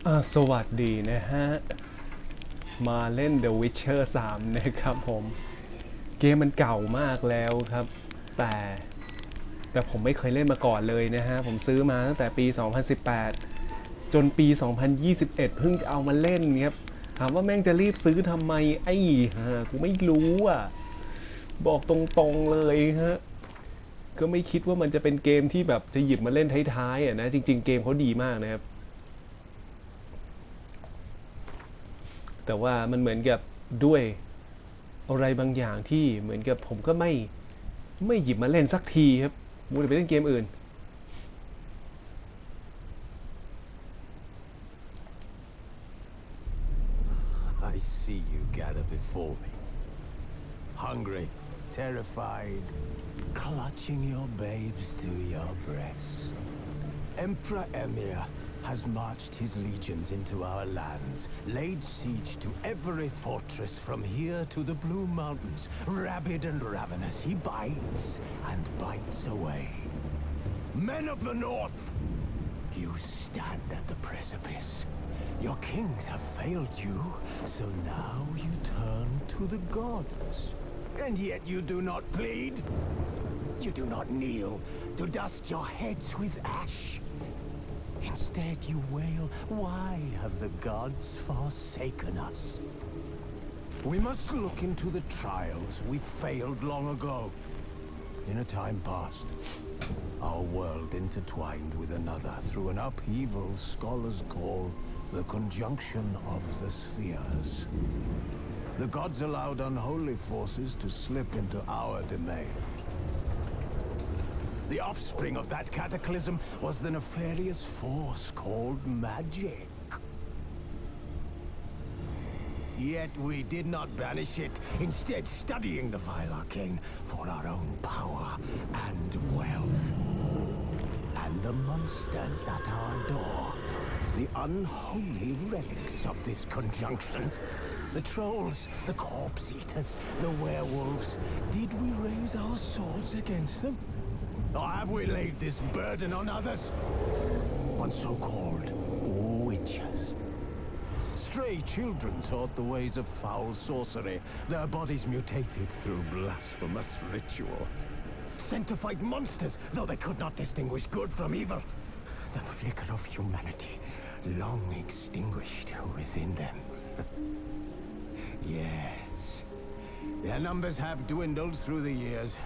สวัสดีนะฮะมาเล่น The Witcher 3นะครับผมเกมมันเก่ามากแล้วครับแต่ผมไม่เคยเล่นมาก่อนเลยนะฮะผมซื้อมาตั้งแต่ปี 2018 จนปี 2021 เพิ่งจะเอามาเล่นครับถามว่าแม่งจะรีบซื้อทำไมไอ้กูไม่รู้อ่ะบอกตรงๆเลยฮะก็ไม่คิดว่ามันจะเป็นเกมที่แบบจะหยิบมาเล่นท้ายๆอ่ะนะจริงๆเกมเขาดีมากนะครับแต่ว่ามันเหมือนกับด้วยอะไรบางอย่างที่เหมือนกับผมก็ไม่หยิบมาเล่นสักทีครับมูดไปเล่นเกมอื่น I see you gather before me. Hungry, terrified, clutching your babes to your breast. Emperor Emir has marched his legions into our lands, laid siege to every fortress from here to the Blue Mountains. Rabid and ravenous, he bites and bites away. Men of the North, you stand at the precipice. Your kings have failed you, so now you turn to the gods. And yet you do not plead. You do not kneel to dust your heads with ash. Instead you wail, why have the gods forsaken us? We must look into the trials we failed long ago. In a time past, our world intertwined with another through an upheaval scholars call the conjunction of the spheres. The gods allowed unholy forces to slip into our domain. The offspring of that cataclysm was the nefarious force called magic. Yet we did not banish it, instead studying the vile arcane for our own power and wealth. And the monsters at our door, the unholy relics of this conjunction. The trolls, the corpse eaters, the werewolves. Did we raise our swords against them? Or have we laid this burden on others? On so-called witches. Stray children taught the ways of foul sorcery, their bodies mutated through blasphemous ritual. Sent to fight monsters, though they could not distinguish good from evil. The flicker of humanity, long extinguished within them. Yes, their numbers have dwindled through the years,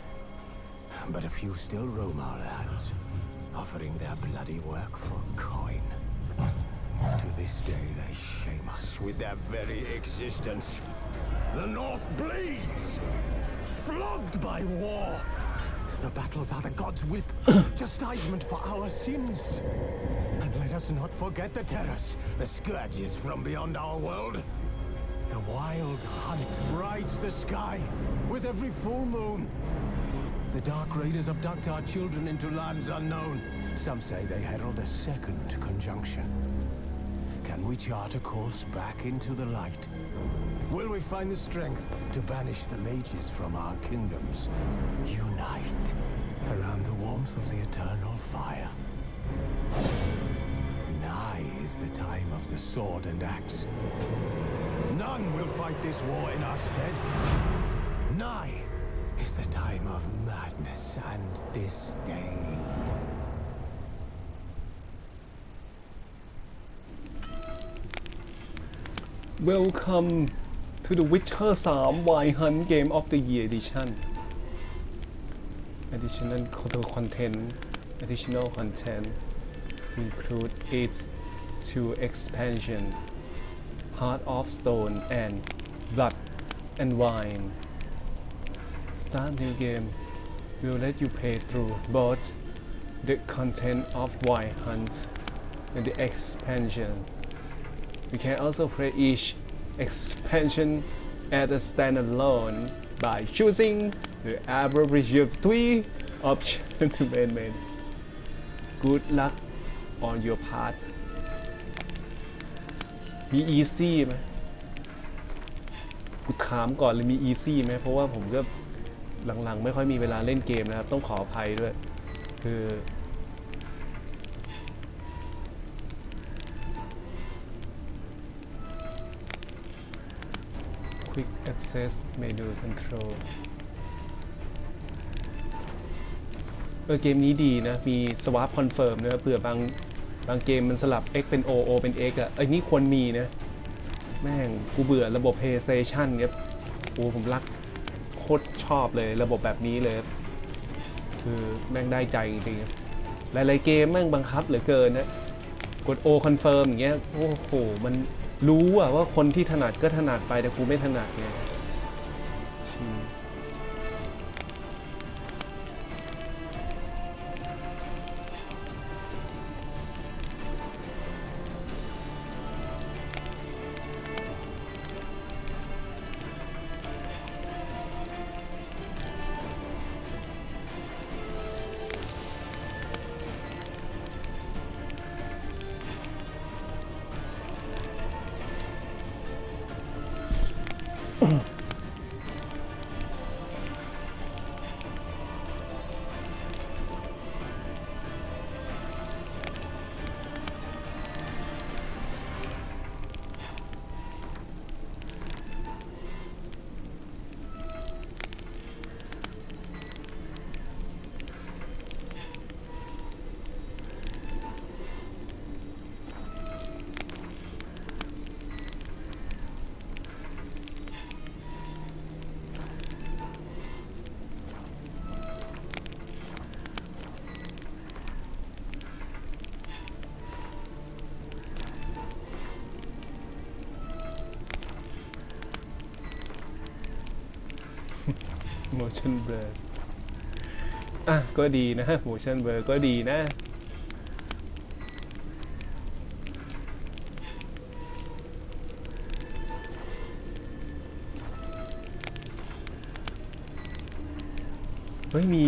but a few still roam our lands, offering their bloody work for coin. To this day, they shame us with their very existence. The North bleeds, flogged by war. The battles are the gods' whip, chastisement for our sins. And let us not forget the terrors, the scourges from beyond our world. The Wild Hunt rides the sky with every full moon. The Dark Raiders abduct our children into lands unknown. Some say they herald a second conjunction. Can we chart a course back into the light? Will we find the strength to banish the mages from our kingdoms? Unite around the warmth of the eternal fire. Nigh is the time of the sword and axe. None will fight this war in our stead. Nigh is the time of madness and disdain. Welcome to the Witcher 3 Wild Hunt Game of the Year Edition. Additional content include its 2 expansion, Heart of Stone and Blood and Wine. Start new game will let you play through both the content of Wild Hunt and the expansion. You can also play each expansion as a standalone by choosing the appropriate 3 options to main. Good luck on your part. มี easy ไหมกูถามก่อนเลยมี easy ไหมเพราะว่าผมก็หลังๆไม่ค่อยมีเวลาเล่นเกมนะครับต้องขออภัยด้วยคือ Quick Access Menu Control เกมนี้ดีนะมี Swap Confirm นะครับเผื่อบางเกมมันสลับ X เป็น O เป็น X อ่ะไอ้นี่ควรมีนะแม่งกูเบื่อระบบ PlayStation เนี่ยโอ้ผมรักโคตรชอบเลยระบบแบบนี้เลยคือแม่งได้ใจจริงๆหลายๆเกมแม่งบังคับเหลือเกินนะกด O confirm อย่างเงี้ยโอ้โหมันรู้อะว่าคนที่ถนัดก็ถนัดไปแต่กูไม่ถนัดไงmotion blur ก็ดีนะ motion blur ก็ดีนะเฮ้ยมี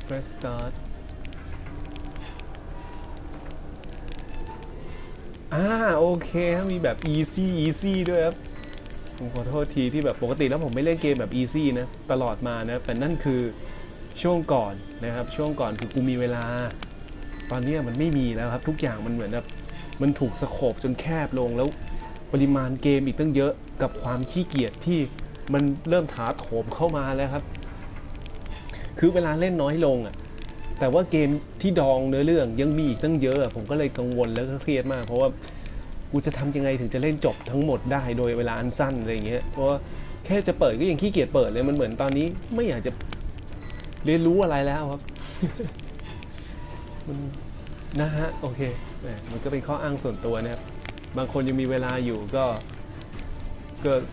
press start โอเคมีแบบ easy ด้วยครับผมขอโทษทีที่แบบปกติแล้วผมไม่เล่นเกมแบบ easy นะตลอดมานะแต่นั่นคือช่วงก่อนนะครับช่วงก่อนคือกูมีเวลาตอนนี้มันไม่มีแล้วครับทุกอย่างมันเหมือนแบบมันถูกสโคปจนแคบลงแล้วปริมาณเกมอีกตั้งเยอะกับความขี้เกียจที่มันเริ่มถาโถมเข้ามาแล้วครับคือเวลาเล่นน้อยลงแต่ว่าเกมที่ดองเนื้อเรื่องยังมีอีกตั้งเยอะผมก็เลยกังวลแล้วก็เครียดมากเพราะว่ากูจะทำยังไงถึงจะเล่นจบทั้งหมดได้โดยเวลาอันสั้นอะไรอย่างเงี้ยเพราะว่าแค่จะเปิดก็ยังขี้เกียจเปิดเลยมันเหมือนตอนนี้ไม่อยากจะเรียนรู้อะไรแล้วครับ มันนะฮะโอเคมันก็เป็นข้ออ้างส่วนตัวนะครับบางคนยังมีเวลาอยู่ก็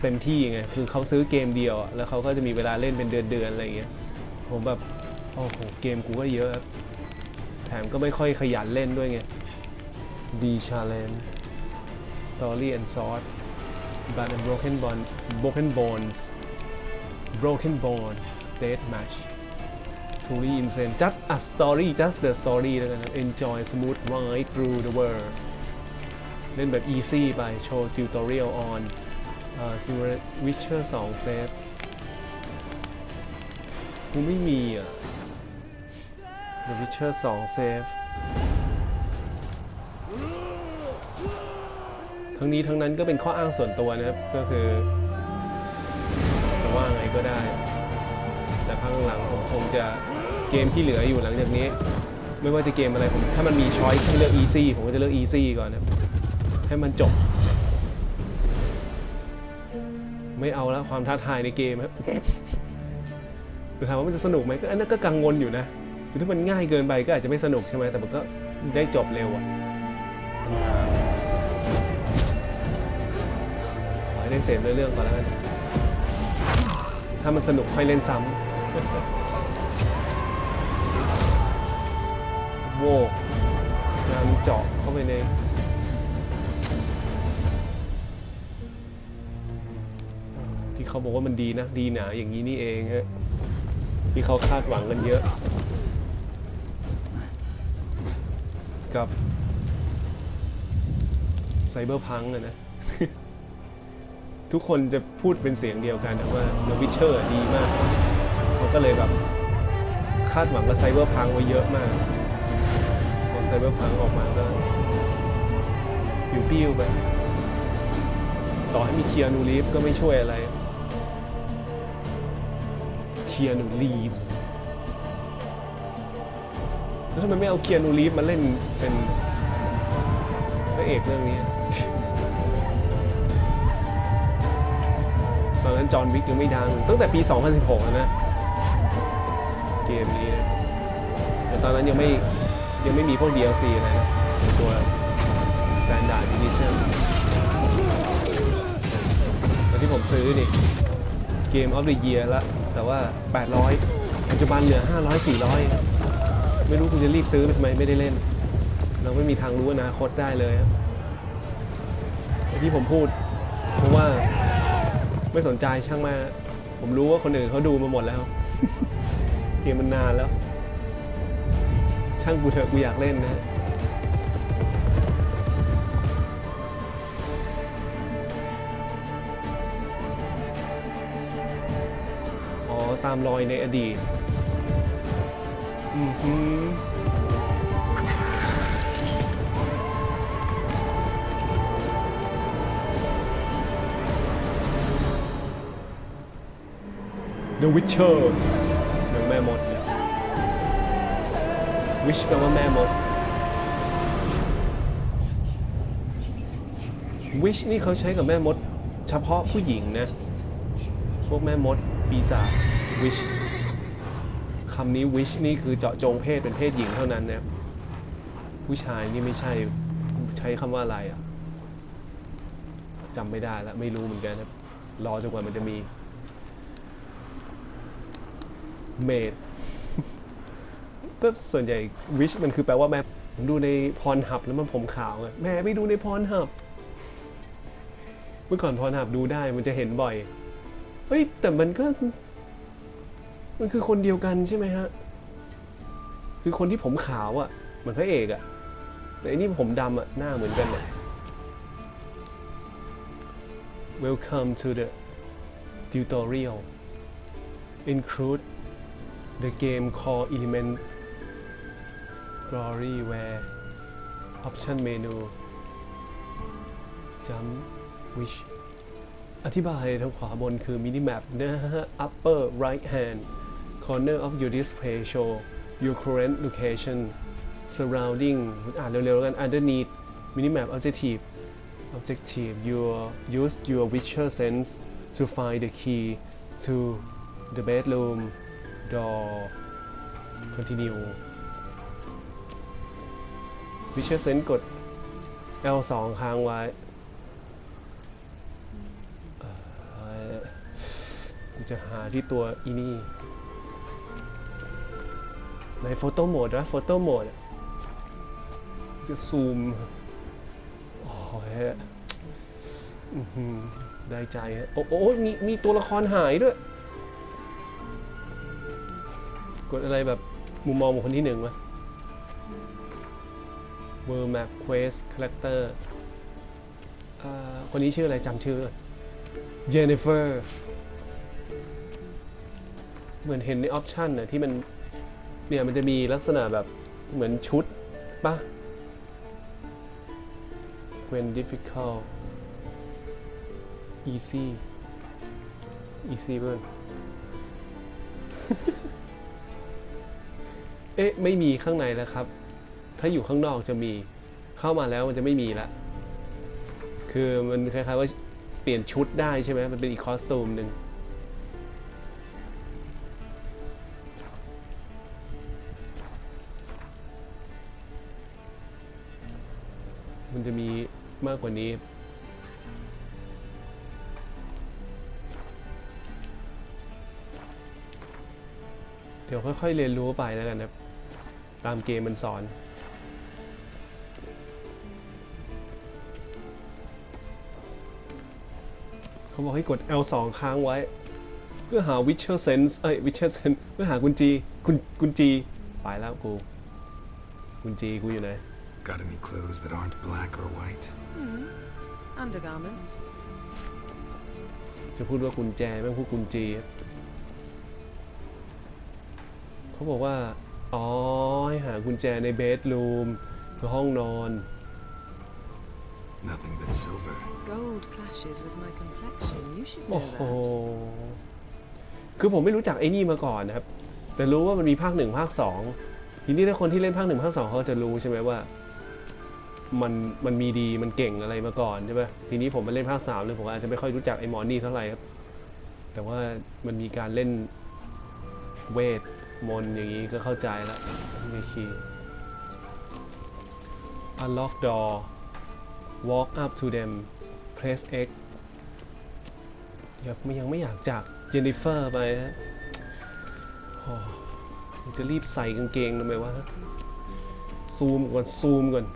เต็มที่ไงคือเขาซื้อเกมเดียวแล้วเขาก็จะมีเวลาเล่นเป็นเดือนอะไรอย่างเงี้ยผมแบบโอ้โหเกมกูก็เยอะแถมก็ไม่ค่อยขยันเล่นด้วยไงดี challenge story and sword but a broken bones death match truly insane just the story แล้วกัน enjoy smooth ride through the world เล่นแบบ easy ไป show tutorial on Witcher 2 save กูไม่มีThe Witcher 2 save ทั้งนี้ทั้งนั้นก็เป็นข้ออ้างส่วนตัวนะครับก็คือจะว่าไงก็ได้แต่พักหลังผมคงจะเกมที่เหลืออยู่หลังจากนี้ไม่ว่าจะเกมอะไรผมถ้ามันมีช้อยส์ให้เลือก easy ผมก็จะเลือก easy ก่อนนะให้มันจบไม่เอาแล้วความท้าทายในเกมครับคือถามว่ามันจะสนุกไหมก็อันนั้นก็กังวลอยู่นะคือถ้ามันง่ายเกินไปก็อาจจะไม่สนุกใช่ไหมแต่มันก็ได้จบเร็วขอให้ได้เสพเรื่องก่อนแล้วกันถ้ามันสนุกค่อยเล่นซ้ำโว้งานเจาะเข้าไปในที่เขาบอกว่ามันดีนะดีหนาอย่างนี้นี่เองฮะที่เขาคาดหวังกันเยอะกับไซเบอร์พังนะ ทุกคนจะพูดเป็นเสียงเดียวกันว่า The Witcher ดีมากเขาก็เลยแบบคาดหวังกับไซเบอร์พังไว้เยอะมาก ไซเบอร์พังออกมาก็ปิ้วๆไปต่อให้มีเคียนูรีฟก็ไม่ช่วยอะไรเคียนูรีฟแล้วทำไมไม่เอาเคียนูรีฟมาเล่นเป็นพระเอกเรื่องนี้ตอนนั้นจอห์นวิกยังไม่ดังตั้งแต่ปี 2016นะเกมนี้นะแต่ตอนนั้นยังไม่มีพวก DLC อะไรนะตัว Standard Edition ตอนที่ผมซื้อนี่เกม of the Year ละแต่ว่า800ปัจจุบันเหลือ500 400ไม่รู้คุณจะรีบซื้อทำไมไม่ได้เล่นเราไม่มีทางรู้อนาคตได้เลยที่ผมพูดเพราะว่าไม่สนใจช่างมาผมรู้ว่าคนอื่นเขาดูมาหมดแล้วเกมมันนานแล้วช่างกูเถอะกูอยากเล่นนะอ๋อตามรอยในอดีตThe Witcher เหมือนแม่มดเลย Wish แปลว่าแม่มด Wish นี่เขาใช้กับแม่มดเฉพาะผู้หญิงนะพวกแม่มดปีศาจ Wish คำนี้ Wish นี่คือเจาะจงเพศเป็นเพศหญิงเท่านั้นนะผู้ชายนี่ไม่ใช่ใช้คำว่าอะไรอ่ะจำไม่ได้แล้วไม่รู้เหมือนกันนะรอจนกว่ามันจะมีเมดก็ส่วนใหญ่วิชมันคือแปลว่าแม่ผมดูในพรหับแล้วมันผมขาวไงแม่ไปดูในพรหับเมื่อก่อนพรหับดูได้มันจะเห็นบ่อยเฮ้ยแต่มันคือคนเดียวกันใช่ไหมฮะคือคนที่ผมขาวอ่ะเหมือนพระเอกอ่ะแต่อันนี้ผมดำอ่ะหน้าเหมือนกันเนี่ย Welcome to the tutorial include the game core element glory where option menu jump wish อธิบายทางขวาบนคือ minimap นะฮะ upper right hand corner of your display show your current location surrounding อ่านเร็วๆกัน underneath minimap objective use your Witcher sense to find the key to the bedroom door continue Witcher sense กด L2 ค้างไว้จะหาที่ตัวอีนี่ในโฟโต้โหมดนะโฟโต้โหมดจะซูมโอ้ยได้ใจฮะโอ้มีตัวละครหายด้วยกดอะไรแบบมุมมองของคนที่หนึ่งวะ World Map Quest Character คนนี้ชื่ออะไรจำชื่อ Jennifer เหมือนเห็นในออปชันน่ะที่มันเนี่ยมันจะมีลักษณะแบบเหมือนชุดป่ะ when difficult easy เพื่อน เอ๊ะไม่มีข้างในแล้วครับถ้าอยู่ข้างนอกจะมีเข้ามาแล้วมันจะไม่มีละคือมันคล้ายๆว่าเปลี่ยนชุดได้ใช่ไหมมันเป็นอีกคอสตูมหนึ่งมันจะมีมากกว่านี้เดี๋ยวค่อยๆเรียนรู้ไปแล้วกันครับตามเกมมันสอนเขาบอกให้กด L2 ค้างไว้เพื่อหา Witcher Sense Witcher Sense เพื่อหากุญจีไปแล้วกุญจีกูอยู่ไหน Got any clothes that aren't black or white? Undergarments. จะพูดว่ากุญแจไม่พูดกุญจีเขาบอกว่าอ๋อให้หากุญแจในเบดรูม คือห้องนอน Nothing but silver. Gold clashes with my complexion. You should โอ้ know โห that. คือผมไม่รู้จักไอ้นี่มาก่อนนะครับแต่รู้ว่ามันมีภาค1ภาค2ทีนี้ถ้าคนที่เล่นภาค1ภาค2เขาจะรู้ใช่ไหมว่ามันมีดีมันเก่งอะไรมาก่อนใช่ไหมทีนี้ผมมาเล่นภาค3เลยผมอาจจะไม่ค่อยรู้จักไอ้หมอนี่เท่าไหร่ครับแต่ว่ามันมีการเล่นเวทมนต์อย่างนี้ก็เข้าใจแล้วนี่คีย์ unlock door walk up to them press X ยังไม่อยากจากเจนนิเฟอร์ไปนะจะรีบใส่กางเกงทำไมวะซูมก่อน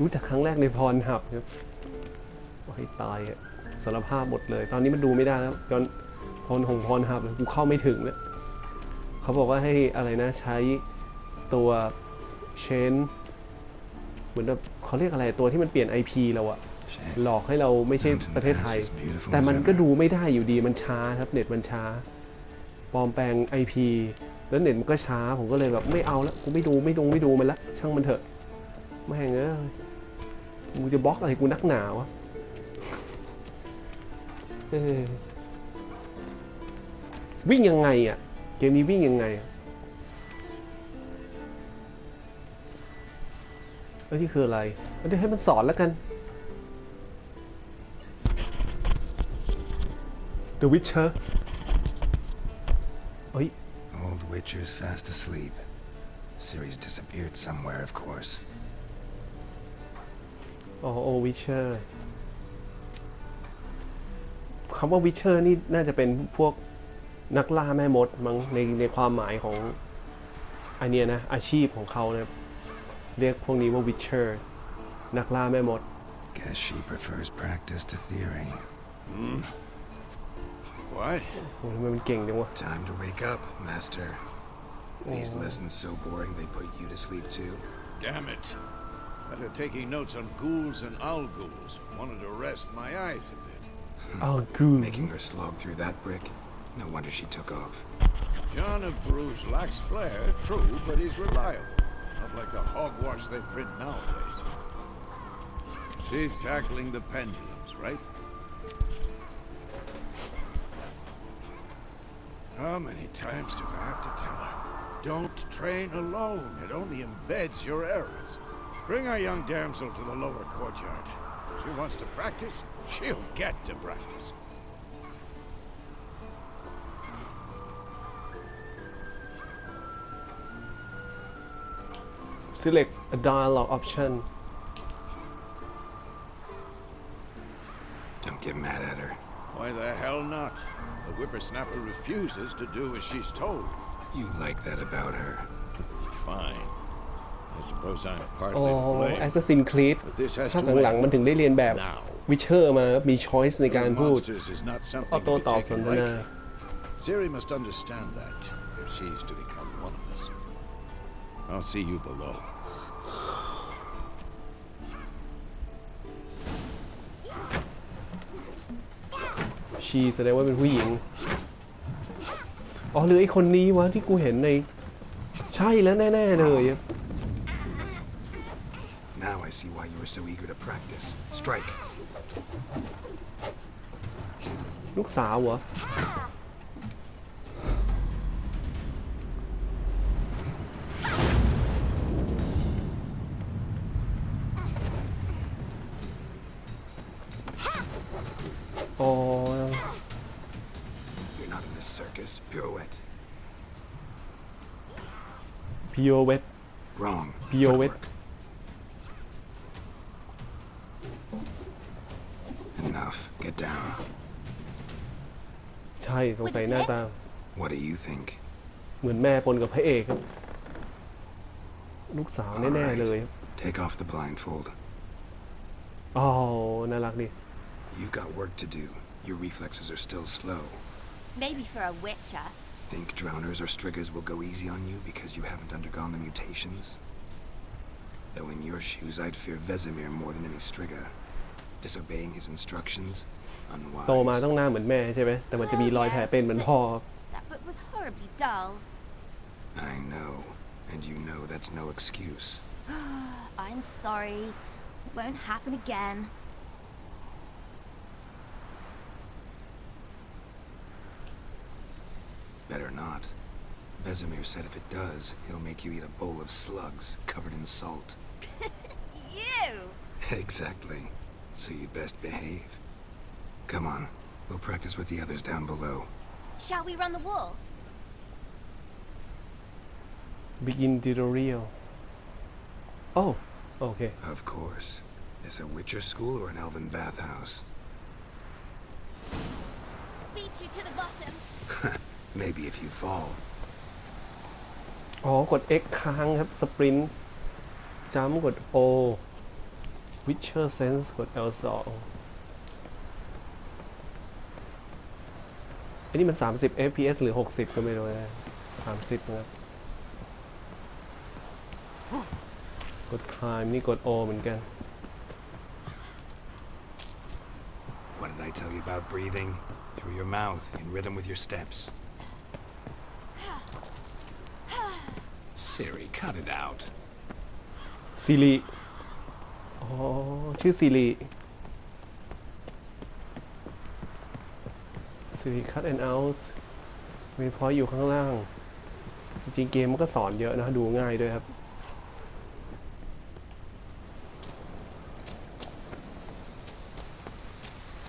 รู้จักครั้งแรกในพรหับครับโอ้ยตายอะสารภาพหมดเลยตอนนี้มันดูไม่ได้แล้วย้อนพรหับกูเข้าไม่ถึงแล้วเขาบอกว่าให้อะไรนะใช้ตัวเชนเหมือนแบบเขาเรียกอะไรตัวที่มันเปลี่ยน IP เราอะหลอกให้เราไม่ใช่ประเทศไทยแต่มันก็ดูไม่ได้อยู่ดีมันช้าครับเน็ตมันช้าปลอมแปลง IP แล้วเน็ตมันก็ช้าผมก็เลยแบบไม่เอาแล้วกูไม่ดูมันละช่างมันเถอะไม่แหงกูจะบล็อกอะไรกูนักหนาวะวิ่งยังไงอะเกมนี้วิ่งยังไงนี่คืออะไรเดี๋ยวให้มันสอนแล้วกัน The Witcher Old Witcher's fast asleep. Ciri's disappeared somewhere, of course. อ๋อ Witcher คำว่า Witcher นี่น่าจะเป็นพวกนักล่าแม่มดมั้งในความหมายของอันเนี้ยนะอาชีพของเขาเนี่ยเรียกพวกนี้ว่า Witchers นักล่าแม่มด Guess she prefers practice to theory. What? โอ้ทำไมมันเก่งจังวะ Time to wake up, Master. These lessons so boring they put you to sleep too. Damn it. After taking notes on ghouls and owl ghouls, wanted to rest my eyes a bit. Oh, good. Making her slog through that brick? No wonder she took off. John of Bruges lacks flair, true, but he's reliable. Not like the hogwash they print nowadays. She's tackling the pendulums, right? How many times do I have to tell her? Don't train alone. It only embeds your errors. Bring our young damsel to the lower courtyard. If she wants to practice, she'll get to practice. Select a dialogue option. Don't get mad at her. Why the hell not? The whippersnapper refuses to do as she's told. You like that about her. Fine. I suppose I'm partly to blame. Assassin's Creed But this has ภาค to หลัง end ๆมันถึงได้เรียนแบบ now. Witcher มามี choice ในการ Killing พูด monsters is not ออ something โต้ to be ตอบสน taken ทนา lightly. Ciri must understand that if she's to become one of us. I'll see you below. She แสดงว่าเป็นผู้หญิงอ๋อหรือไอ้คนนี้วะที่กูเห็นในใช่แล้วแน่ๆเลย Now I see why you were so eager to practice. Strike. ลูกสาวเหรออ๋อ You're not in this circus. Pirouette. Pirouette Wrong. Pirouette. Footwork. Enough. Get down. ใช่สงสัยหน้าตา What do you think? เหมือนแม่ปนกับพระเอกครับลูกสาวแน่ๆเลย Take off the blindfold. อ๋อน่ารักดิ You've got work to do. Your reflexes are still slow. Maybe for a witcher. Think drowners or striggers will go easy on you because you haven't undergone the mutations? Though in your shoes, I'd fear Vesemir more than any strigger. Disobeying his instructions, โตมา unwise. ต้องหน้าเหมือนแม่ใช่ไหมแต่มันจะมีรอยแผลเป็นเหมือนพ่อ That book was horribly dull. I know. And you know that's no excuse. I'm sorry. It won't happen again. Better not. Vesemir said if it does, he'll make you eat a bowl of slugs covered in salt. You! Exactly. So you'd best behave. Come on, we'll practice with the others down below. Shall we run the walls? Begin tutorial oh okay Of course. Is a Witcher school or an elven bathhouse? Beat you to the bottom. Maybe if you fall. อ๋อกด X ค้างครับ Sprint Jump กด O Witcher Sense กด L2 อันนี้มัน30 fps หรือ60ก็ไม่รู้นะ30นะครับกด Climb นี่กด O เหมือนกัน What did I tell you about breathing? Through your mouth, in rhythm with your steps. Siri, cut it out. ซิริอ๋อชื่อซิริซิริ cut and out มีพออยู่ข้างล่าง จริงๆเกมมันก็สอนเยอะนะดูง่ายด้วยครับ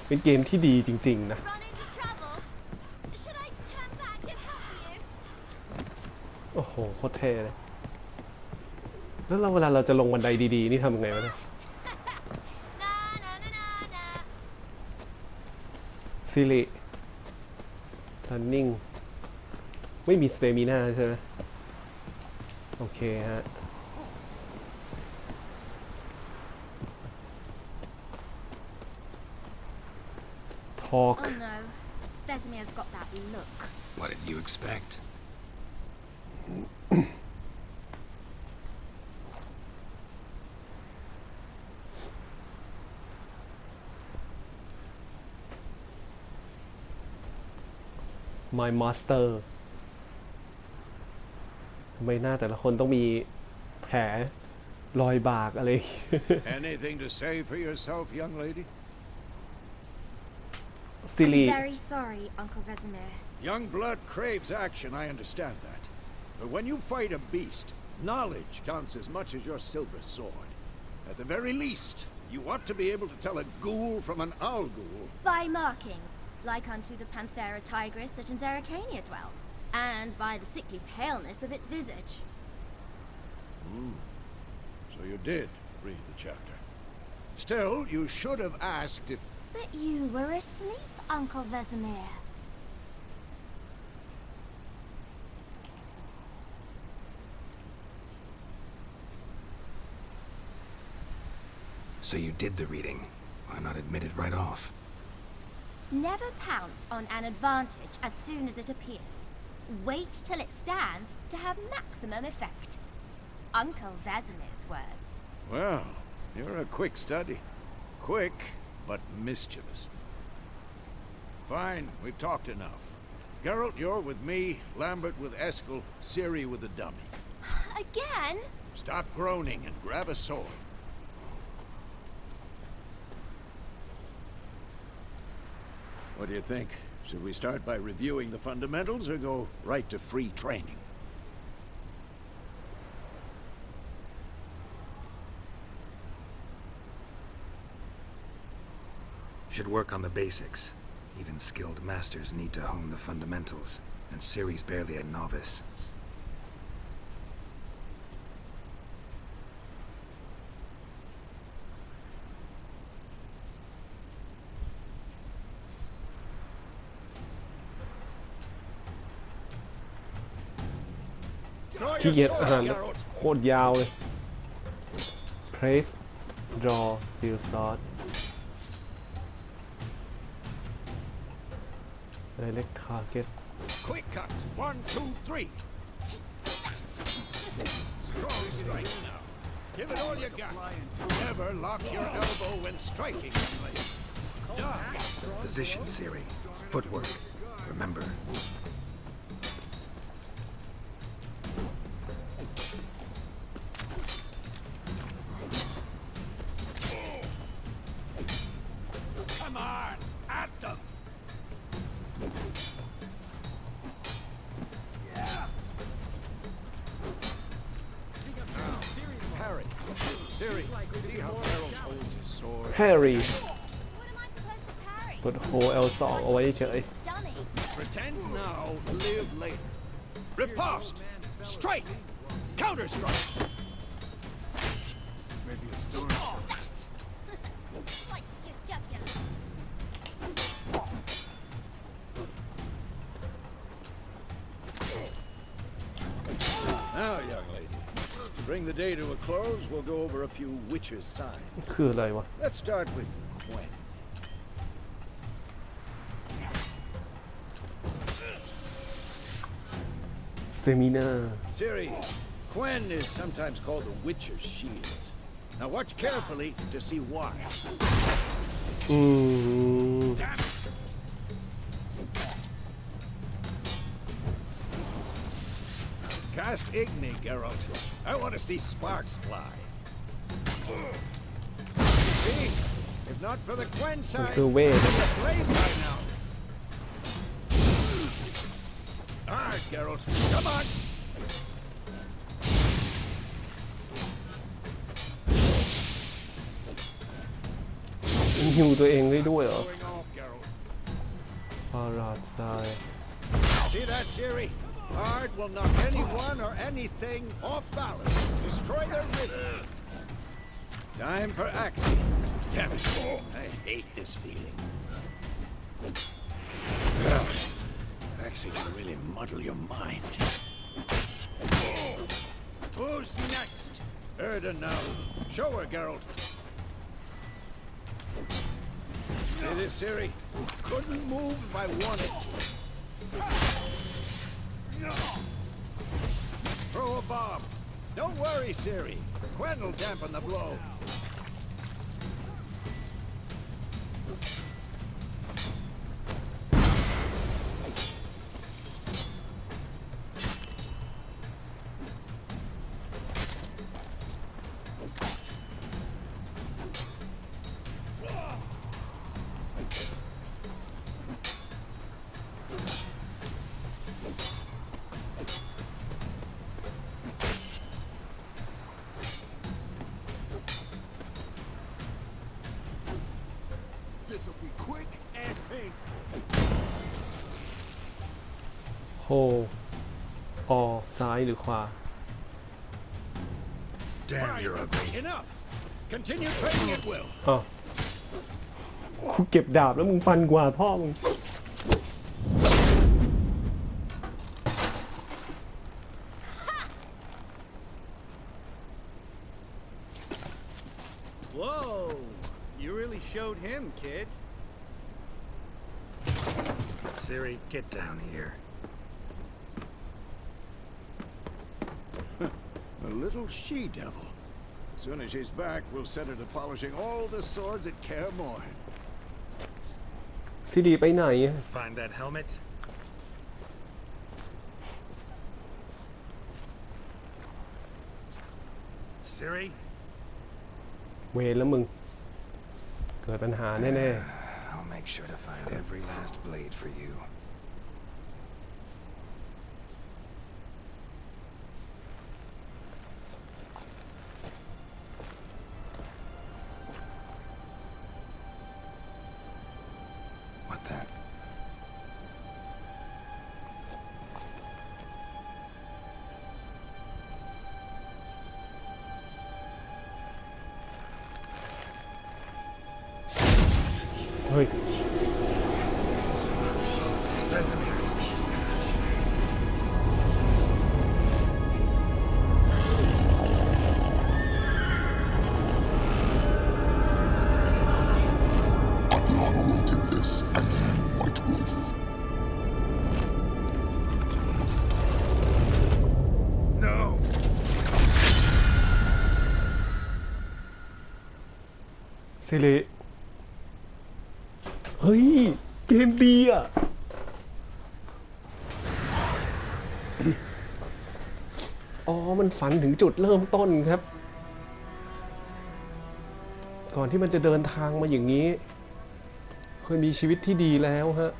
เป็นเกมที่ดีจริงๆนะ Run into trouble? Should I turn back and help you? โอ้โหโคตรเท่เลยแล้วเราเวลาเราจะลงบันไดดีๆนี่ทำยังไงวะเนี่ย Na na na na na. ซิริ running ไม่มี stamina ใช่ไหมโอเคฮะTalk. Oh no. Vesemir's got that look. What did you expect? My master ทำไมหน้าแต่ละคนต้องมีแผลรอยบากอะไร Anything to say for yourself, young lady? ซิริ I'm very sorry, Uncle Vesemir. Young blood craves action, I understand that. But when you fight a beast, knowledge counts as much as your silver sword. At the very least, you ought to be able to tell a ghoul from an owl ghoul. By markings, like unto the Panthera tigris that in Zerrikania dwells, and by the sickly paleness of its visage. So you did read the chapter. Still, you should have asked if... But you were asleep, Uncle Vesemir. So you did the reading. Why not admit it right off? Never pounce on an advantage as soon as it appears. Wait till it stands to have maximum effect. Uncle Vesemir's words. Well, you're a quick study. Quick, but mischievous. Fine, we've talked enough. Geralt, you're with me, Lambert with Eskel, Ciri with the dummy. Again? Stop groaning and grab a sword. What do you think? Should we start by reviewing the fundamentals or go right to free training? Should work on the basics. Even skilled masters need to hone the fundamentals, and Ciri's barely a novice. Draw ขี้ your เกียจ sword, อ่าน Geralt. โคตรยาวเลย Press Draw Steel Sword Direct Target Quick cuts. 1, 2, 3. Strong strikes now. Give it all you got. Never lock your elbow when striking a slave. Done. Position, Ciri. Footwork. Remember. Siri, see how Harold holds his sword. แฮร์รี่ What am I supposed to parry? กดโฮ L2 เอาไว้เฉย Dummy. Pretend now, live later. Riposte! Strike! Counter strike! Maybe a storm. Oh, that! Like your jugular. Now, young lady, to bring the day to a close, we'll go over a few witches' signs. คืออะไรวะ Let's start with Gwen. Stamina Siri, Gwen is sometimes called the Witcher's Shield. Now watch carefully to see why. อืม Damn it! Cast Igni, Geralt. I want to see sparks fly. See? If not for the Gwen มัน side, คือเวท the flame by now. All right, Geralt. Come on. มันฮิวตัวเองได้ด้วยเหรอ Going off, Geralt. พาราดทราย See that, Siri? Hard will knock anyone or anything off balance. Destroy their rhythm. Time for Axie. Damn it. I hate this feeling. Axie can really muddle your mind. Who's next? Erda now. Show her, Geralt. See this, Siri? Couldn't move if I wanted. Throw a bomb. Don't worry, Siri. Gwen will dampen the blow. This'll be quick and painful. โฮออซ้ายหรือขวา Damn, you're ugly. Enough. Continue training at will. อ้าวกูเก็บดาบแล้วมึงฟันกว่าพ่อมึง Whoa! You really showed him, kid. Siri, get down here. A little she-devil. Soon as she's back, we'll set her to polishing all the swords at Kaer Morhen. ซีดีไปไหน Find that helmet? Siri? เวรแล้วมึง เกิดปัญหาแน่ I'll make sure to find every last blade for you. What the?ๆ เฮ้ย Vesemir. I've long awaited this, and you, White Wolf. No! ซิริเฮ้ย เกมดีอ่ะ อ๋อ มันฝันถึงจุดเริ่มต้นครับ ก่อนที่มันจะเดินทางมาอย่างนี้ เคยมีชีวิตที่ดีแล้วฮะ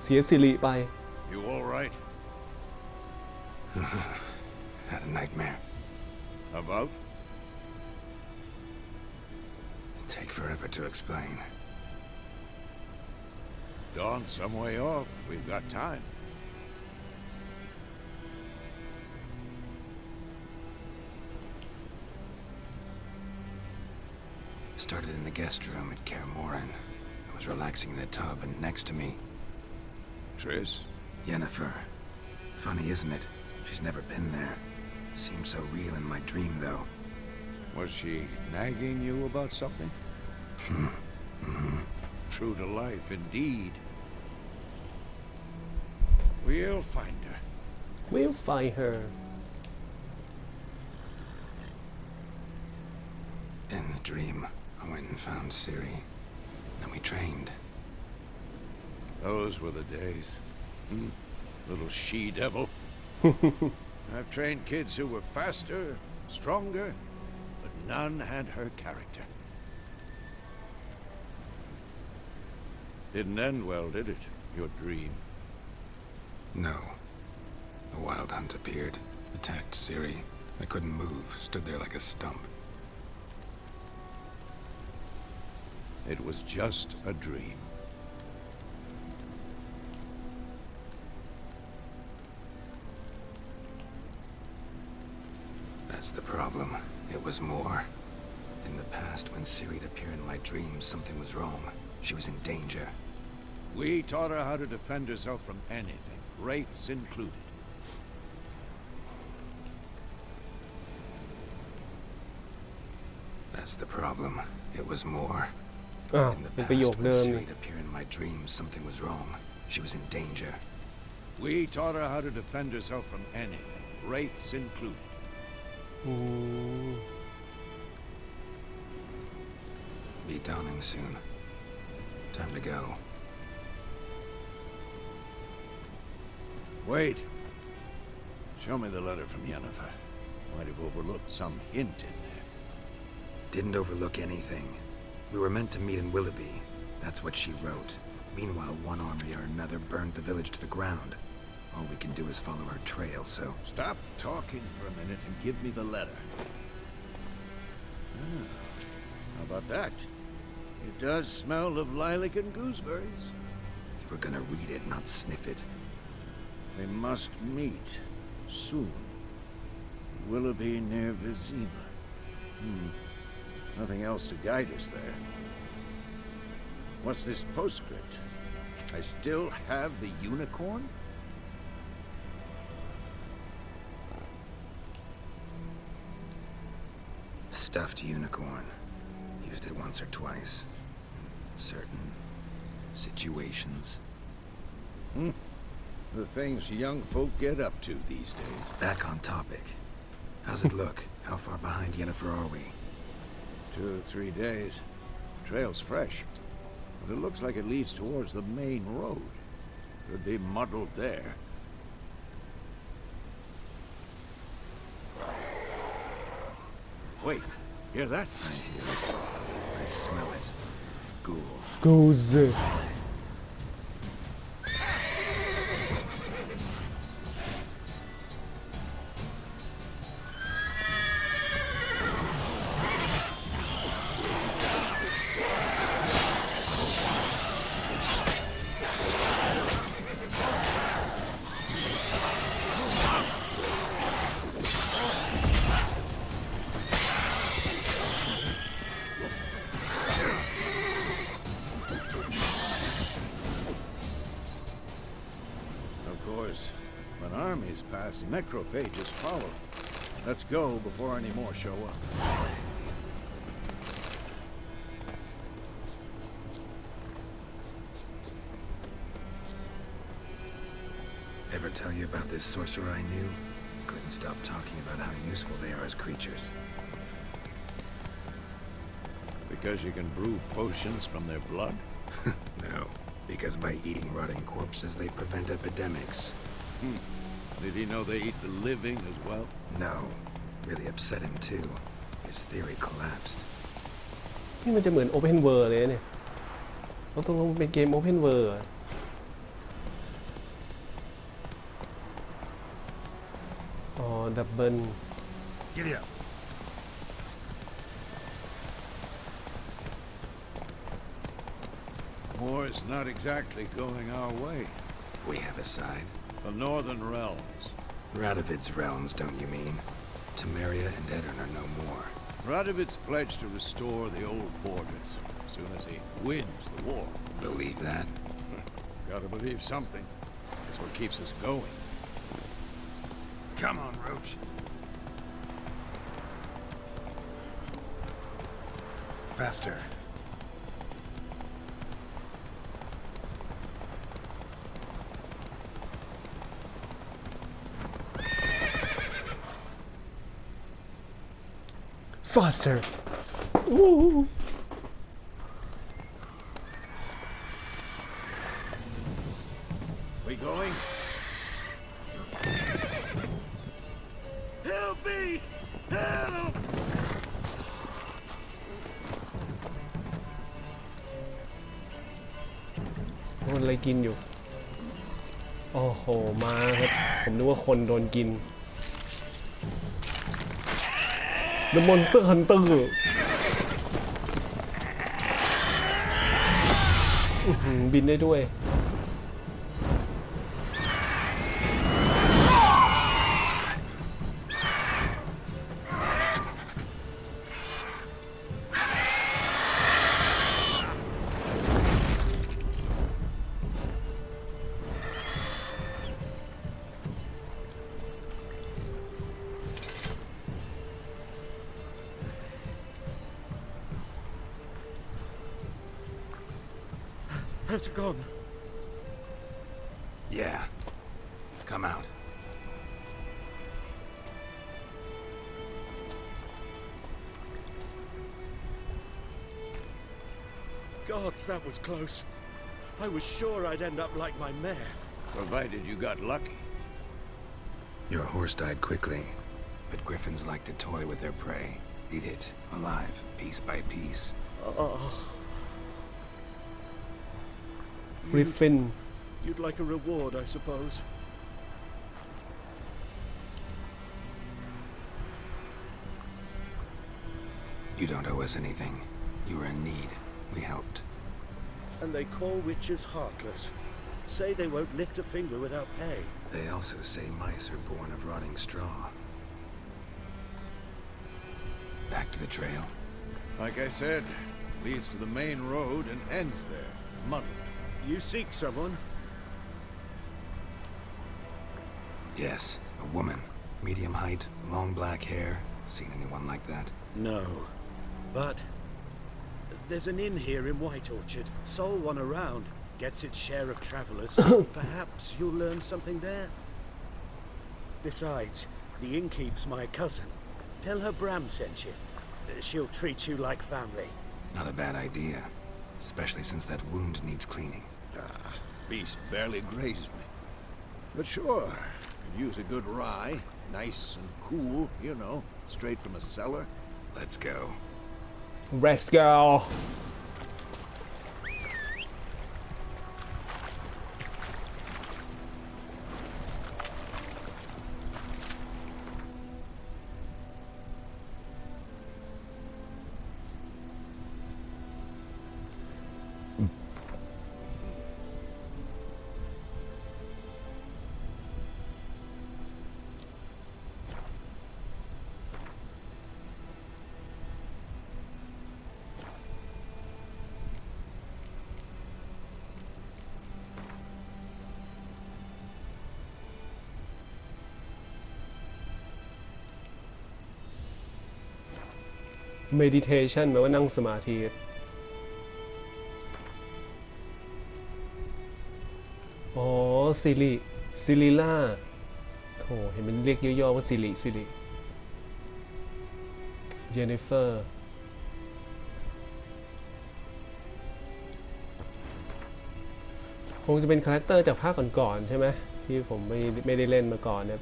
1272 เสียสิริไป You all right? Had a nightmare. About? Take forever to explain. Dawn's some way off. We've got time. Started in the guest room at Kaer I was relaxing in the tub, and next to me, Triss? Yennefer. Funny, isn't it? She's never been there. Seemed so real in my dream, though. Was she nagging you about something? True to life, indeed. We'll find her. We'll find her. In the dream, I went and found Ciri. Then we trained. Those were the days. Little she-devil. I've trained kids who were faster, stronger, but none had her character. Didn't end well, did it? Your dream? No. A wild hunt appeared, attacked Ciri. I couldn't move, stood there like a stump. It was just a dream. That's the problem. It was more. In the past, when Ciri'd appear in my dreams, something was wrong. She was in danger. We taught her how to defend herself from anything, wraiths included. That's the problem. It was more. อ้าว In the เป็นประโยค past, when เดิม Ciri'd appear in my dreams, something was wrong. She was in danger. We taught her how to defend herself from anything, wraiths included. อืม Be dawning soon. Time to go. Wait. Show me the letter from Yennefer. Might have overlooked some hint in there. Didn't overlook anything. We were meant to meet in Willoughby. That's what she wrote. Meanwhile, one army or another burned the village to the ground. All we can do is follow her trail, so... Stop talking for a minute and give me the letter. How about that? It does smell of lilac and gooseberries. You were gonna read it, not sniff it. They must meet soon. Willoughby near Vizima. Nothing else to guide us there. What's this postscript? I still have the unicorn? Stuffed unicorn. Used it once or twice. In certain situations. The things young folk get up to these days. Back on topic. How's it look? How far behind Yennefer are we? 2 or 3 days. The trail's fresh, but it looks like it leads towards the main road. Could be muddled there. Wait, hear that? I hear it. I smell it. Ghouls. Goose. When armies pass, necrophages follow. Let's go before any more show up. Ever tell you about this sorcerer I knew? Couldn't stop talking about how useful they are as creatures. Because you can brew potions from their blood? No, because by eating rotting corpses, they prevent epidemics. Did he know they eat the living as well? No. Really upset him too. His theory collapsed. นี่มันจะเหมือน Open World เลยเนี่ยเราต้องลงเป็นเกม Open World อะ ดับเบิล Giddy up. War's not exactly going our way. We have a side. The Northern Realms. Radovid's realms, don't you mean? Temeria and Edirn are no more. Radovid's pledged to restore the old borders as soon as he wins the war. Believe that? Gotta believe something. That's what keeps us going. Come on, Roach. Faster. faster Ooh. We going? Help me! Help! คนอะไรกินอยู่โอ้โหมาครับผมนึกว่าคนโดนกิน The Monster Hunter บินได้ด้วยHas it gone? Yeah. Come out. Gods, that was close. I was sure I'd end up like my mare. Provided you got lucky. Your horse died quickly, but griffins like to toy with their prey. Eat it, alive, piece by piece. Griffin You'd like a reward, I suppose. You don't owe us anything. You were in need. We helped. And they call witches heartless. Say they won't lift a finger without pay. They also say mice are born of rotting straw. Back to the trail. Like I said, leads to the main road and ends there, muddled. You seek someone? Yes, a woman. Medium height, long black hair. Seen anyone like that? No. But there's an inn here in White Orchard. Sole one around. Gets its share of travelers. Perhaps you'll learn something there. Besides, the innkeep's my cousin. Tell her Bram sent you. She'll treat you like family. Not a bad idea. Especially since that wound needs cleaning. Beast barely grazed me. But sure, could use a good rye. Nice and cool, you know, straight from a cellar. Let's go. Let's go meditation แปลว่านั่งสมาธิอ๋อซิริล่าโถเห็นมันเรียกย่อๆว่าซิริเจนนิเฟอร์คงจะเป็นคาแรคเตอร์จากภาคก่อนๆใช่ไหมที่ผมไม่ได้เล่นมาก่อนเนี่ย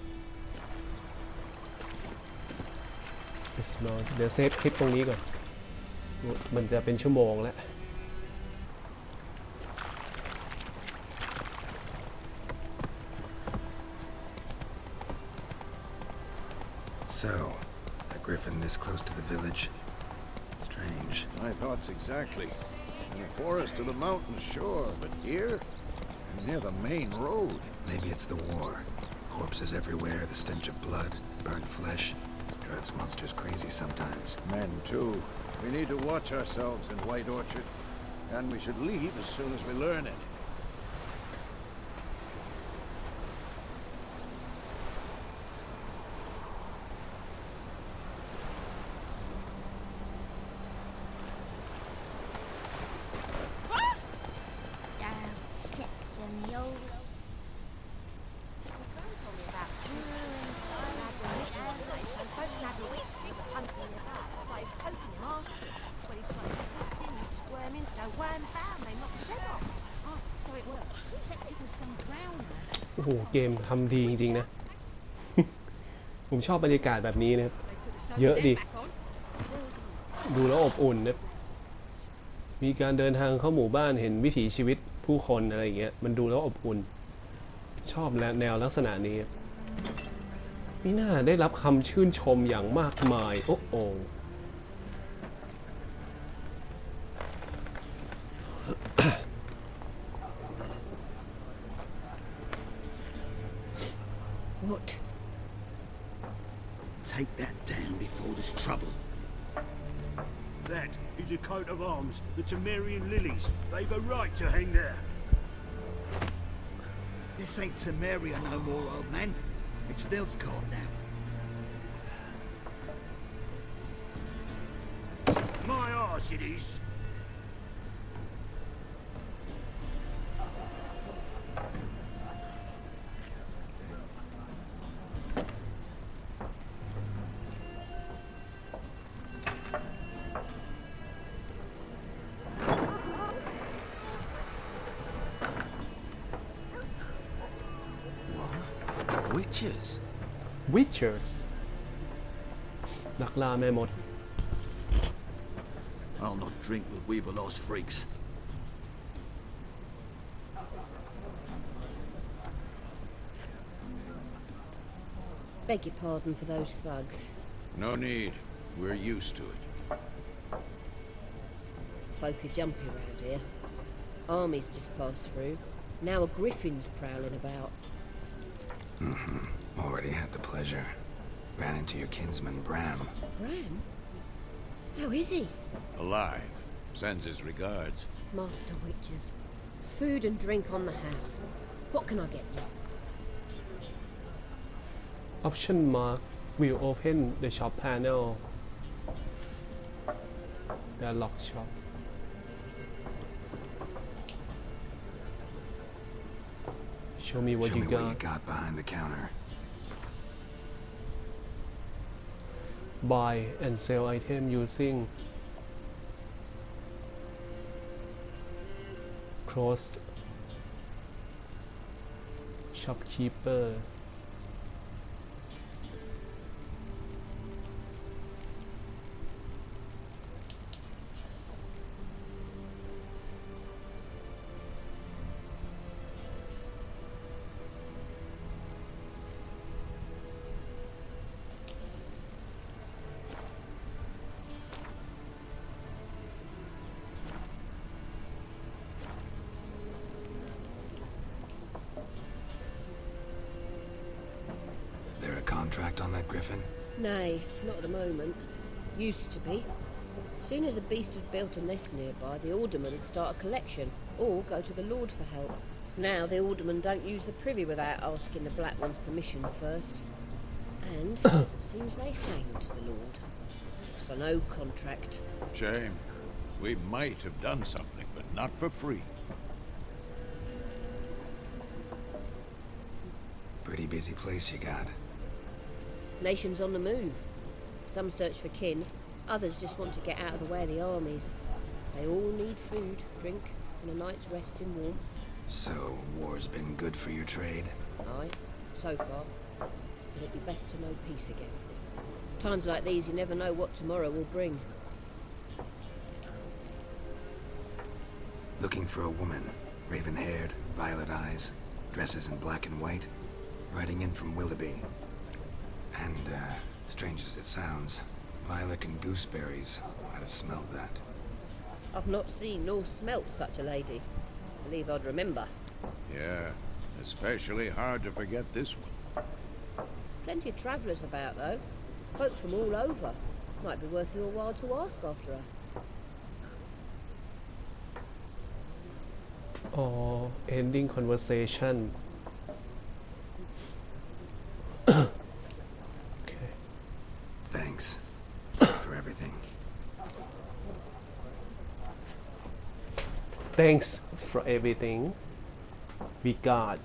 เดี๋ยวเซฟคลิปตรงนี้ก่อนมันจะเป็นชั่วโมงแล้ว So, a griffin this close to the village? Strange. My thoughts exactly. In the forest or the mountains, sure, but here? Near the main road. Maybe it's the war. Corpses everywhere, the stench of blood, burnt flesh. Drives monsters crazy sometimes. Men, too. We need to watch ourselves in White Orchard. And we should leave as soon as we learn anything. Damn sets in the old. Gran told me about Snurr and Silent and this one day, so folk had a witch big hunting about. Started poking him, asking. When he started twisting and squirming, so one found they knocked his head off. Oh, so it worked. Except it was some drowner that โอ้โหเกมทำดีจริงๆนะ ผมชอบบรรยากาศแบบนี้นะครับเยอะดิดูแล้วอบอุ่นนะมีการเดินทางเข้าหมู่บ้านเห็นวิถีชีวิตผู้คนอะไรอย่างเงี้ยมันดูแล้วอบอุ่นชอบแนวลักษณะนี้มีน่าได้รับคำชื่นชมอย่างมากมายโอ้โห What? Take that down before there's trouble. That is a coat of arms, the Temerian lilies. They've a right to hang there. This ain't Temeria no more, old man. It's Nilfgaard now. My arse it is. Witches? Witchers นักล่าแม่มด I'll not drink with weaver-lost freaks. Beg your pardon for those thugs. No need. We're used to it. Folk are jumpy round here. Armies just passed through. Now a griffin's prowling about. Already had the pleasure. Ran into your kinsman, Bram. Bram? How is he? Alive. Sends his regards. Master Witches. Food and drink on the house. What can I get you? Option mark will open the shop panel. The lock shop. Show me what you got. Behind the counter. Buy and sell item using closed shopkeeper. Contract on that griffin? Nay, not at the moment. Used to be. Soon as a beast had built a nest nearby, the alderman would start a collection, or go to the Lord for help. Now the alderman don't use the privy without asking the Black One's permission first. And seems they hanged the Lord. So no contract. Shame. We might have done something, but not for free. Pretty busy place you got. Nations on the move. Some search for kin, others just want to get out of the way of the armies. They all need food, drink, and a night's rest in warmth. So, war's been good for your trade? Aye, so far. But it'd be best to know peace again. Times like these, you never know what tomorrow will bring. Looking for a woman. Raven-haired, violet eyes, dresses in black and white. Riding in from Willoughby. And, Strange as it sounds, lilac and gooseberries might have smelled that. I've not seen nor smelt such a lady. Believe I'd remember. Yeah, especially hard to forget this one. Plenty of travellers about, though. Folk from all over. Might be worth your while to ask after her. or ending conversation. Okay. Thanks for everything. Thanks for everything we got.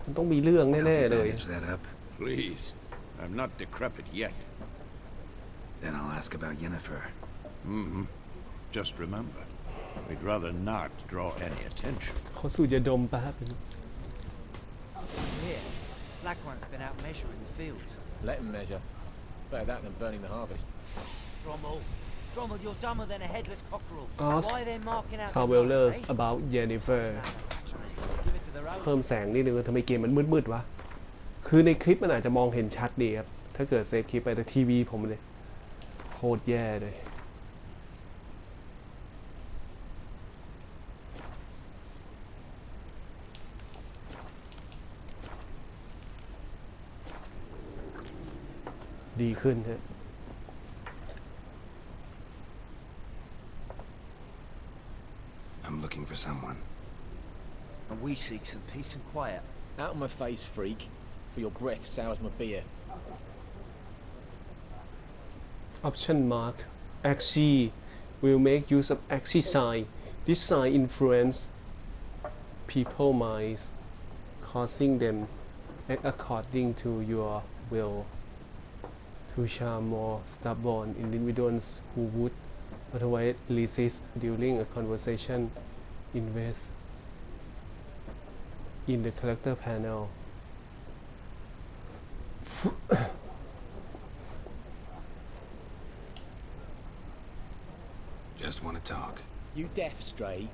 มันต้องมีเรื่องแน่ๆเลย Bandage that up. Please, I'm not decrepit yet. Then I'll ask about Yennefer. Just remember, we'd rather not draw any attention. เขาสูดยาดมแป๊บนึง Here, Black One's been out measuring the fields. Let him measure. Better that than burning the harvest. Drommel, you're dumber than a headless cockerel. Ask Why they're marking out travelers the about Yennefer. Give it to their own. เพิ่มแสงนิดนึงทำไมเกมมันมืดๆวะคือในคลิปมันอาจจะมองเห็นชัดดีครับถ้าเกิดเซฟคลิปไปแต่ทีวีผมเลยโคตรแย่เลยดีขึ้นฮะ I'm looking for someone. And we seek some peace and quiet. Out of my face, freak. For your breath sours my beer. Option mark Axie will make use of Axie sign. This sign influence people minds, causing them act according to your will. To charm more stubborn individuals who would otherwise resist during a conversation. Invest in the character panel. Just want to talk. You deaf, Stray?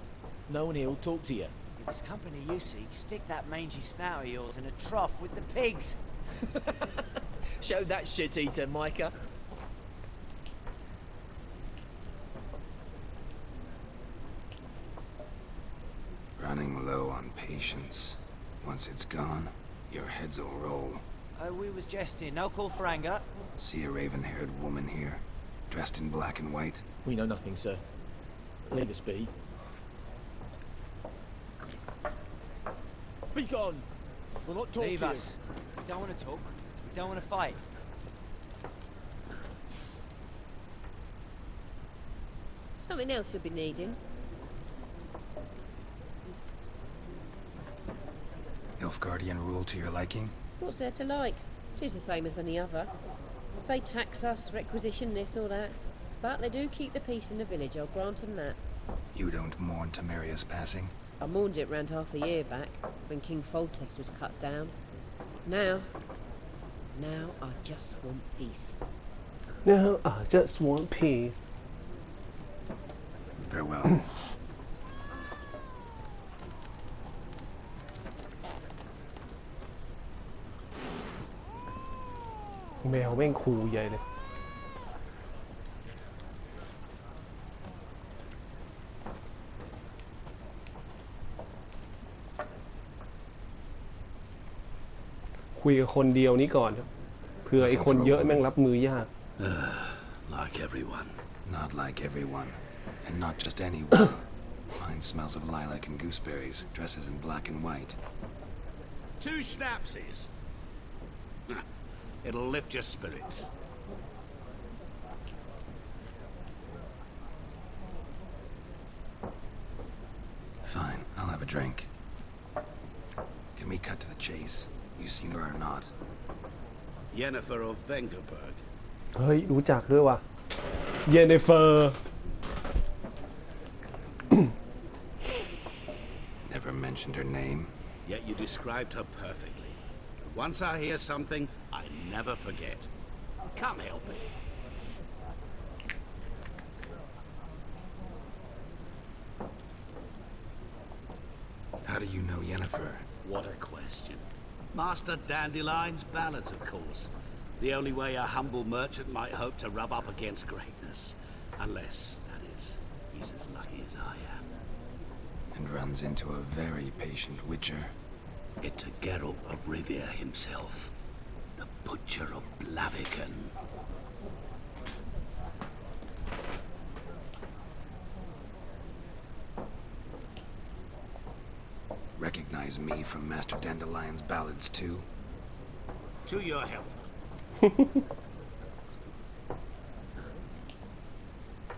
No one here will talk to you. If it's company you seek, stick that mangy snout of yours in a trough with the pigs. Show that shit-eater, Micah. Running low on patience. Once it's gone, your heads will roll. Oh, we was jesting. No call for anger. See a raven-haired woman here, dressed in black and white? We know nothing, sir. Leave us be. Be gone! We'll not talk Leave to us. We don't want to talk. We don't want to fight. Something else you'll be needing. Nilfgaardian rule to your liking? What's there to like? 'Tis the same as any other. They tax us, requisition this or that. But they do keep the peace in the village, I'll grant them that. You don't mourn Temeria's passing? I mourned it round half a year back, when King Foltest was cut down. Now I just want peace. Now I just want peace. Farewell. แมวแม่งคูใหญ่เลยคุยกับคนเดียวนี้ก่อนครับเผื่อไอ้คนเยอะแม่งรับมือยาก Like everyone. Not like everyone. And not just anyone. Mine smells of lilac and gooseberries, dresses in black and white. 2 schnapsies. It'll lift your spirits. Fine, I'll have a drink. Can we cut to the chase? You seen her or not? Yennefer of Vengerberg. เฮ้ยรู้จักด้วยว่ะเยนเฟอร์ Never mentioned her name. Yet you described her perfectly. Once I hear something, I never forget. Can't help it. How do you know Yennefer? What a question. Master Dandelion's ballads, of course. The only way a humble merchant might hope to rub up against greatness. Unless, that is, he's as lucky as I am. And runs into a very patient witcher. It's a Geralt of Rivia himself. The Butcher of Blaviken. Recognize me from Master Dandelion's ballads too? To your health.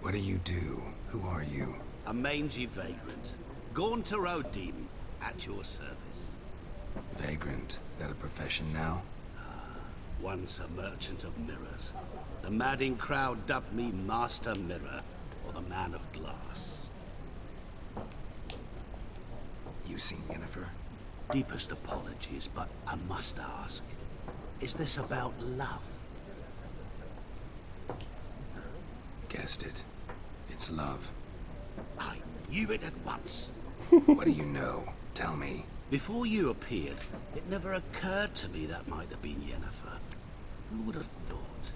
What do you do? Who are you? A mangy vagrant. Gone to Rodin, at your service. Vagrant? That a profession now? Once a merchant of mirrors. The madding crowd dubbed me Master Mirror, or the Man of Glass. You seen Yennefer? Deepest apologies, but I must ask. Is this about love? Guessed it. It's love. I knew it at once. What do you know? Tell me. Before you appeared, it never occurred to me that might have been Yennefer. Who would have thought?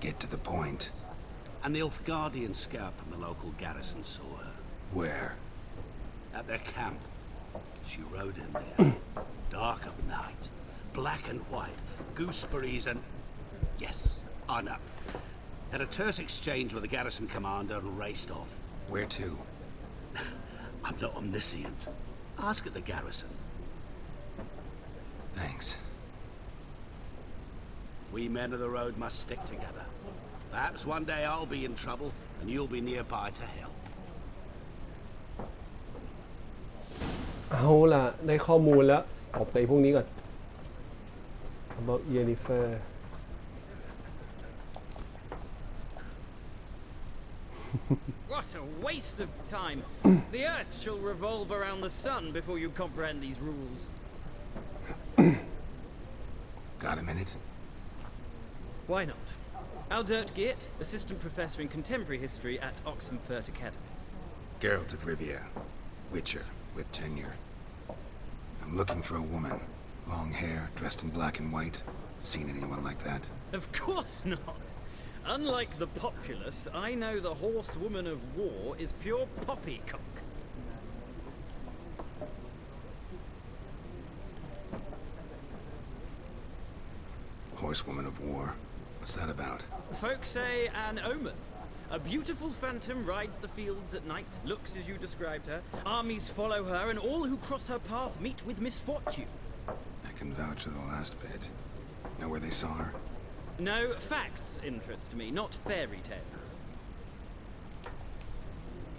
Get to the point. An Nilfgaardian scout from the local garrison saw her. Where? At their camp. She rode in there. Dark of night. Black and white. Gooseberries and... Yes, I know. Had a terse exchange with the garrison commander and raced off. Where to? I'm not omniscient. Ask at the garrison. Thanks. We men of the road must stick together. Perhaps one day I'll be in trouble and you'll be nearby to help. เอาล่ะได้ข้อมูลแล้วตบไปพวกนี้ก่อน about Yennefer What a waste of time. The earth shall revolve around the sun before you comprehend these rules. Got a minute? Why not? Aldert Geert, assistant professor in contemporary history at Oxenfurt Academy. Geralt of Rivia, witcher with tenure. I'm looking for a woman. Long hair, dressed in black and white. Seen anyone like that? Of course not. Unlike the populace, I know the horsewoman of war is pure poppycock. Horsewoman of war? What's that about? Folk say an omen. A beautiful phantom rides the fields at night, looks as you described her. Armies follow her, and all who cross her path meet with misfortune. I can vouch for the last bit. Know where they saw her? No, facts interest me, not fairy tales.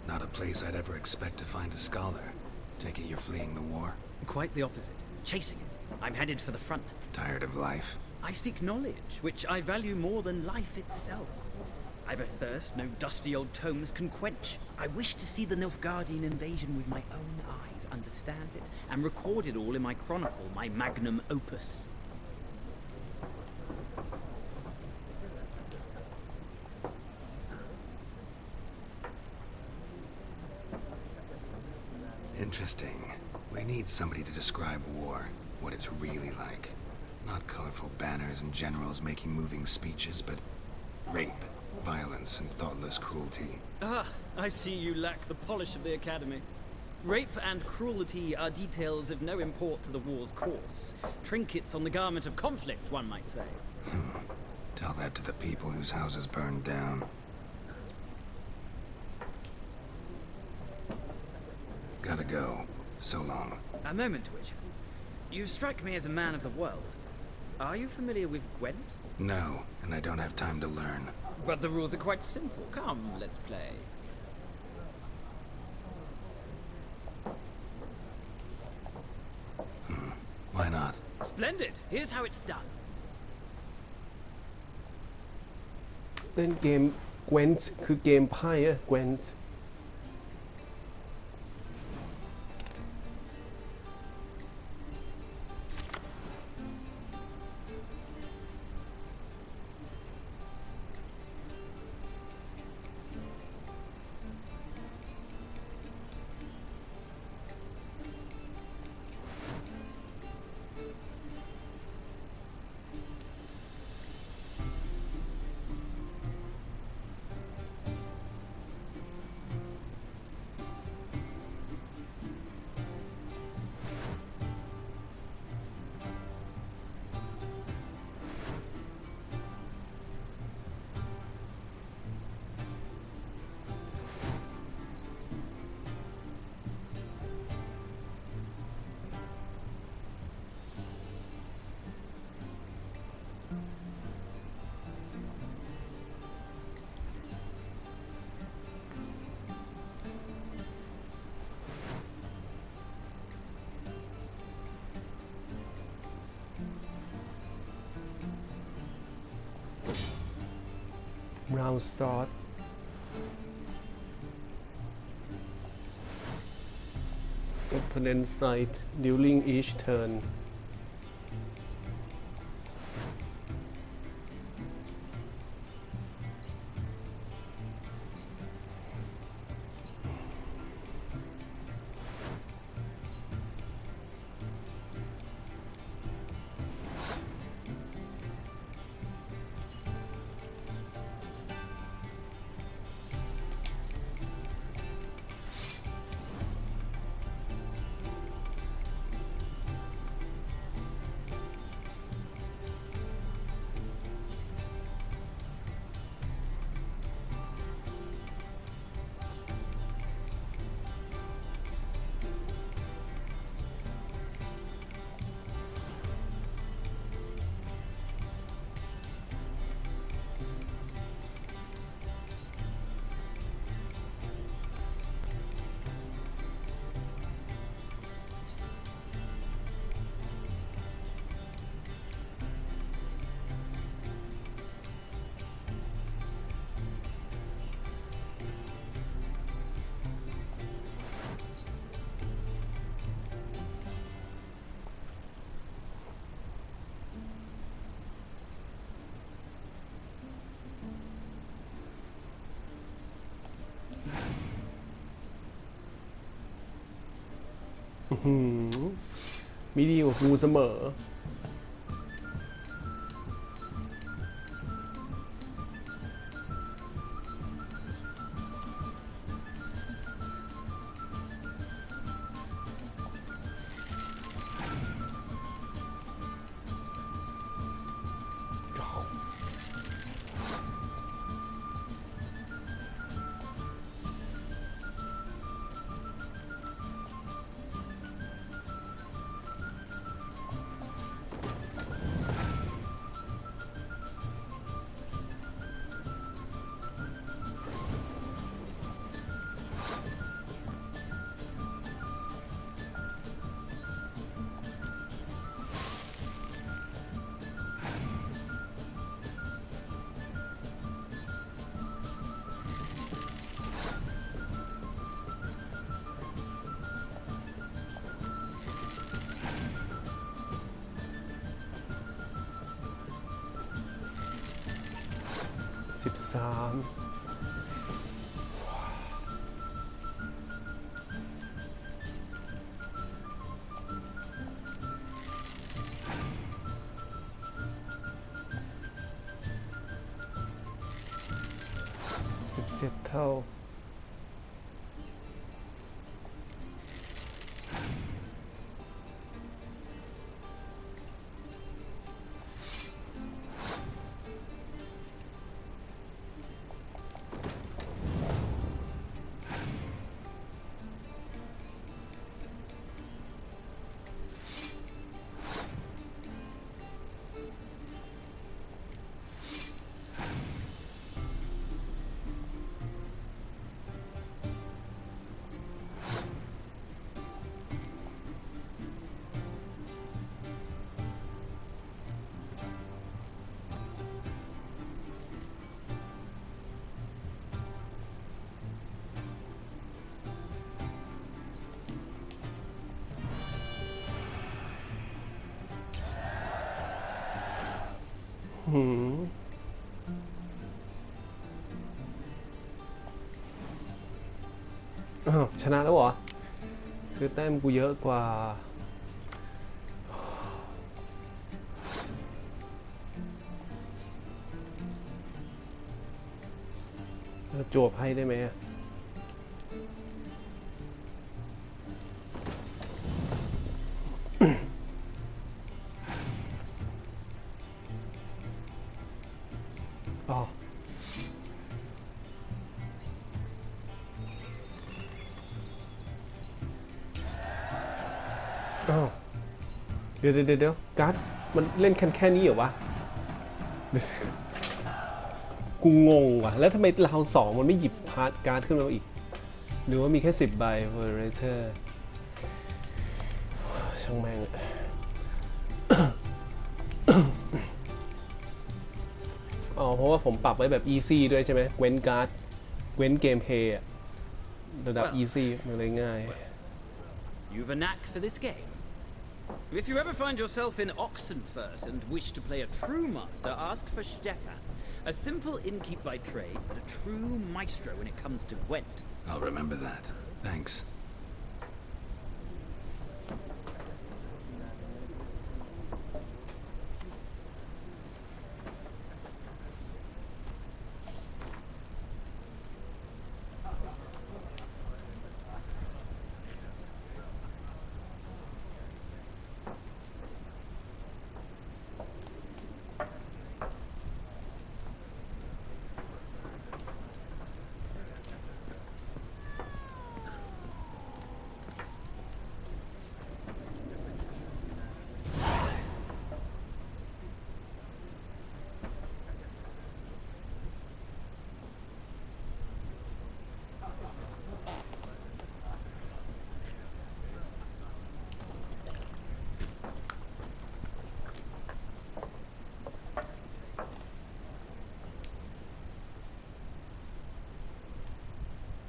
Not a place I'd ever expect to find a scholar. Take it you're fleeing the war? Quite the opposite. Chasing it. I'm headed for the front. Tired of life? I seek knowledge, which I value more than life itself. I've a thirst no dusty old tomes can quench. I wish to see the Nilfgaardian invasion with my own eyes, understand it, and record it all in my chronicle, my magnum opus. Interesting. We need somebody to describe war, what it's really like. Not colorful banners and generals making moving speeches, but rape, violence, and thoughtless cruelty. Ah, I see you lack the polish of the Academy. Rape and cruelty are details of no import to the war's course. Trinkets on the garment of conflict, one might say. Tell that to the people whose houses burned down. Gotta go. So long. A moment, Witcher. You strike me as a man of the world. Are you familiar with Gwent? No, and I don't have time to learn. But the rules are quite simple. Come, let's play. Why not? Splendid. Here's how it's done. เล่นเกม Gwent คือเกมไพ่อะ Gwent round start opponent side during each turnมีดีกว่ากูเสมอ1317เท่าอ้าวชนะแล้วเหรอคือแต้มกูเยอะกว่าจวบให้ได้ไหมอ๋อเดี๋ยวการ์ดมันเล่นแค่นี้เหรอวะ กูงงว่ะแล้วทำไมราว2มันไม่หยิบพาร์ทการ์ดขึ้นมาอีกหรือว่ามีแค่10 ใบเวอร์เรเตอร์ช่างแม่ง อ๋อเพราะว่า ะว่าผมปรับไว้แบบ easy ด้วยใช่ไหมเว้นการ์ดเว้นเกมเพลย์ระดับ easy มันเลยง่าย You've a knack for this game. If you ever find yourself in Oxenfurt and wish to play a true master, ask for Stepan. A simple innkeep by trade, but a true maestro when it comes to Gwent. I'll remember that. Thanks.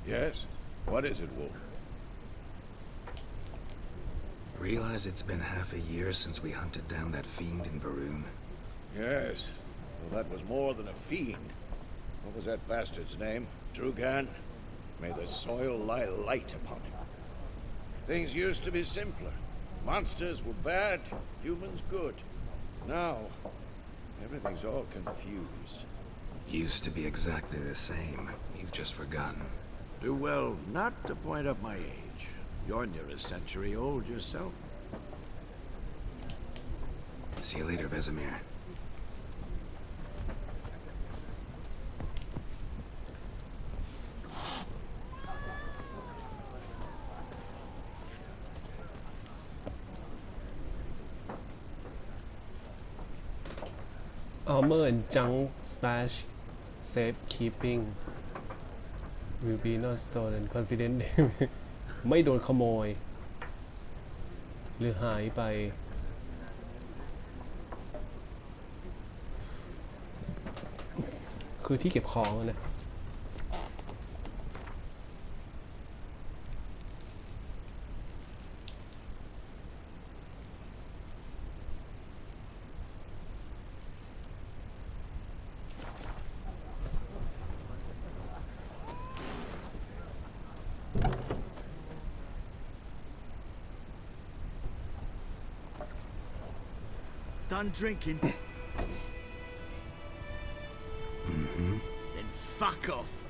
Yes? What is it, Wolf? Realize it's been half a year since we hunted down that fiend in Varun? Yes. Well, that was more than a fiend. What was that bastard's name? Drugan? May the soil lie light upon him. Things used to be simpler. Monsters were bad, humans good. Now, everything's all confused. Used to be exactly the same. You've just forgotten. Do well not to point up my age. You're near a century old yourself. See you later, Vesemir. Armor and junk stash safekeeping will be not stolen confident ไม่โดนขโมยหรือหายไปคือที่เก็บของนะDone drinking? Mm-hmm. Then fuck off.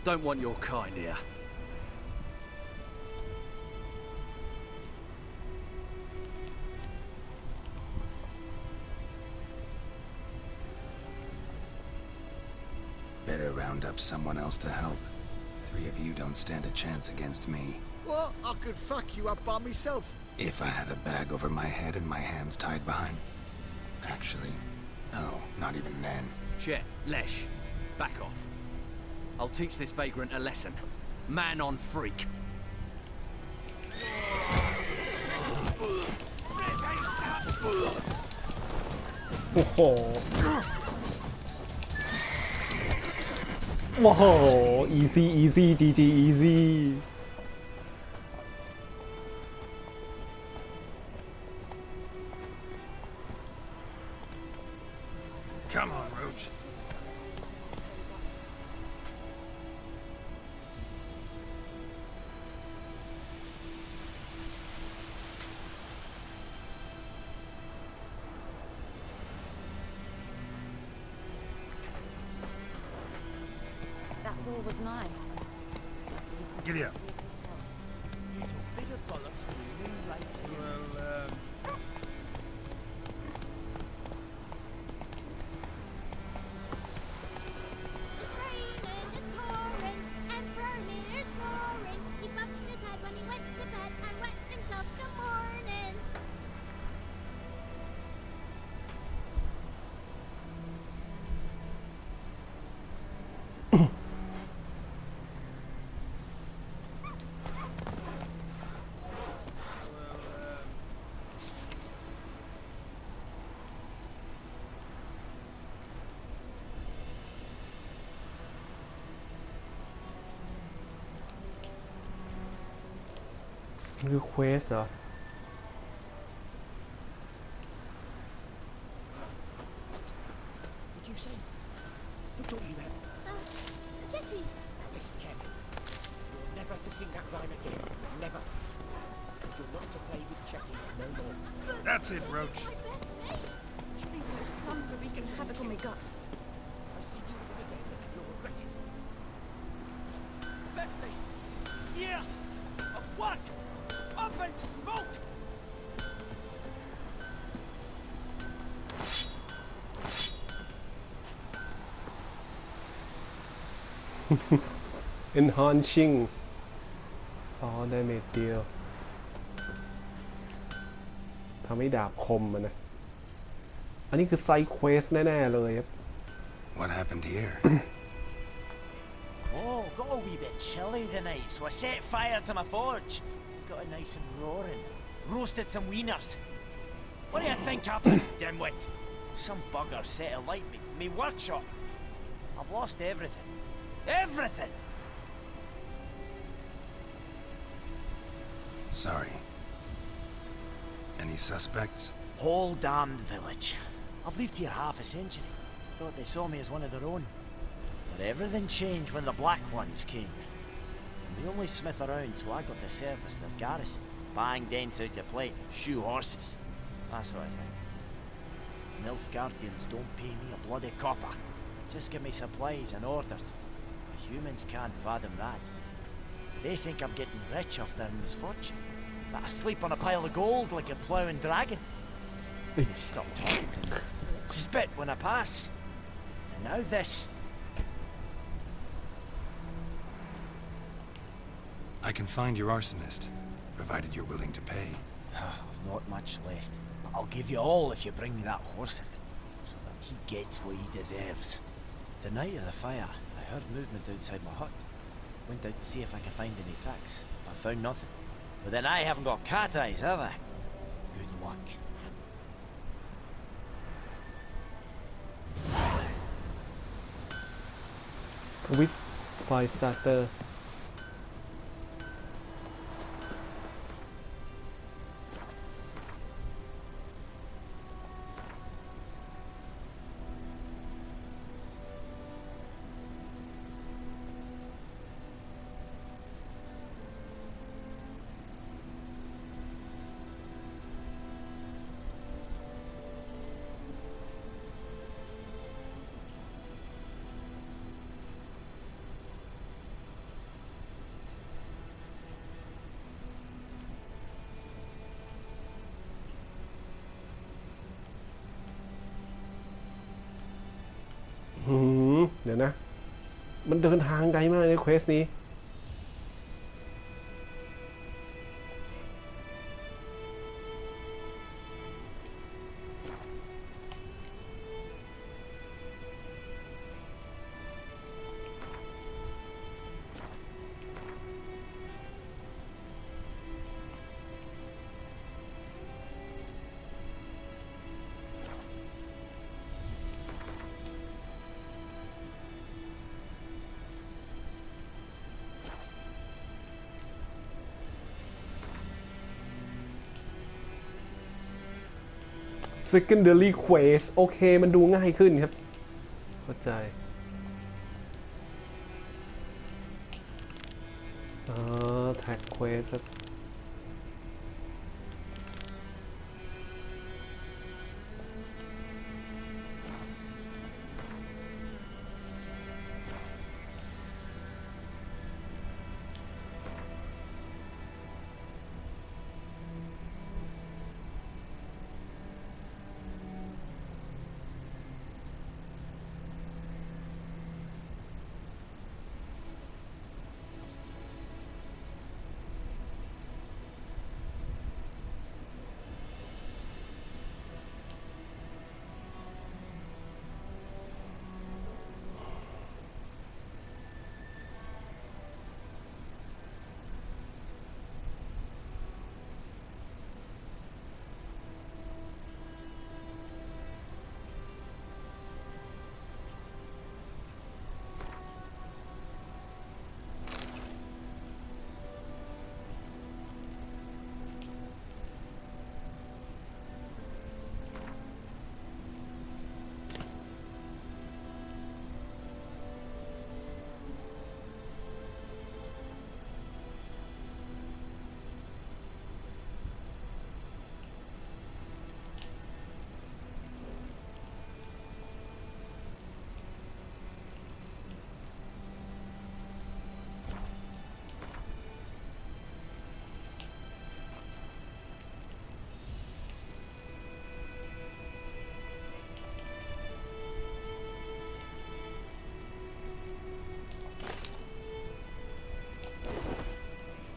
Don't want your kind here. Better round up someone else to help. Three of you don't stand a chance against me. What? I could fuck you up by myself. If I had a bag over my head and my hands tied behind... Actually, no, not even then. Chet, Lesh, back off. I'll teach this vagrant a lesson. Man on freak. Whoa, easy, GG, easy. Come on, Roach. That war was nigh. Giddy up. Bigger bollocks than you knew later. Well, It's raining, it's pouring, and Vermeer's snoring. He bumped his head when he went to bed and wet himself till morning. นี่คือเควสเหรอ What'd you say? Who taught you that? Jetty. Listen carefully. You're never to sing that rhyme again. Never. You're not to play with Chetty no more. That's it, Roach. These those plums are wreaking havoc on my gut. I see you with him again, and you'll regret it. 50 years of work up in smoke. enhancing อ๋อ damage เดียวทำให้ดาบคมมันนะ อันนี้คือไซด์เควสแน่ๆเลยครับ What happened here? Oh, got a wee bit chilly tonight, so I set fire to my forge. Got it nice and roaring. Roasted some wieners. What do you think happened, dimwit? Some bugger set alight me workshop. I've lost everything. Everything! Sorry. Any suspects? Whole damned village. I've lived here half a century. Thought they saw me as one of their own. But everything changed when the Black Ones came. I'm the only smith around, so I got to service their garrison. Bang dents out your plate, shoe horses. That sort of thing. Nilfgaardians don't pay me a bloody copper. Just give me supplies and orders. The humans can't fathom that. They think I'm getting rich off their misfortune. That I sleep on a pile of gold like a ploughing dragon. They've stopped talking to me. Spit when I pass. And now this. I can find your arsonist, provided you're willing to pay. I've not much left, but I'll give you all if you bring me that horse in, so that he gets what he deserves. The night of the fire, I heard movement outside my hut. Went out to see if I could find any tracks. I found nothing. But then I haven't got cat eyes, have I? Good luck. With Fire Starterเดี๋ยวนะ มันเดินทางไกลมากในเควสนี้ Secondary Quest โอเคมันดูง่ายขึ้นครับเข้าใจTag Quest ครับ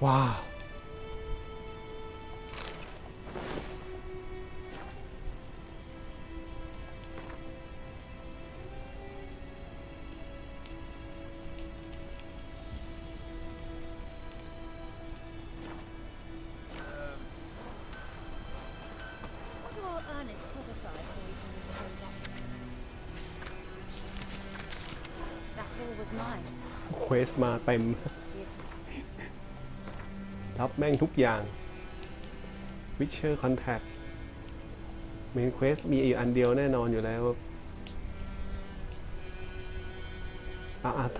ว้าว What do our earnest prophesy before we turn his toes up? That ball was mine. เควสมาเต็ม See it. รับแม่งทุกอย่าง Witcher Contact เมนเควสมีอยู่อันเดียวแน่นอนอยู่แล้ว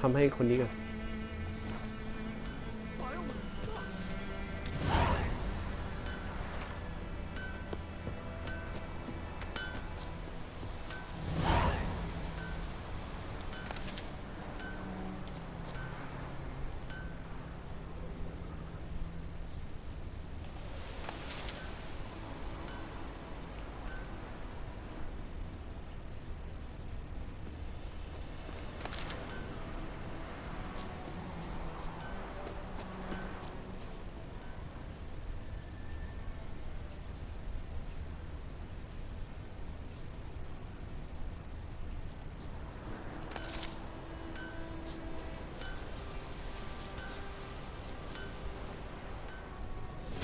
ทำให้คนนี้ก่อน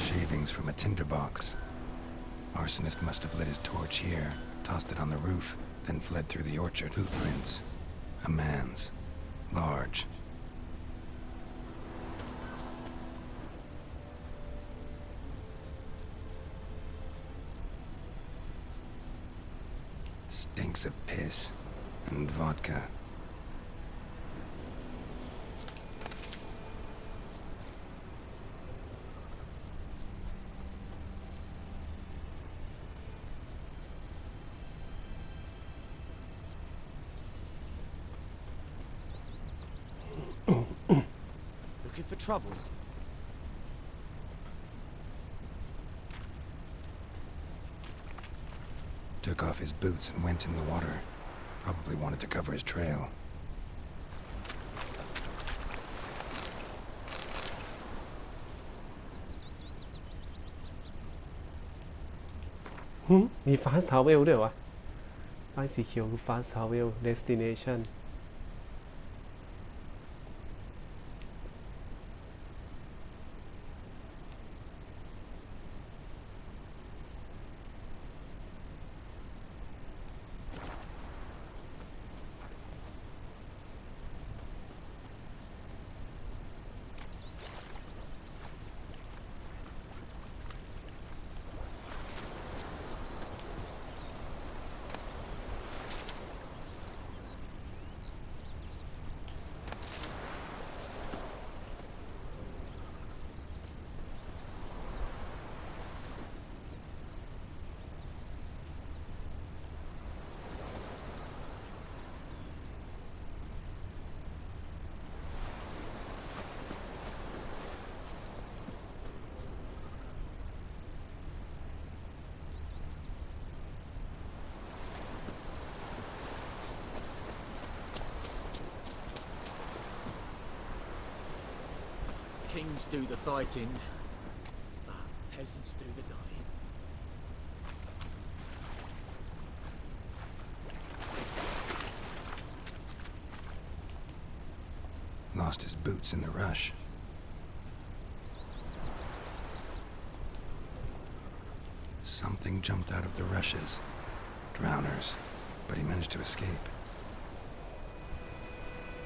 Shavings from a tinderbox. Arsonist must have lit his torch here, tossed it on the roof, then fled through the orchard. Footprints. A man's. Large. Stinks of piss and vodka. Looking for trouble? Took off his boots and went in the water. Probably wanted to cover his trail. Hmm? มี Fast Travel ด้วยวะป้ายสีเขียวคือ Fast Travel Destination Kings do the fighting, peasants do the dying. Lost his boots in the rush. Something jumped out of the rushes. Drowners, but he managed to escape.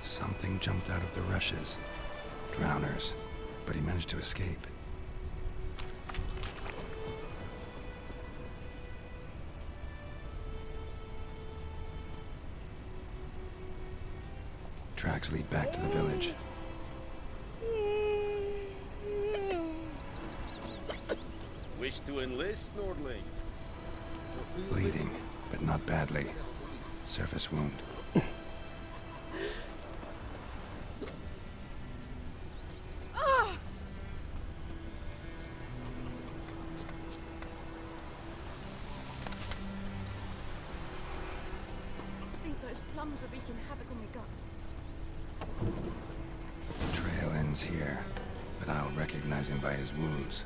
Something jumped out of the rushes. Drowners, but he managed to escape. Tracks lead back to the village. Wish to enlist, Nordling? Bleeding, but not badly. Surface wound. Plums are wreaking havoc on my gut. Trail ends here. but I'll recognize him by his wounds.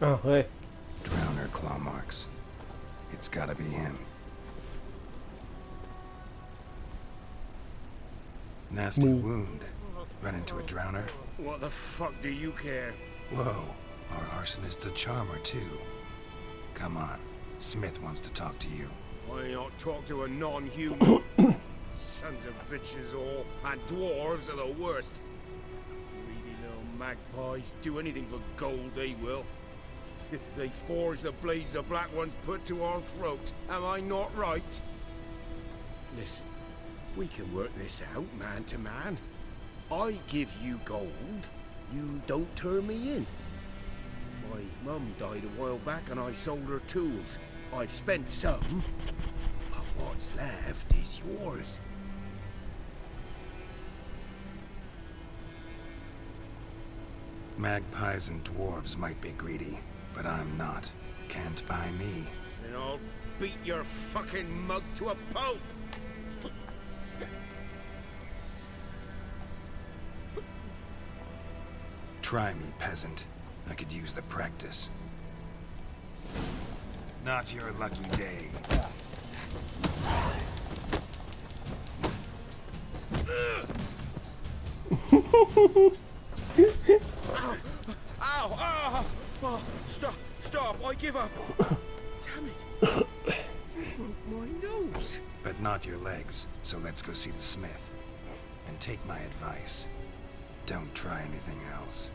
Oh, hey. Drowner claw marks. It's gotta be him. Nasty wound. Run into a drowner. What the fuck do you care? Whoa, our arsonist's a charmer too. Come on, Smith wants to talk to you. Why not talk to a non-human? Sons of bitches all, and dwarves are the worst. Greedy little magpies do anything for gold, they will. They forge the blades the black ones put to our throats. Am I not right? Listen, we can work this out man to man. I give you gold, you don't turn me in. My mum died a while back and I sold her tools. I've spent some, but what's left is yours. Magpies and dwarves might be greedy, but I'm not. Can't buy me. Then I'll beat your fucking mug to a pulp! Try me, peasant. I could use the practice. Not your lucky day. Ow! Ow! Ow! Oh, stop! I give up! Damn it! You broke my nose! But not your legs, so let's go see the smith. And take my advice. Don't try anything else.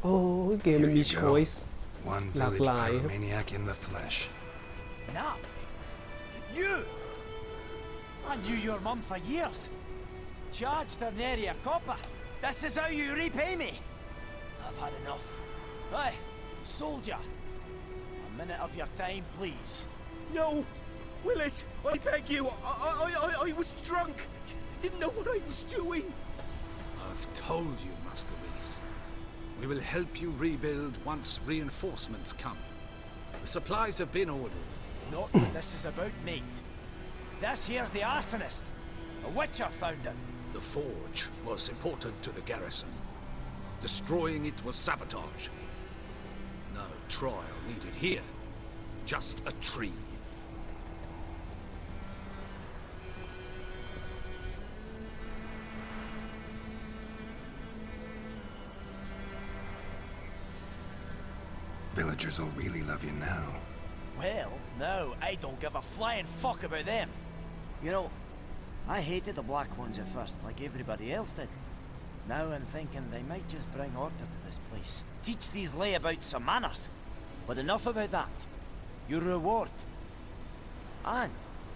Oh, game Hereมี you go. choice One หลาก village หลาย pyromaniac in the flesh. Now, you! I knew your mum for years. Charged her nary a copper. This is how you repay me. I've had enough. Hey, soldier. A minute of your time, please. No! Willis! I beg you! I was drunk! Didn't know what I was doing! I've told you, Master Willis. We will help you rebuild once reinforcements come. The supplies have been ordered. Not what this is about, mate. This here's the arsonist. A witcher found him. The forge was important to the garrison. Destroying it was sabotage. No trial needed here. Just a tree. Villagers will really love you now. Well, no, I don't give a flying fuck about them. You know, I hated the Black Ones at first, like everybody else did. Now I'm thinking they might just bring order to this place. Teach these layabouts some manners. But enough about that. Your reward. And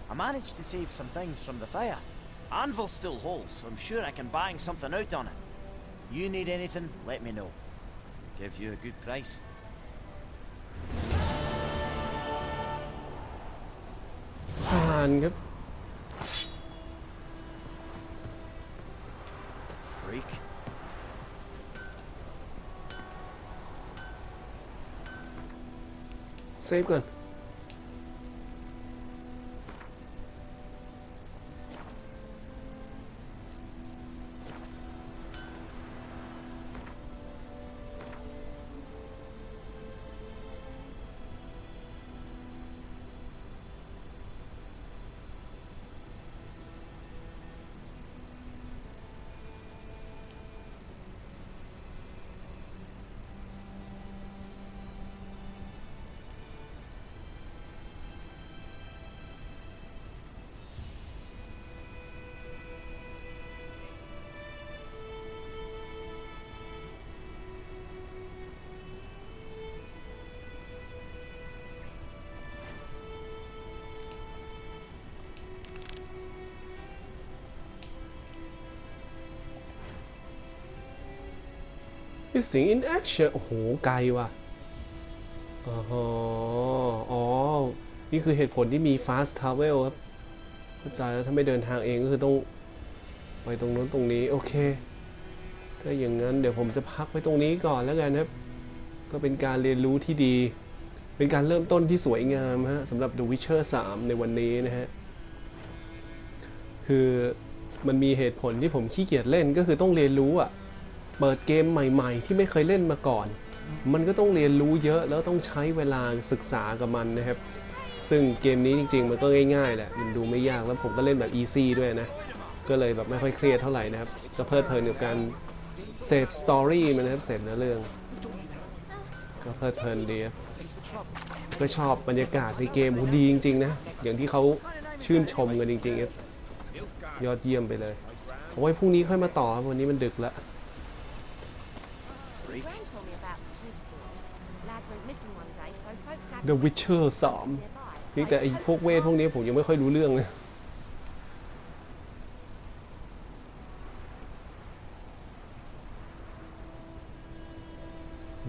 I managed to save some things from the fire. Anvil still holds, so I'm sure I can bang something out on it. You need anything, let me know. Give you a good price. Freak. Save ก่อน Missing in action โอ้โหไกลว่ะอ๋อนี่คือเหตุผลที่มี fast travel ครับเข้าใจแล้วถ้าไม่เดินทางเองก็คือต้องไปตรงนู้นตรงนี้โอเคถ้าอย่างนั้นเดี๋ยวผมจะพักไว้ตรงนี้ก่อนแล้วกันครับก็เป็นการเรียนรู้ที่ดีเป็นการเริ่มต้นที่สวยงามฮะสำหรับ The Witcher 3 ในวันนี้นะฮะคือมันมีเหตุผลที่ผมขี้เกียจเล่นก็คือต้องเรียนรู้อ่ะเปิดเกมใหม่ๆที่ไม่เคยเล่นมาก่อนมันก็ต้องเรียนรู้เยอะแล้วต้องใช้เวลาศึกษากับมันนะครับซึ่งเกมนี้จริงๆมันก็ง่ายๆแหละมันดูไม่ยากแล้วผมก็เล่นแบบ easy ด้วยนะก็เลยแบบไม่ค่อยเครียดเท่าไหร่นะครับก็เพลิดเพลินกับการเสพสตอรี่มันนะครับเสพเนื้อเรื่องก็เพลิดเพลินดีก็ชอบบรรยากาศในเกมดีจริงๆนะอย่างที่เขาชื่นชมกันจริงๆยอดเยี่ยมไปเลยเอาไว้พรุ่งนี้ค่อยมาต่อวันนี้มันดึกแล้ว The Witcher 3 นี่แต่ไอ้พวกเวทพวกนี้ผมยังไม่ค่อยรู้เรื่องเลย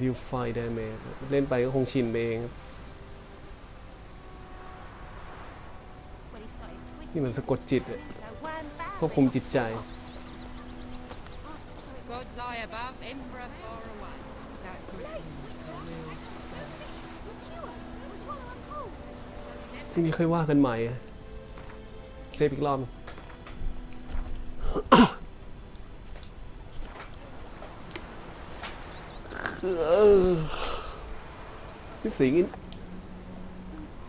ดิวไฟดาเมจเล่นไปก็คงชินไปเองนี่มันสะกดจิตเลยควบคุมจิตใจนี่ค่อยว่ากันใหม่เซฟอีกรอบนี่สิง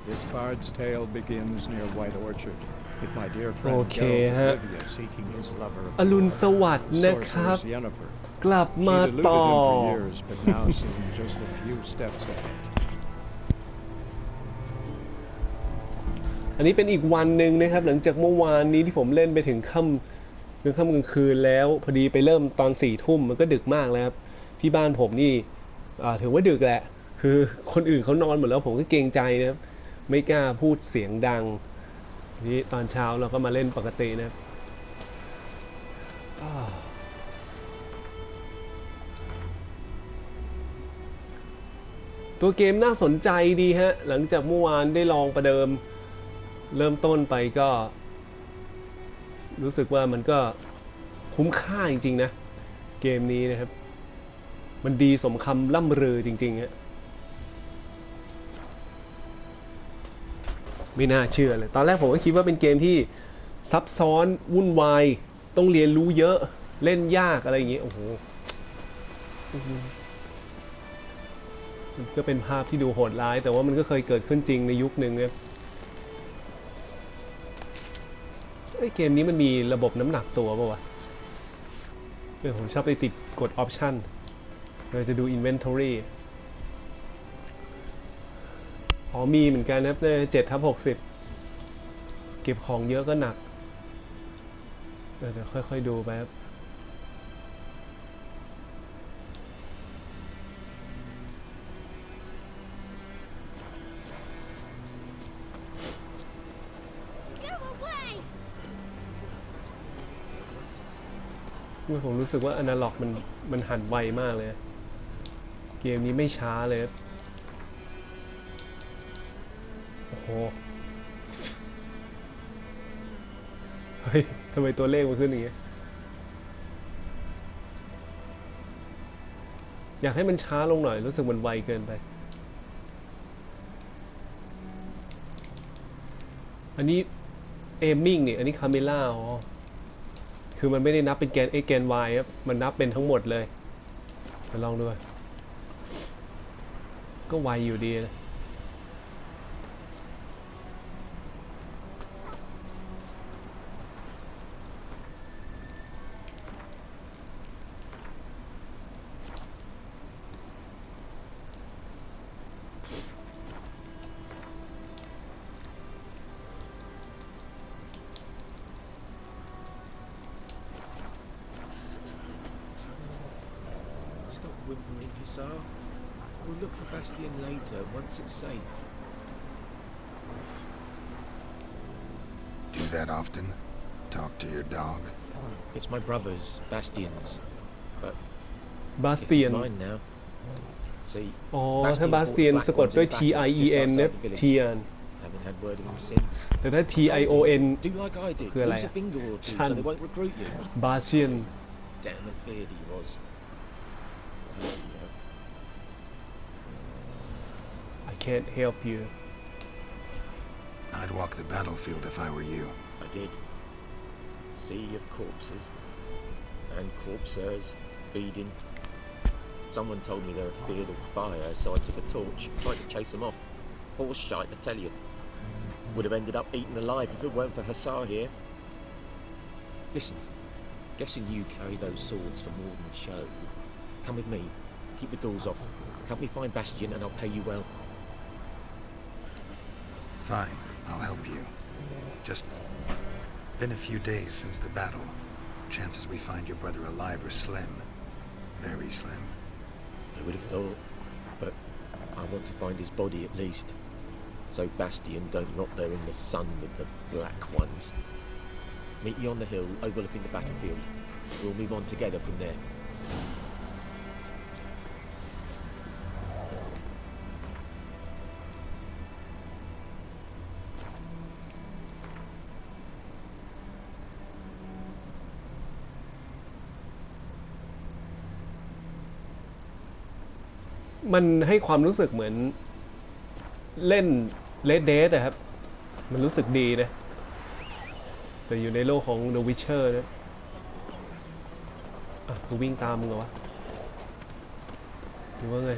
This bard's tale begins near White Orchard with my dear โอ friend เค Geralt ฮะ of Rivia seeking his lover of อรุณสวัสดิ์นะครับ sorceress Yennefer. กลับมา She'd eluded ต่อ him for years, but now seemed just a few steps ahead. อันนี้เป็นอีกวันหนึ่งนะครับหลังจากเมื่อวานนี้ที่ผมเล่นไปถึงค่ำกลางคืนแล้วพอดีไปเริ่มตอน4 ทุ่มมันก็ดึกมากแล้วครับที่บ้านผมนี่ถือว่าดึกแหละคือคนอื่นเขานอนหมดแล้วผมก็เกรงใจนะครับไม่กล้าพูดเสียงดังนี่ตอนเช้าเราก็มาเล่นปกตินะครับตัวเกมน่าสนใจดีฮะหลังจากเมื่อวานได้ลองประเดิมเริ่มต้นไปก็รู้สึกว่ามันก็คุ้มค่าจริงๆนะเกมนี้นะครับมันดีสมคำล่ำลือจริงๆฮะไม่น่าเชื่อเลยตอนแรกผมก็คิดว่าเป็นเกมที่ซับซ้อนวุ่นวายต้องเรียนรู้เยอะเล่นยากอะไรอย่างเงี้ยโอ้โหมันก็เป็นภาพที่ดูโหดร้ายแต่ว่ามันก็เคยเกิดขึ้นจริงในยุคหนึ่งเนี่ยเกมนี้มันมีระบบน้ำหนักตัวป่าววะผมชอบไปติดกด Option เราจะดู Inventory มีเหมือนกันนะครับ7/60เก็บของเยอะก็หนักเดี๋ยวค่อยๆดูไปครับผมรู้สึกว่าอนาล็อกมันหันไวมากเลยเกมนี้ไม่ช้าเลยโอ้โหเฮ้ยทำไมตัวเลขมันขึ้นอย่างเงี้ยอยากให้มันช้าลงหน่อยรู้สึกมันไวเกินไปอันนี้เอมมิ่งนี่อันนี้คาเมล่าคือมันไม่ได้นับเป็นแกน x แกน y ครับมันนับเป็นทั้งหมดเลยไปลองดูก็ไวอยู่ดีนะWhimpering, Hussar. We'll look for Bastion later, once it's safe. Do that often? Talk to your dog? It's my brother's, Bastion's. But บาสเตียน See, อ๋อถ้าบาสเตียนสะกดด้วย TIEN เนี่ยเทียน haven't had word of him since. แต่ถ้า TION Do like I did. คืออะไร Lose a finger or two ชัน so they won't recruit you. บาเซียน Damn afraid he was. I can't help you I'd walk the battlefield if I were you. I did. Sea of corpses and corpsers feeding. Someone told me they're feared of fire, so I took a torch, tried to chase them off. Horse shite, I tell you. Would have ended up eaten alive if it weren't for Hussar here. Listen, guessing you carry those swords for more than show. Come with me, keep the ghouls off. Help me find Bastion and I'll pay you well. Fine, I'll help you. Just been a few days since the battle. Chances we find your brother alive are slim. Very slim. I would have thought, but I want to find his body at least. So Bastion don't rot there in the sun with the black ones. Meet me on the hill overlooking the battlefield. We'll move on together from there. มันให้ความรู้สึกเหมือนเล่น Red Dead อะครับมันรู้สึกดีนะแต่อยู่ในโลกของ The Witcher นะอ่ะกูวิ่งตามมึงเหรอวะหรือว่าไง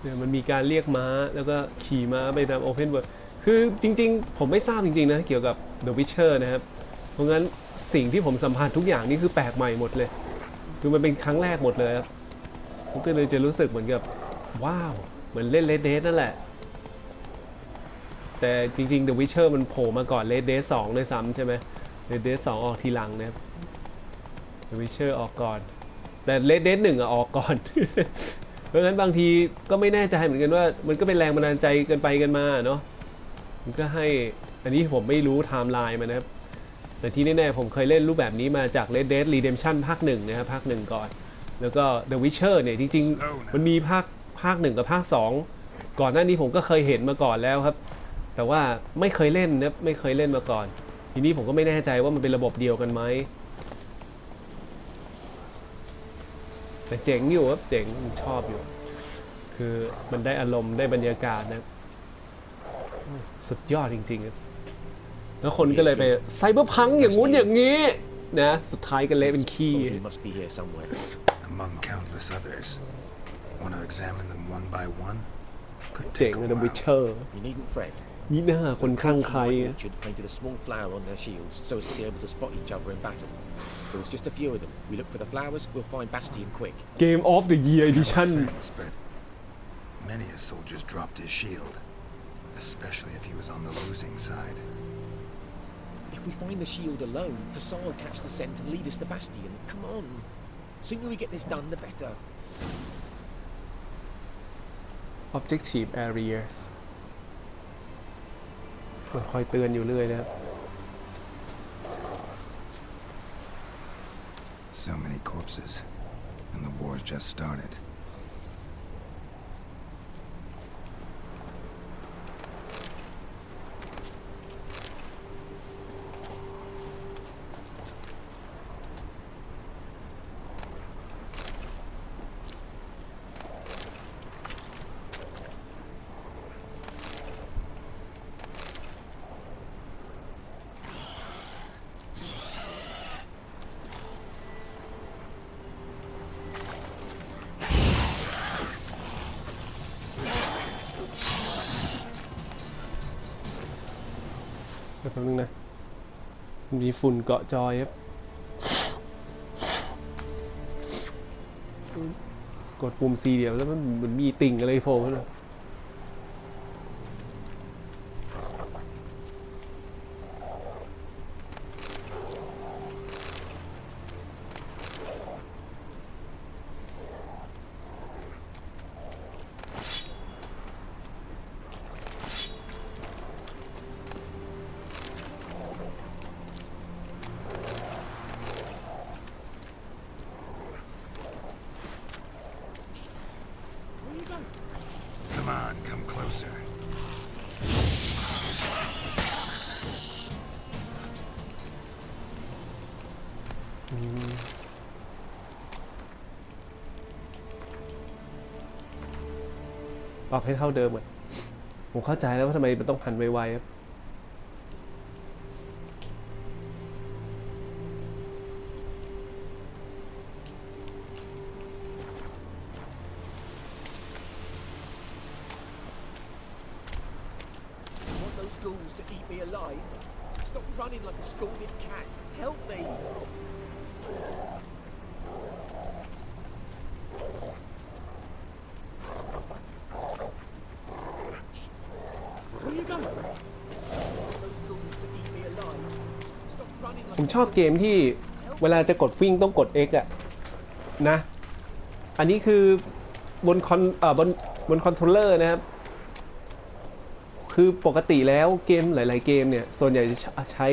เนี่ยมันมีการเรียกม้าแล้วก็ขี่ม้าไปตาม Open World คือจริงๆผมไม่ทราบจริงๆนะเกี่ยวกับ The Witcher นะครับเพราะงั้นสิ่งที่ผมสัมผัสทุกอย่างนี่คือแปลกใหม่หมดเลยคือมันเป็นครั้งแรกหมดเลยครับผมก็เลยจะรู้สึกเหมือนกับว้าวเหมือนเล่น Red Dead นั่นแหละแต่จริงๆ The Witcher มันโผล่มาก่อน Red Dead 2ด้วยซ้ำใช่ไหม Red Dead 2ออกทีหลังนะครับ The Witcher ออกก่อนแต่ Red Dead 1ออกก่อน เพราะงั้นบางทีก็ไม่แน่ใจเหมือนกันว่ามันก็เป็นแรงบันดาลใจกันไปกันมาเนาะมันก็ให้อันนี้ผมไม่รู้ไทม์ไลน์มันนะครับแต่ที่แน่ๆผมเคยเล่นรูปแบบนี้มาจาก Red Dead Redemption ภาค1นะครับภาค1ก่อนแล้วก็ The Witcher เนี่ยจริงๆมันมีภาค1กับภาค2ก่อนหน้านี้ผมก็เคยเห็นมาก่อนแล้วครับแต่ว่าไม่เคยเล่นนะไม่เคยเล่นมาก่อนทีนี้ผมก็ไม่แน่ใจว่ามันเป็นระบบเดียวกันไหมแต่เจ๋งอยู่ครับเจ๋งชอบอยู่คือมันได้อารมณ์ได้บรรยากาศนะสุดยอดจริงๆครับแล้วคนก็เลยไปไซเบอร์พังอย่างงู้นอย่างงี้นะสุดท้ายก็เละเป็นขี้ Among countless others. Want to examine them one by one? Could เจ๋ง take a นะ while. Witcher You needn't fret. นี่หน้าคนข้างใคร Orchard painted a small flower on their shields so as to be able to spot each other in battle. There was just a few of them. We look for the flowers, we'll find Bastion quick. Game of the Year Edition. No offense, but many a soldier's dropped his shield, especially if he was on the losing side. If we find the shield alone, Hussar will catch the scent and lead us to Bastion. Come on. Sooner we get this done, the better. Objective areas มันคอยเตือนอยู่เรื่อยนะครับ So many corpses, and the war's just started.แป๊บนึงนะมีฝุ่นเกาะจอยครับกดปุ่ม C เดียวแล้วมันเหมือนมีติ่งอะไรโผล่ขึ้นมา ปรับให้เท่าเดิมก่อนผมเข้าใจแล้วว่าทำไมมันต้องหันไวๆครับ Ghouls to eat me alive. Stop running like a scalded cat. Help me. Where are you going? Those ghouls to eat me alive. Stop running like ผมชอบเกมที่เวลาจะกดวิ่งต้องกด X อะนะอันนี้คือบนคอนโทรลเลอร์นะครับคือปกติแล้วเกมหลายๆเกมเนี่ยส่วนใหญ่จะใช้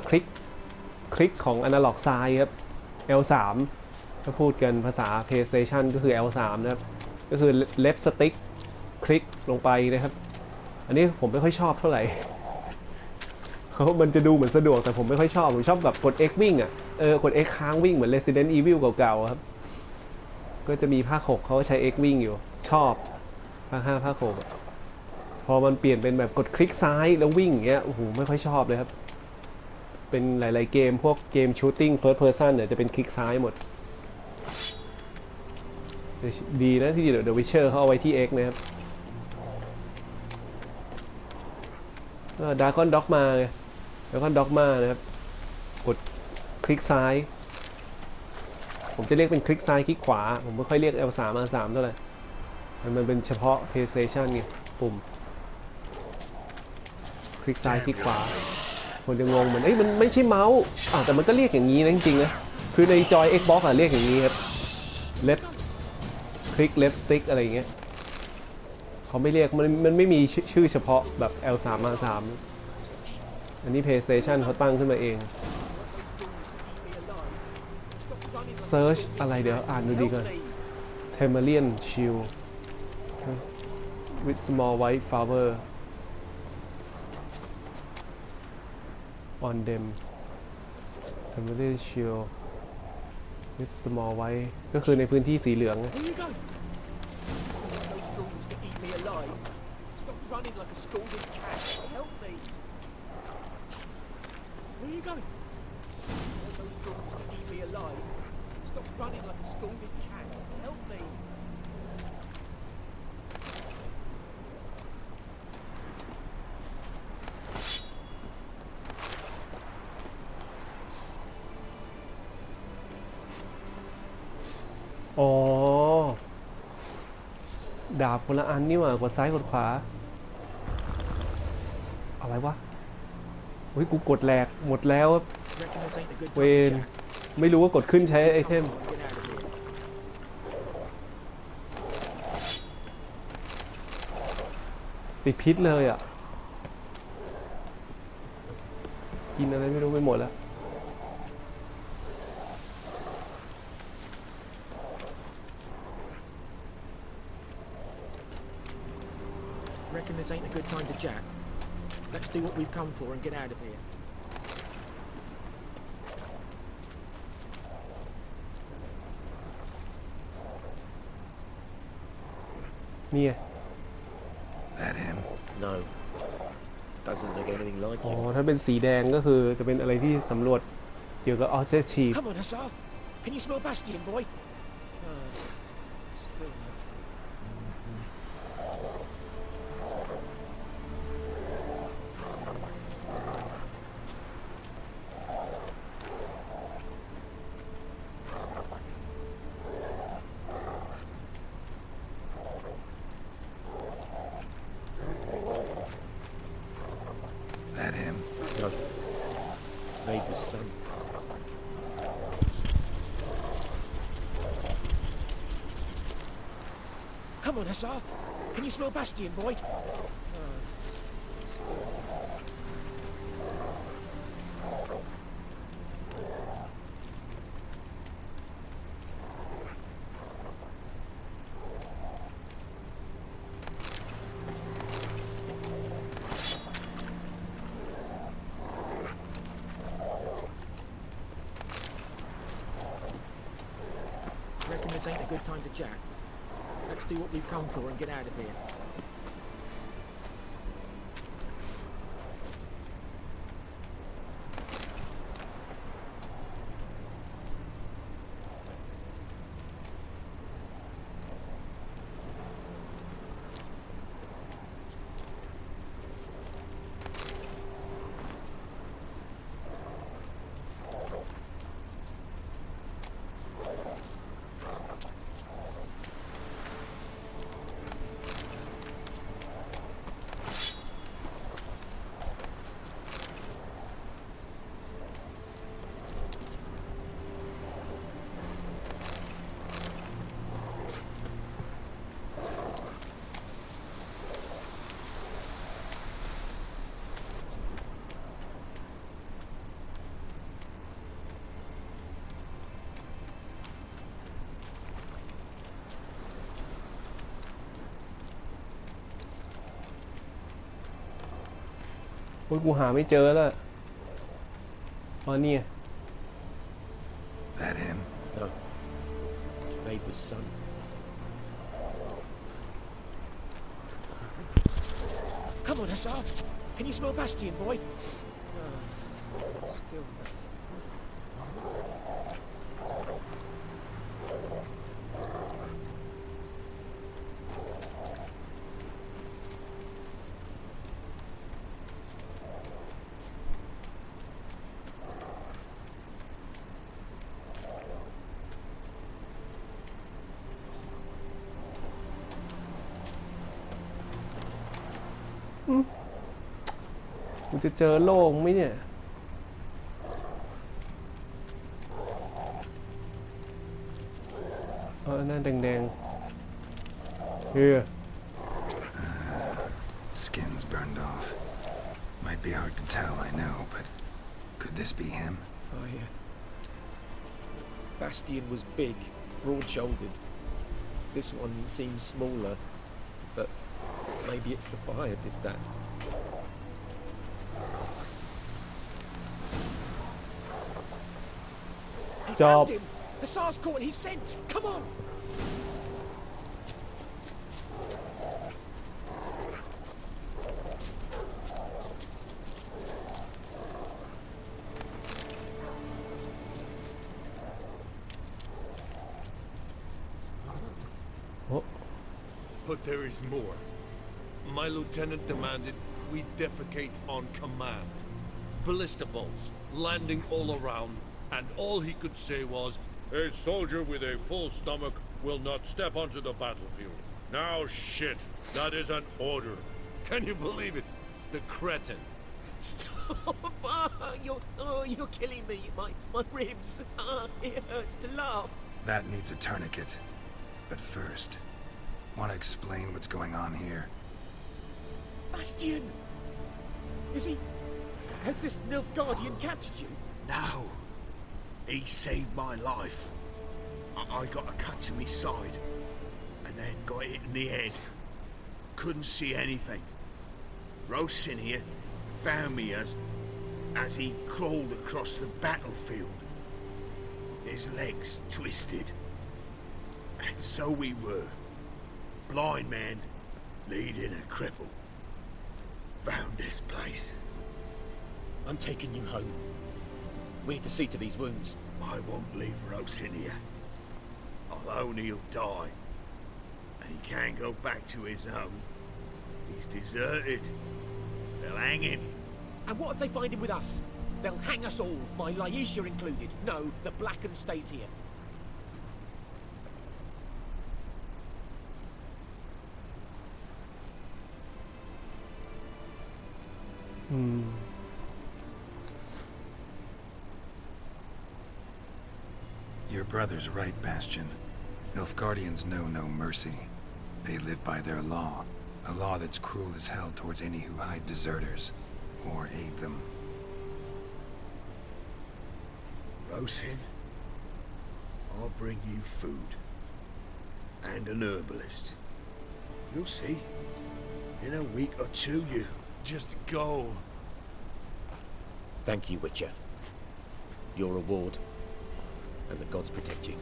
คลิกของ Analog ซ้ายครับ L3 ถ้าพูดกันภาษา PlayStation ก็คือ L3 นะครับก็คือ left stick คลิกลงไปนะครับอันนี้ผมไม่ค่อยชอบเท่าไหร่มันจะดูเหมือนสะดวกแต่ผมไม่ค่อยชอบผมชอบแบบกด X วิ่งอ่ะกด X ค้างวิ่งเหมือน Resident Evil เก่าๆครับก็จะมีภาค 6เขาใช้ X วิ่งอยู่ชอบภาค 5 ภาค 6พอมันเปลี่ยนเป็นแบบกดคลิกซ้ายแล้ววิ่งอย่างเงี้ยโอ้โหไม่ค่อยชอบเลยครับเป็นหลายๆเกมพวกเกม Shooting First Person เนี่ยจะเป็นคลิกซ้ายหมดดีนะที่The Witcher เขาเอาไว้ที่ X นะครับดาร์คอนด็อกมานะครับกดคลิกซ้ายผมจะเรียกเป็นคลิกซ้ายคลิกขวาผมไม่ค่อยเรียก L3 R3 เท่าไหร่มันเป็นเฉพาะ PlayStation ไงปุ่มคลิกซ้ายคลิกขวาคนจะงงเหมือนมันไม่ใช่เมาส์แต่มันก็เรียกอย่างนี้นะจริงๆนะคือในจอย Xbox เรียกอย่างนี้ครับ left คลิก left stick อะไรอย่างเงี้ยเขาไม่เรียกมันไม่มีชื่อเฉพาะแบบ L3 R3 อันนี้ PlayStation เขาตั้งขึ้นมาเอง Search อะไรเดี๋ยวอ่านดูดีก่อน Temerian Shield with small white flower on them Temerian Shield with small white ก็คือในพื้นที่สีเหลืองrunning like a scalded cat. Help me. Where are you going? All those ghouls to eat me alive. Stop running like a scalded cat. Help me. อ๋อดาบคนละอันนี่หว่ากดซ้ายกดขวาอะไรวะเฮ้ยกูกดแหลกหมดแล้วเวนไม่รู้ว่ากดขึ้นใช้ไอเทมติดพิษเลยอ่ะกินอะไรไม่รู้ไปหมดแล้วReckon this ain't a good time to jack. Let's do what we've come for and get out of here. นี่ That him? No. Doesn't look anything like him. อ๋อถ้าเป็นสีแดงก็คือจะเป็นอะไรที่สำรวจเกี่ยวกับออเจชีฟ Come on, Hussar. Can you smell Bastion, boy? Still That him? No. Neighbour's son. Come on, Hussar. Can you smell Bastion, boy? Reckon this ain't a good time to jack. Let's do what we've come for and get out of here. โอ้ยกูหาไม่เจอแล้วอ๋อนี่ That him? No. Neighbor's son. Come on, Hussar. Can you smell Bastion, boy? Still nothing.กูจะเจอโล่งไหมเนี่ยนั่นแดงๆHere. Skin's burned off. Might be hard to tell, I know, but could this be him? Oh, yeah. Bastion was big, broad-shouldered. This one seems smaller, but maybe it's the fire did that. He Job. found him. Hussar's caught his scent. Come on. But there is more. My lieutenant demanded we defecate on command. Ballista bolts, landing all around, and all he could say was, "A soldier with a full stomach will not step onto the battlefield." Now shit, that is an order. Can you believe it? The cretin. Stop! You're killing me. My ribs. It hurts to laugh. That needs a tourniquet. But first, want to explain what's going on here? Bastion! Is he... Has this Nilfgaardian captured you? No. He saved my life. I got a cut to my side, and then got hit in the head. Couldn't see anything. Rosin here found me as he crawled across the battlefield. His legs twisted. And so we were. Blind man leading a cripple. Found this place. I'm taking you home. We need to see to these wounds. I won't leave Rosin here. Alone he'll die. And he can't go back to his own. He's deserted. They'll hang him. And what if they find him with us? They'll hang us all, my Laisha included. No, the Blacken stays here. Your brother's right, Bastion. Nilfgaardians know no mercy. They live by their law. A law that's cruel as hell towards any who hide deserters or aid them. Rosin, I'll bring you food. And an herbalist. You'll see. In a week or two, you... Just go. Thank you, Witcher. Your reward, and the gods protect you.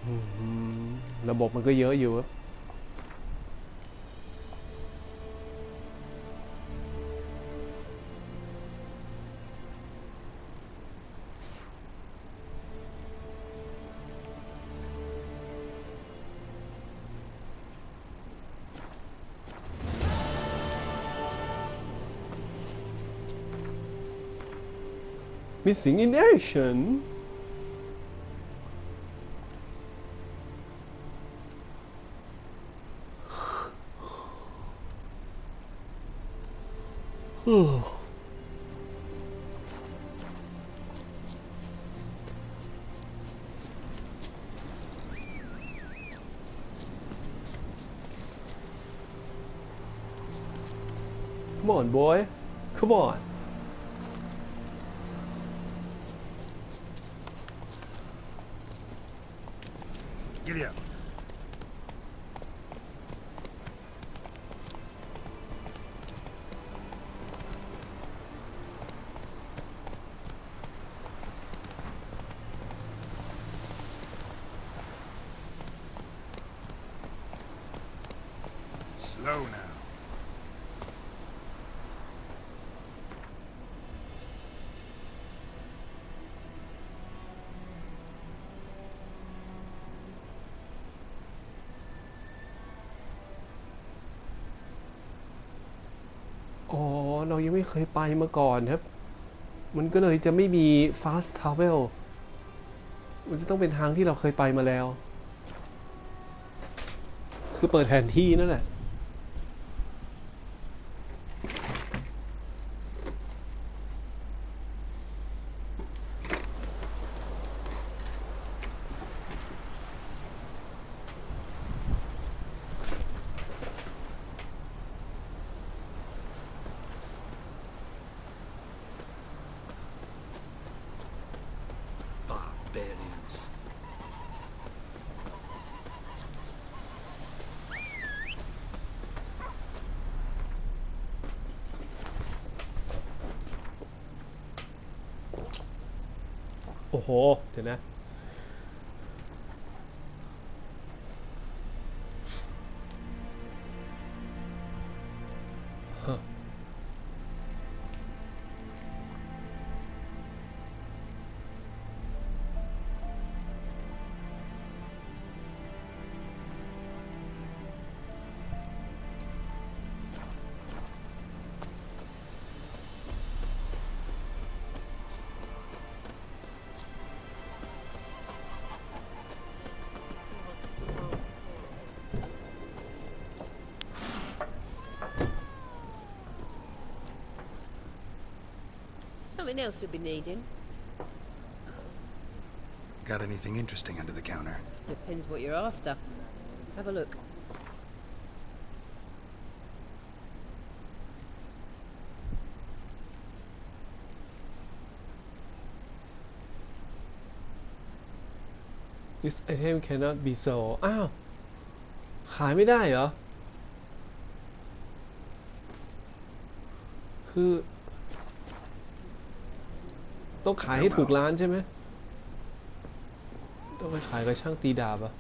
Mm-hmm. ระบบมันก็เยอะอยู่ครับMissing in action Come on boy Come on Giddy up. Slow now. อ๋อเรายังไม่เคยไปมาก่อนครับมันก็เลยจะไม่มี fast travel มันจะต้องเป็นทางที่เราเคยไปมาแล้วคือเปิดแผนที่นั่นแหละโอ้โหเดี๋ยวนะSomething else you'll be needing. Got anything interesting under the counter? Depends what you're after. Have a look. This item cannot be sold อ้าวขายไม่ได้เหรอคือต้องขายให้ถูกร้านใช่ไหมต้องไปขายกับช่างตีดาบอะ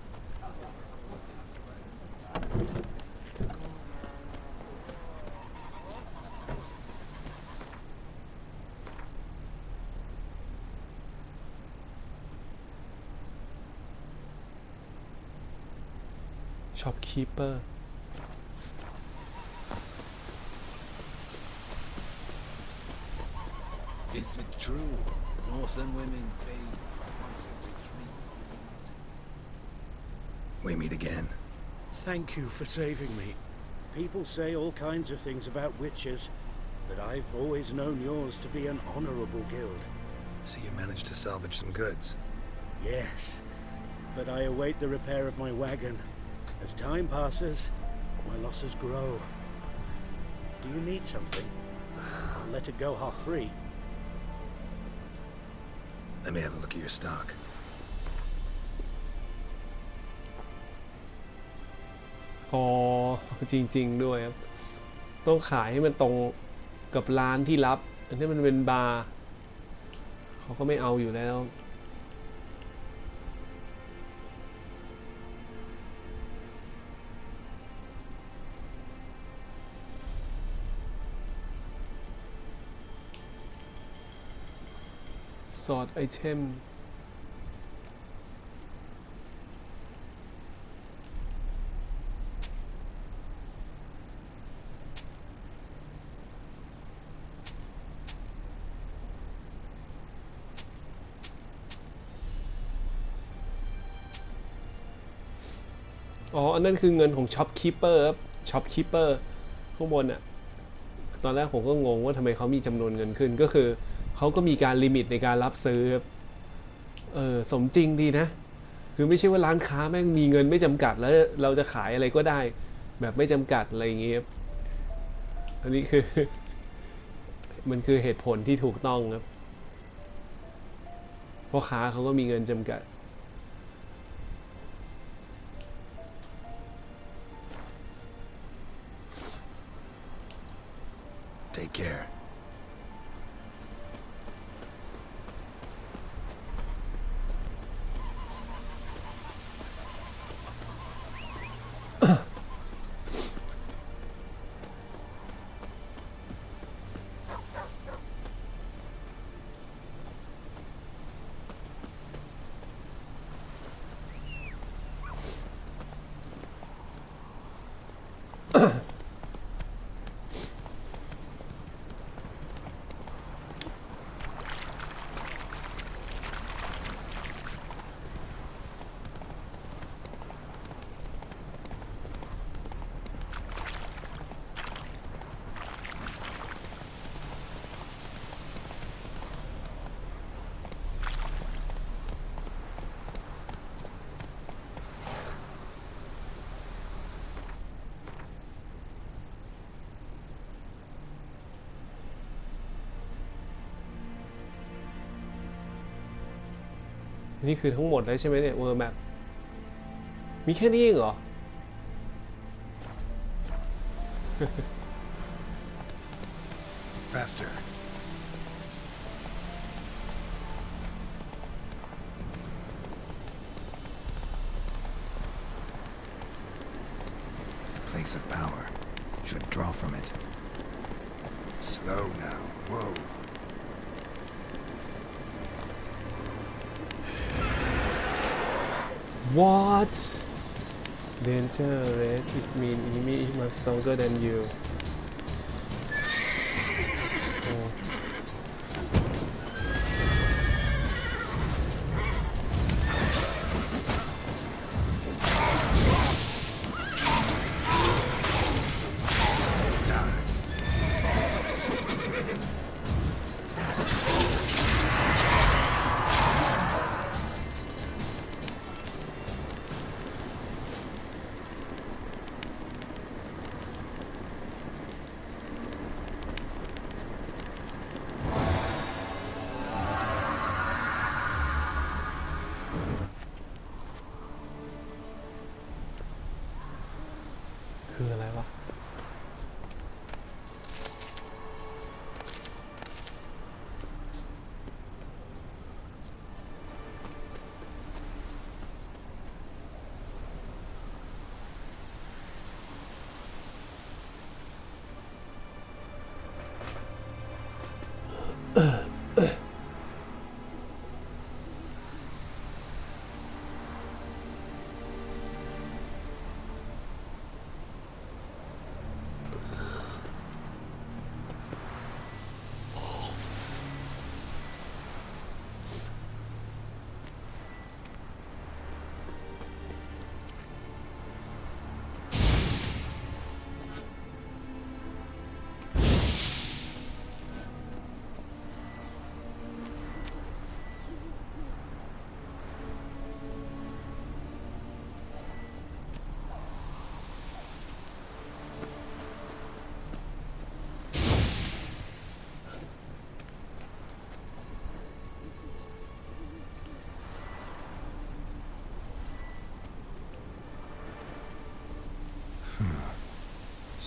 ช็อปคีเปอร์Is it true? Northern women bathe once every 3 years. We meet again. Thank you for saving me. People say all kinds of things about witches, but I've always known yours to be an honorable guild. So you managed to salvage some goods? Yes, but I await the repair of my wagon. As time passes, my losses grow. Do you need something? I'll let it go half-free. Let me have a look at your stock. อ๋อจริงๆด้วยครับต้องขายให้มันตรงกับร้านที่รับอันนี้มันเป็นบาร์เขาก็ไม่เอาอยู่แล้วสอดไอเทมอ๋ออันนั้นคือเงินของช็อปคีเปอร์ครับช็อปคีเปอร์ข้างบนอ่ะตอนแรกผมก็งงว่าทำไมเขามีจำนวนเงินขึ้นก็คือเขาก็มีการลิมิตในการรับซื้อครับสมจริงดีนะคือไม่ใช่ว่าร้านค้าแม่งมีเงินไม่จำกัดแล้วเราจะขายอะไรก็ได้แบบไม่จำกัดอะไรอย่างเงี้ยอันนี้คือ มันคือเหตุผลที่ถูกต้องครับเพราะค้าเขาก็มีเงินจำกัด Take care.นี่คือทั้งหมดเลยใช่ไหมเนี่ยเวอร์แมปมีแค่นี้เองเหรอ Faster. Place of power. Should draw from it. Slow now. Whoa. What? Danger red. It means enemy is much stronger than you. Oh.คืออะไรวะ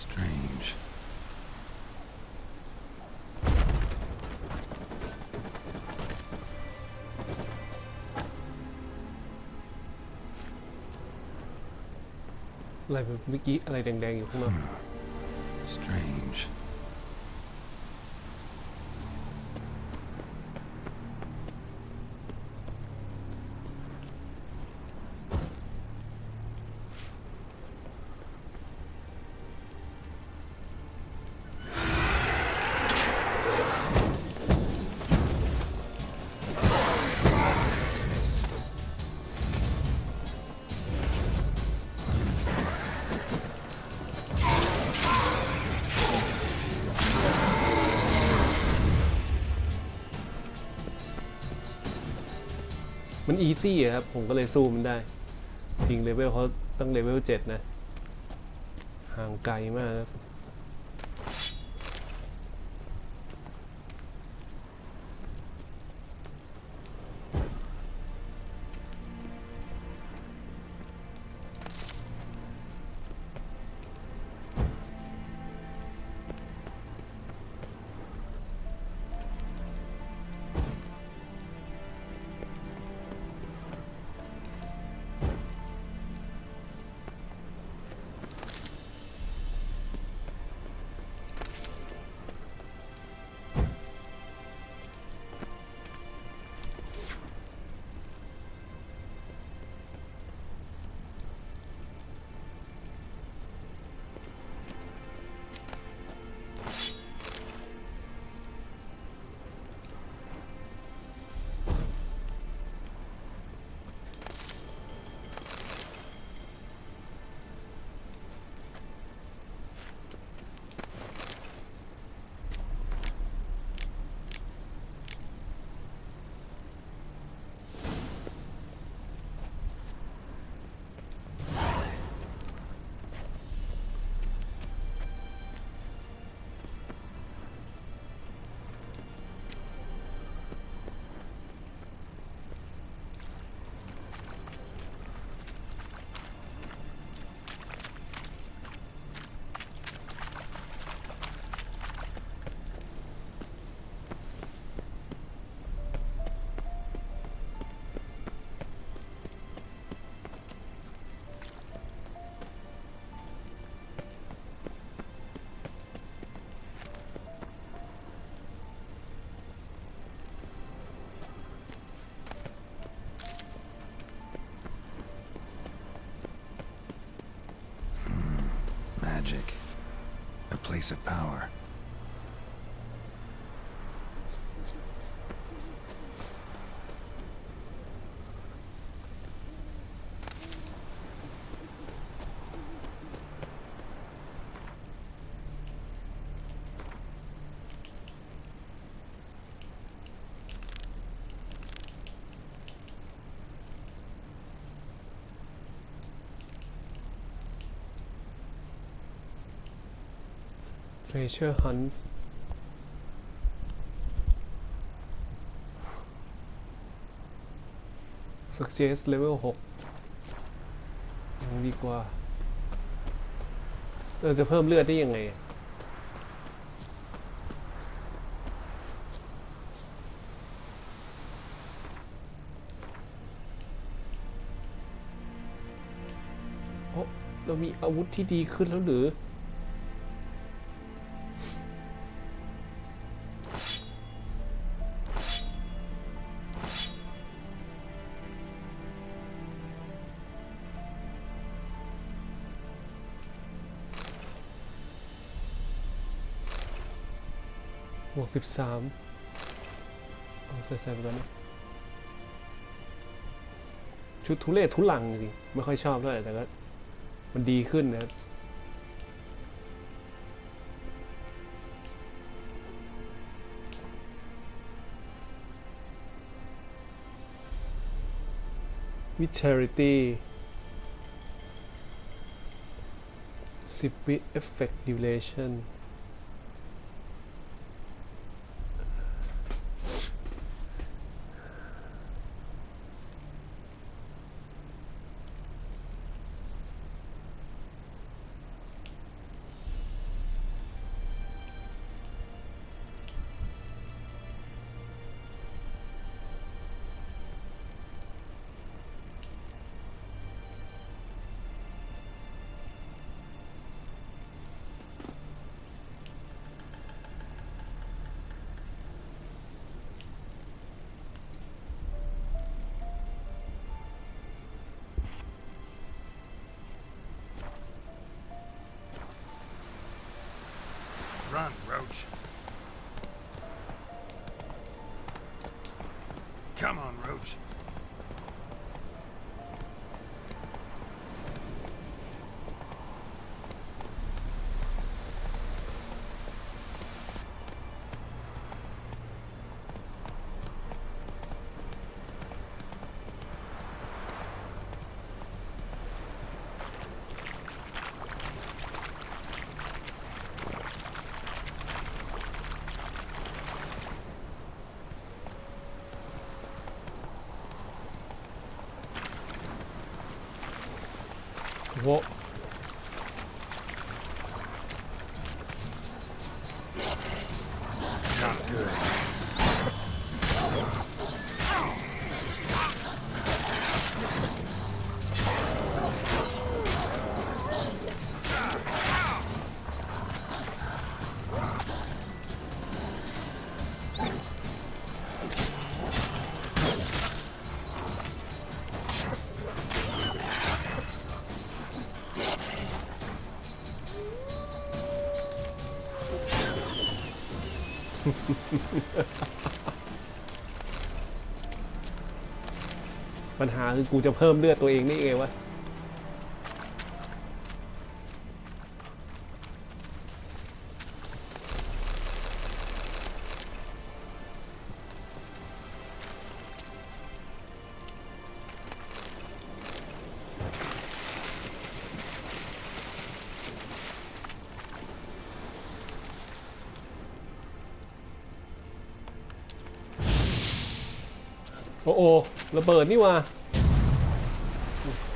Strange. อะไรแบบเมื่อกี้อะไรแดงๆอยู่ข้างนอก Strange.มันอีซี่อะครับผมก็เลยสู้มันได้จริงเลเวลเขาตั้งเลเวล7นะห่างไกลมากครับ magic. A place of power. Treasure Hunt Success Level 6ยังดีกว่าเราจะเพิ่มเลือดได้ยังไงโอ้เรามีอาวุธที่ดีขึ้นแล้วหรือบวก13เอาใส่ไปก่อนนะชุดทุเรศทุลังจริงไม่ค่อยชอบด้วยแต่ก็มันดีขึ้นนะครับวิชาริตี้10 วิ effect duration Run, Roach. Come on, Roach. What? Not good.ปัญหาคือกูจะเพิ่มเลือดตัวเองนี่เองวะโอ้โหระเบิดนี่ว่ะโอ้โห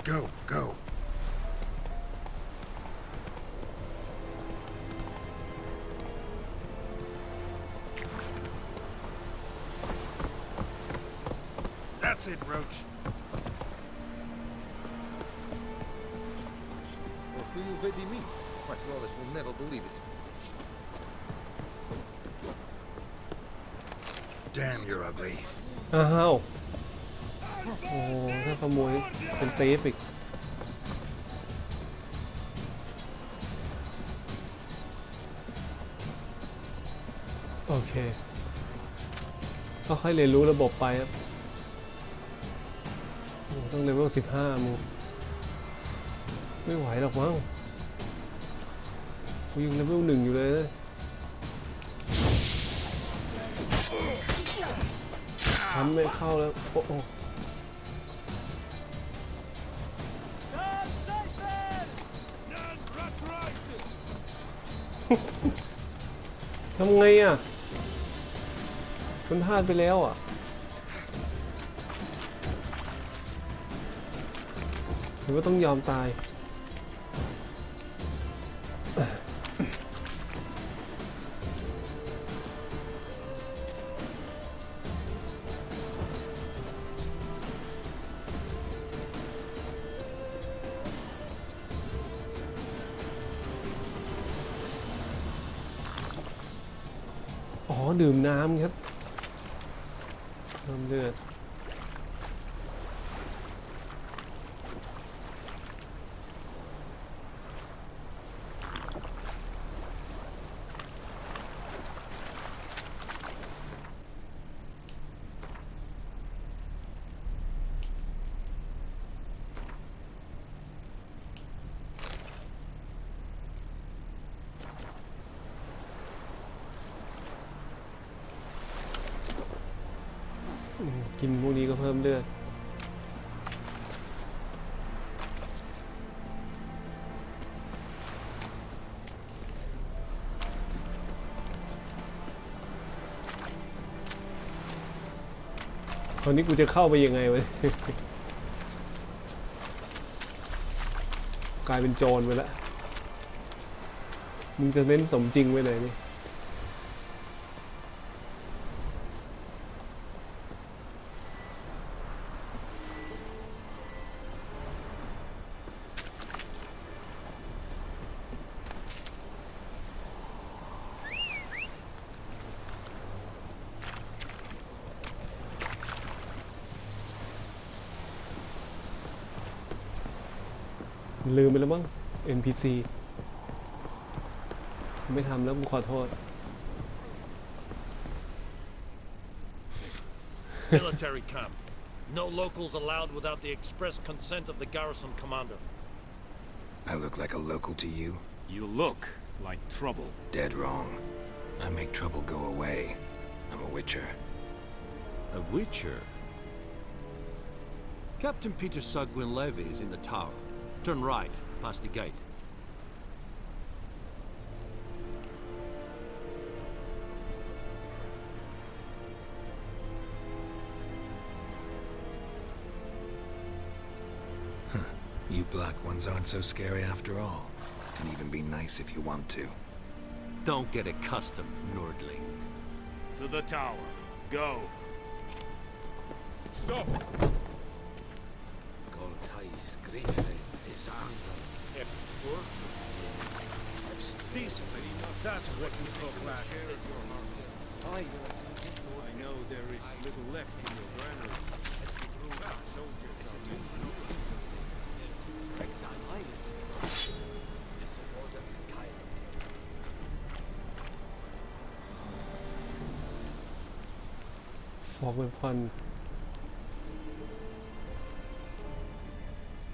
Go, go. That's it, Roach. What will you vedi me? My Wallace will never believe it. Damn, you're ugly. อ้าวโอ้ถ้าขโมยเป็นเตฟอีกโอเคก็ค่อยเรียนรู้ระบบไปครับโอ้ต้องเลเวล15มูไม่ไหวหรอกมั้งกูยังเลเวล1อยู่เลยนะทำไม่เข้าแล้วโอ้โหทำไงอ่ะมันพลาดไปแล้วอ่ะหรือว่าต้องยอมตายอ๋อดื่มน้ำครับน้ำเลือดกินพวกนี้ก็เพิ่มเลือดคราวนี้กูจะเข้าไปยังไงวะ กลายเป็นโจรไปแล้วมึงจะเน้นสมจริงไว้เลยนี่ลืมไปแล้วมั้ง NPC ไม่ทำแล้วกูขอโทษ Military camp. No locals allowed without the express consent of the garrison commander. I look like a local to you? You look like trouble. Dead wrong. I make trouble go away. I'm a witcher. A witcher? Captain Peter Sugwin Levy is in the tower. Turn right, past the gate. You black ones aren't so scary after all. Can even be nice if you want to. Don't get accustomed, Nordling. To the tower. Go. Stop! That's what you look like. I know there is little left in your granaries. Soldiers are meant to Fog weapon.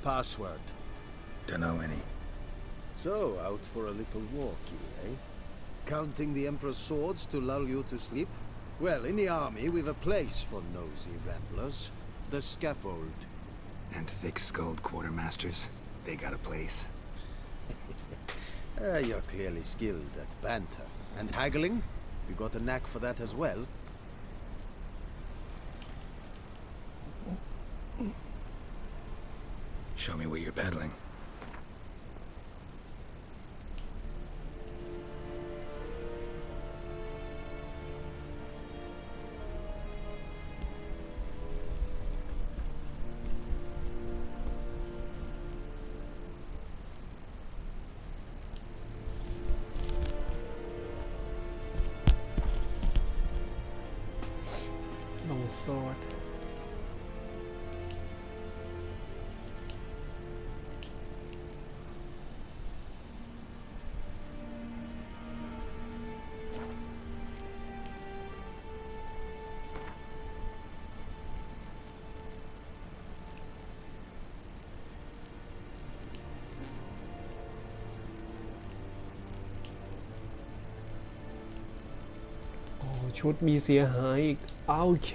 Password. Dunno any. So, out for a little walkie, eh? Counting the Emperor's swords to lull you to sleep? Well, in the army, we've a place for nosy ramblers. The scaffold. And thick-skulled quartermasters. They got a place. You're clearly skilled at banter. And haggling? You got a knack for that as well? Show me what you're peddling. Long sword. ชุดมีเสียหายอีกโอเค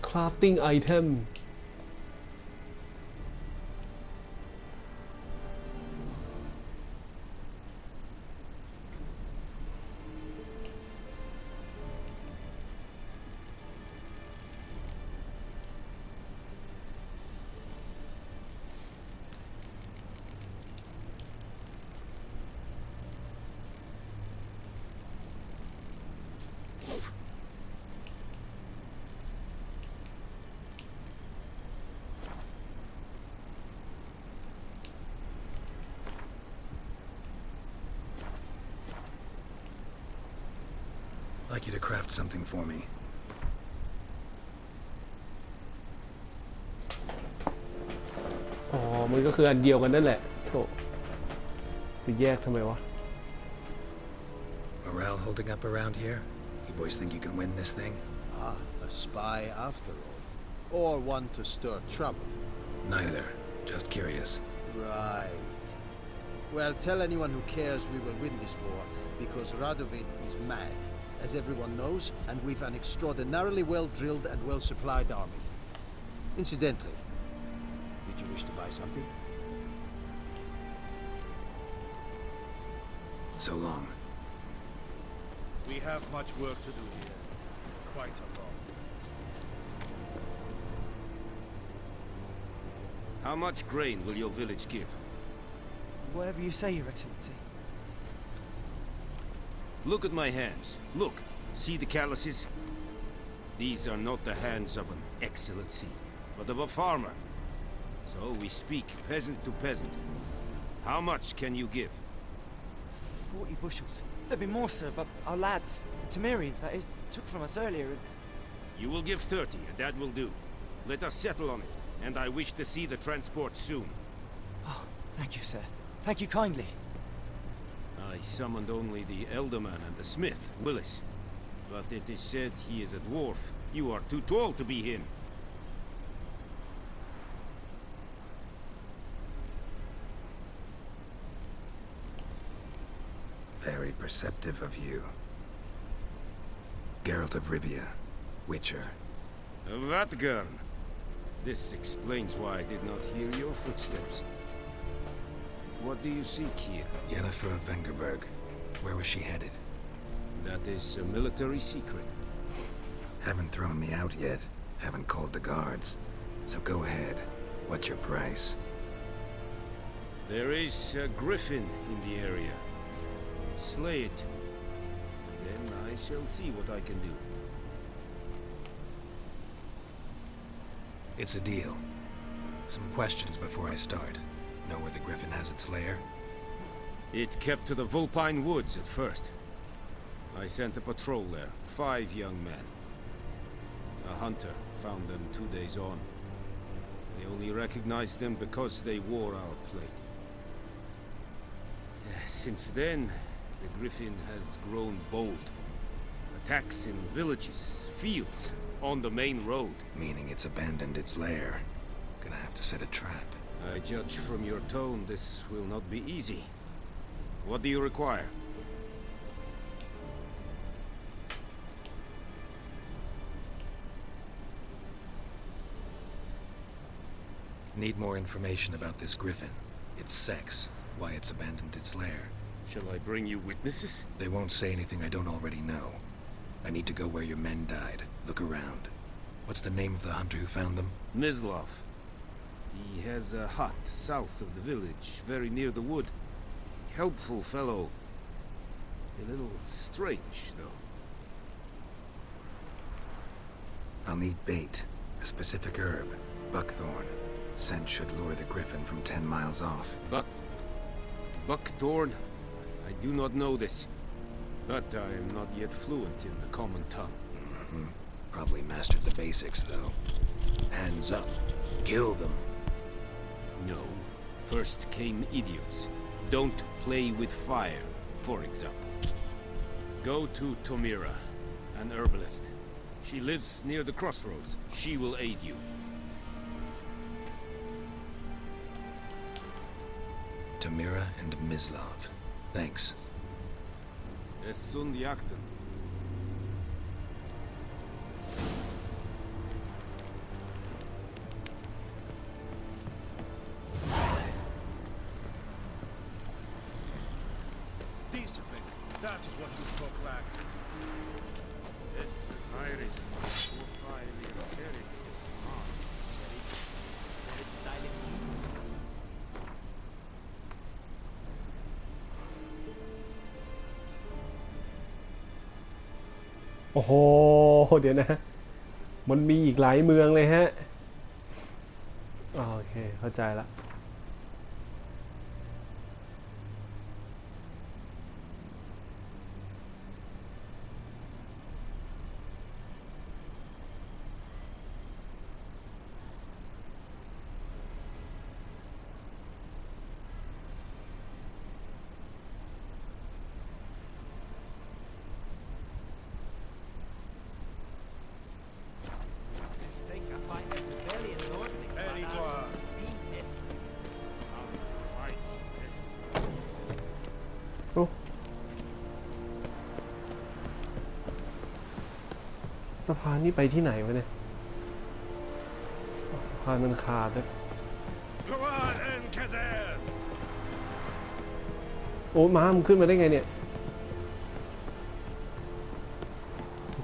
crafting item I'd like you to craft something for me. อ๋อมันก็คืออันเดียวกันนั่นแหละโธ่จะแยกทำไมวะ Morale holding up around here? You boys think you can win this thing? Ah, a spy after all. Or one to stir trouble. Neither. Just curious. Right. Well, tell anyone who cares we will win this war, because Radovid is mad, as everyone knows, and we've an extraordinarily well-drilled and well-supplied army. Incidentally, did you wish to buy something? So long. We have much work to do here. Quite a lot. How much grain will your village give? Whatever you say, Your Excellency. Look at my hands. Look. See the calluses? These are not the hands of an excellency, but of a farmer. So we speak peasant to peasant. How much can you give? 40 bushels. There'd be more, sir, but our lads, the Temerians, that is, took from us earlier. You will give 30, and that will do. Let us settle on it, and I wish to see the transport soon. Oh, thank you, sir. Thank you kindly. I summoned only the Elderman and the smith, Willis. But it is said he is a dwarf. You are too tall to be him. Very perceptive of you. Geralt of Rivia, Witcher. Vatgern. This explains why I did not hear your footsteps. What do you seek here? Yennefer of Vengerberg. Where was she headed? That is a military secret. Haven't thrown me out yet. Haven't called the guards. So go ahead. What's your price? There is a griffin in the area. Slay it. Then I shall see what I can do. It's a deal. Some questions before I start. Know where the griffin has its lair? It kept to the Vulpine Woods at first. I sent a patrol there, 5 young men. A hunter found them 2 days on. They only recognized them because they wore our plate. Since then, the griffin has grown bold. Attacks in villages, fields, on the main road. Meaning it's abandoned its lair. Gonna have to set a trap. I judge from your tone this will not be easy. What do you require? Need more information about this griffin. Its sex, why it's abandoned its lair. Shall I bring you witnesses? They won't say anything I don't already know. I need to go where your men died. Look around. What's the name of the hunter who found them? Mislov. He has a hut south of the village, very near the wood. Helpful fellow. A little strange, though. I'll need bait. A specific herb. Buckthorn. Scent should lure the griffin from 10 miles off. Buckthorn? I do not know this. But I am not yet fluent in the common tongue. Probably mastered the basics, though. Hands up. Kill them. No. First came idioms. Don't play with fire, for example. Go to Tomira, an herbalist. She lives near the crossroads. She will aid you. Tomira and Mislov. Thanks. Es sunt jakten. Discipline. That is what you talk like. Es Irish.โอ้โหเดี๋ยวนะมันมีอีกหลายเมืองเลยฮะโอเคเข้าใจละสะพานนี่ไปที่ไหนวะเนี่ยสะพานมันขาดเลยโอ้ม้ามึงขึ้นมาได้ไงเนี่ย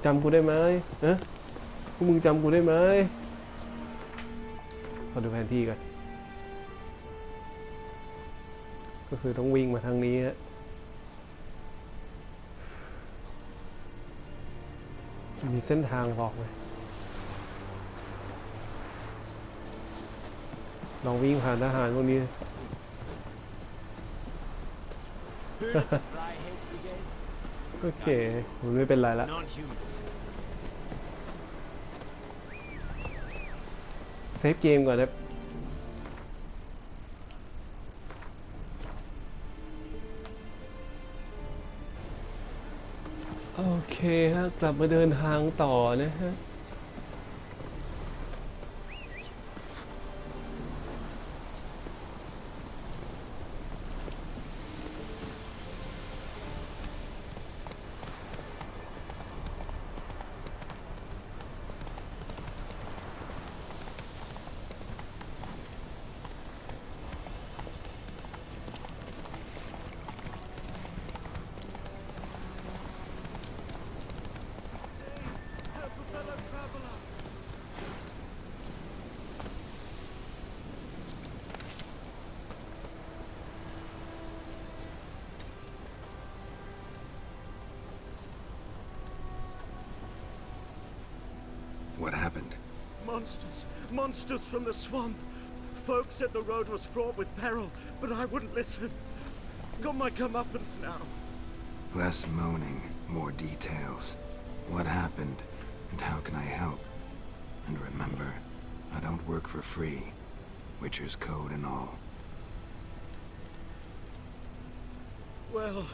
จำกูได้ไหมพวกมึงจำกูได้ไหมขอดูแผนที่ก่อนก็คือต้องวิ่งมาทางนี้ฮะมีเส้นทางบอกไหมลองวิ่งผ่านทหารพวกนี้ โอเคมันไม่เป็นไรละเซฟเกมก่อนนะโอเคฮะกลับมาเดินทางต่อนะฮะWhat happened? Monsters! Monsters from the swamp! Folks said the road was fraught with peril, but I wouldn't listen. Got my comeuppance now. Less moaning, more details. What happened, and how can I help? And remember, I don't work for free. Witcher's code and all. Well,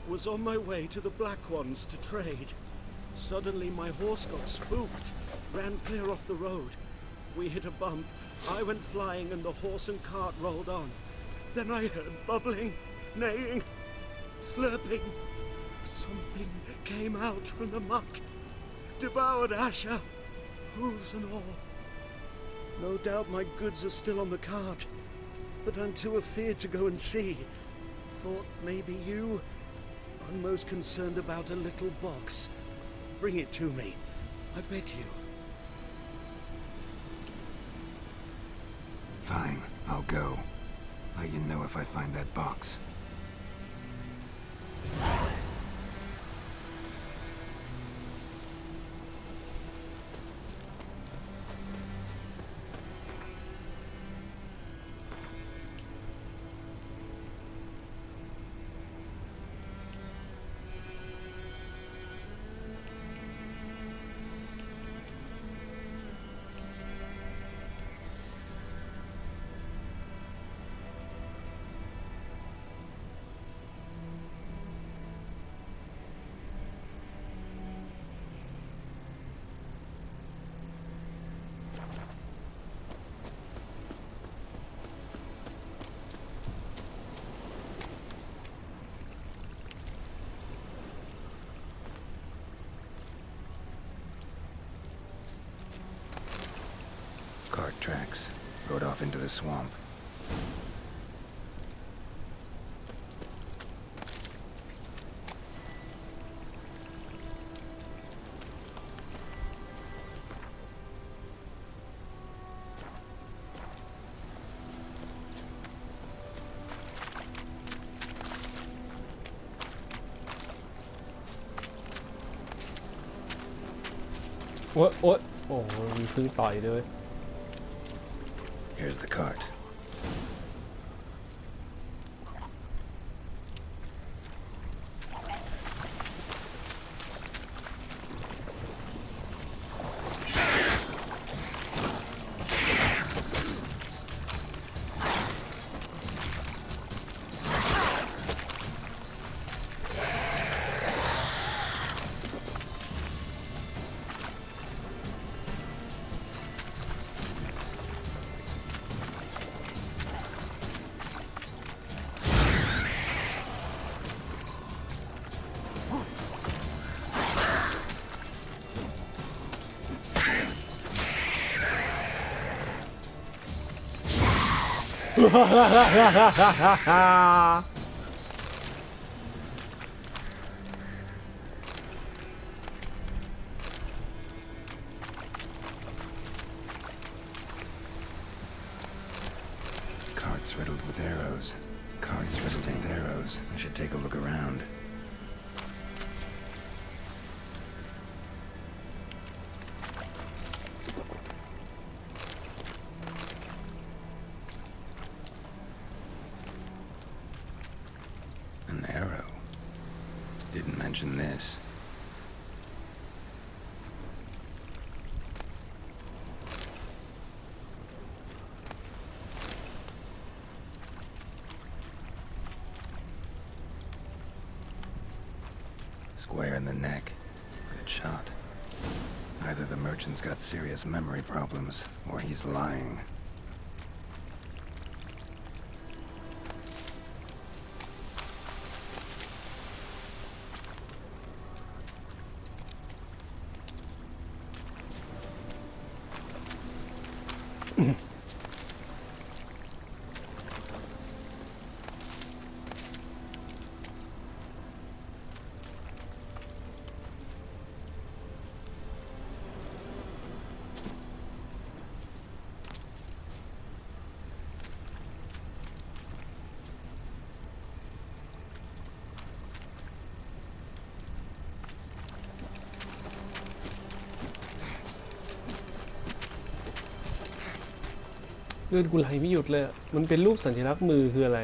was on my way to the Black Ones to trade. Suddenly my horse got spooked, ran clear off the road. We hit a bump, I went flying and the horse and cart rolled on. Then I heard bubbling, neighing, slurping. Something came out from the muck, devoured Asher, hooves and all. No doubt my goods are still on the cart, but I'm too afeard to go and see. Thought maybe you... I'm most concerned about a little box. Bring it to me. I beg you. Fine, I'll go. Let you know if I find that box. Cart tracks. Rode off into the swamp. What? Oh, we couldn't buy it. Here's the cart. Carts riddled with arrows. Carts riddled with arrows. I should take a look around. An arrow. Didn't mention this. Square in the neck. Good shot. Either the merchant's got serious memory problems, or he's lying.เลือดกูไหลไม่หยุดเลยมันเป็นรูปสัญลักษณ์มือคืออะไร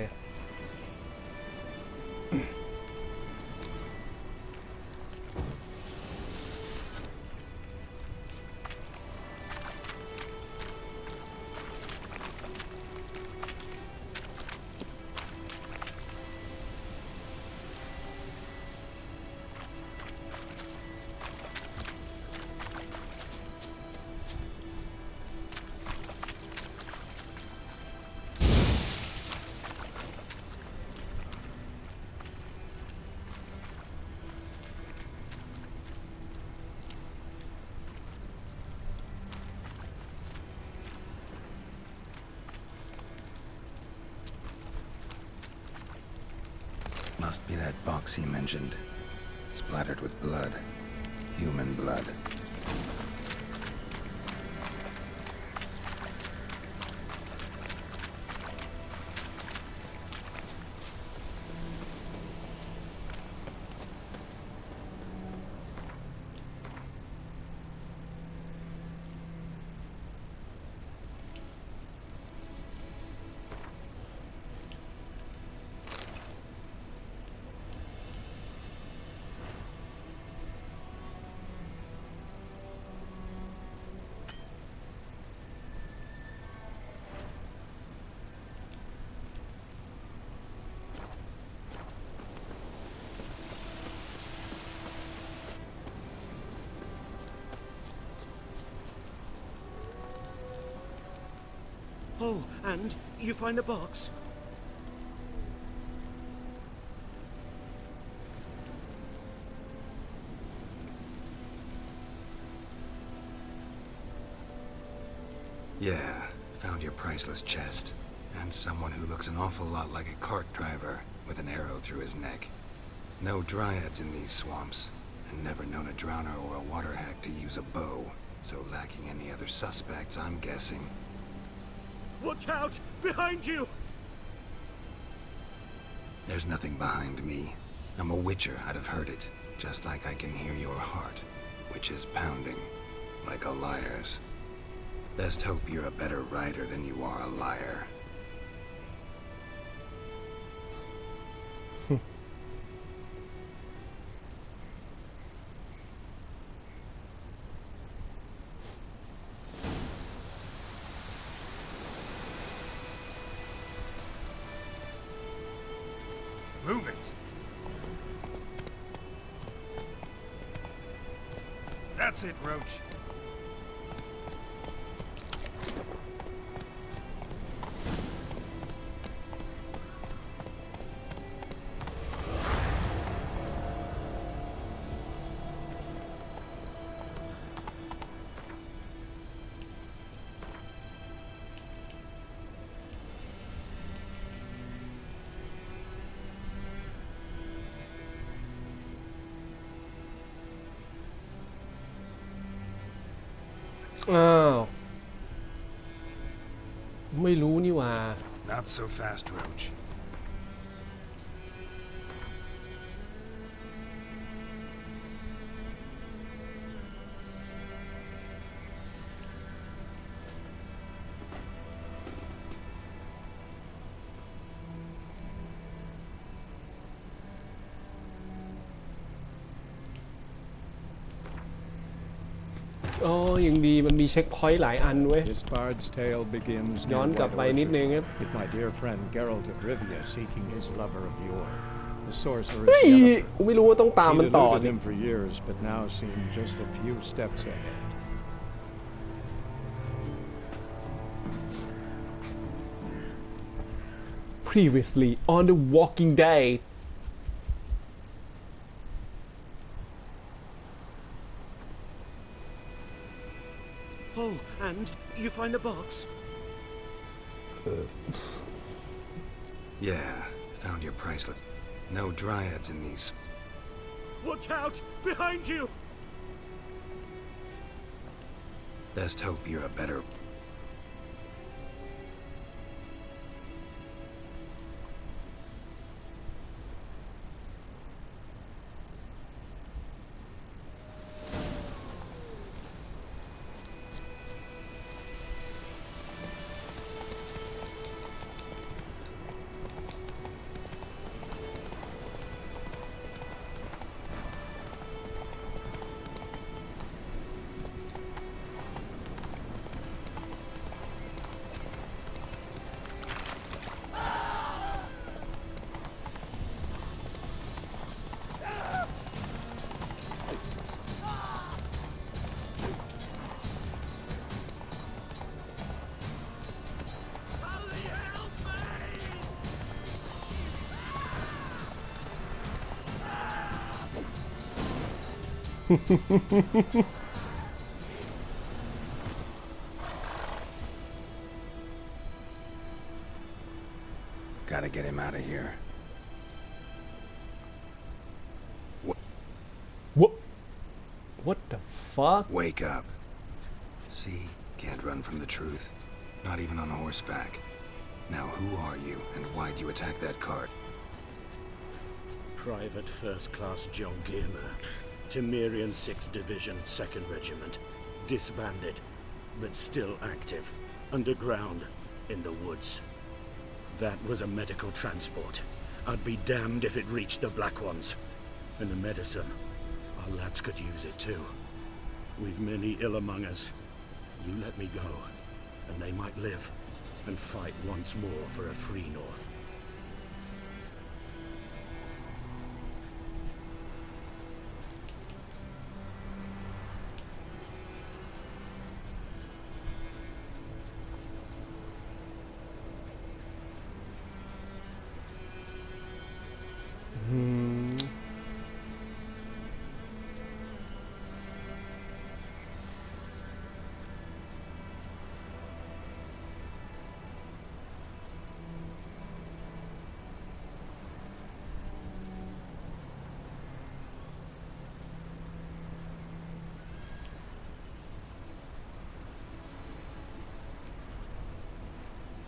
Must be that box he mentioned. Splattered with blood. human blood. Oh, and you find the box? Yeah, found your priceless chest. And someone who looks an awful lot like a cart driver with an arrow through his neck. No dryads in these swamps, and never known a drowner or a water hack to use a bow. So lacking any other suspects, I'm guessing. Watch out! Behind you! There's nothing behind me. I'm a witcher, I'd have heard it. Just like I can hear your heart, which is pounding, like a liar's. Best hope you're a better rider than you are a liar. Move it! That's it, Roach. Not so fast, Roach. Oh, ยังดีมันมีเช็คพอยต์หลายอันเว้ย This bard's tale begins ย้อนกลับไปนิดนึงครับ with my dear friend Geralt of Rivia seeking his lover of yore. The sorceress เฮ้ย Yennefer. กูไม่รู้ว่าต้องตามมัน She'd ต่อ eluded เนี่ย him for years, but now seemed just a few steps ahead. Previously on The Walking Dead. Oh, and you find the box? Yeah, found your priceless. No dryads in these. Watch out! Behind you! Best hope you're a better. Gotta get him out of here. What fuck? Wake up. See? Can't run from the truth. Not even on horseback. Now who are you, and why'd you attack that cart? Private First Class John Gilmer, Temerian 6th Division, 2nd Regiment. Disbanded, but still active. Underground, in the woods. That was a medical transport. I'd be damned if it reached the Black Ones. And the medicine, our lads could use it too. We've many ill among us. You let me go, and they might live and fight once more for a free North.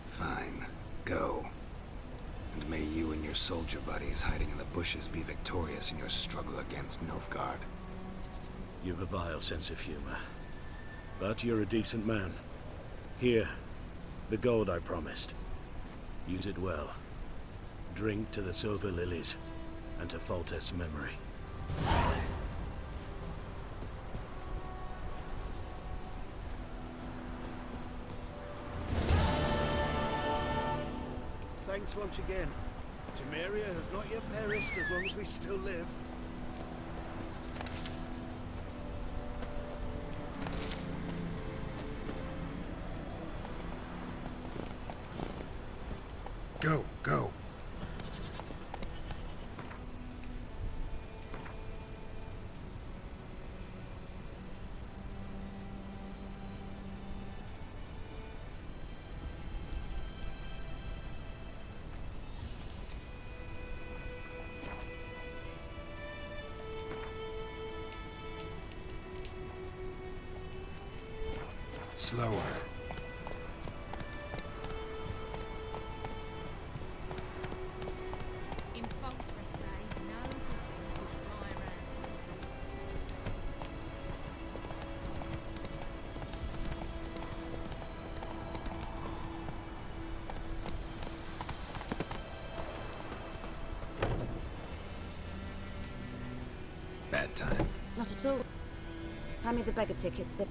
Fine. Go. And may you and your soldier buddies hiding in the bushes be victorious in your struggle against Nilfgaard. You've a vile sense of humor. But you're a decent man. Here, the gold I promised. Use it well. Drink to the silver lilies, and to Foltest's memory. Thanks once again. Temeria has not yet perished as long as we still live. Go, go. Slower. In Fortress Day, no griffin could fly around. Bad time. Not at all. Hand me the beggar tickets. The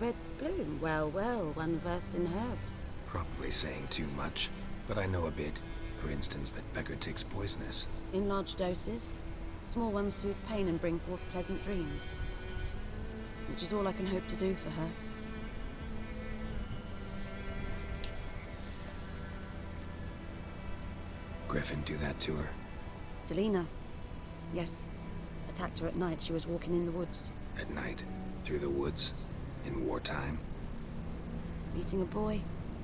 red bloom. Well, well, one versed in herbs. Probably saying too much, but I know a bit. For instance, that beggar tick's poisonous. In large doses. Small ones soothe pain and bring forth pleasant dreams. Which is all I can hope to do for her. Griffin do that to her? Delina. Yes. Attacked her at night. She was walking in the woods. At night? Through the woods? In wartime? Meeting a boy.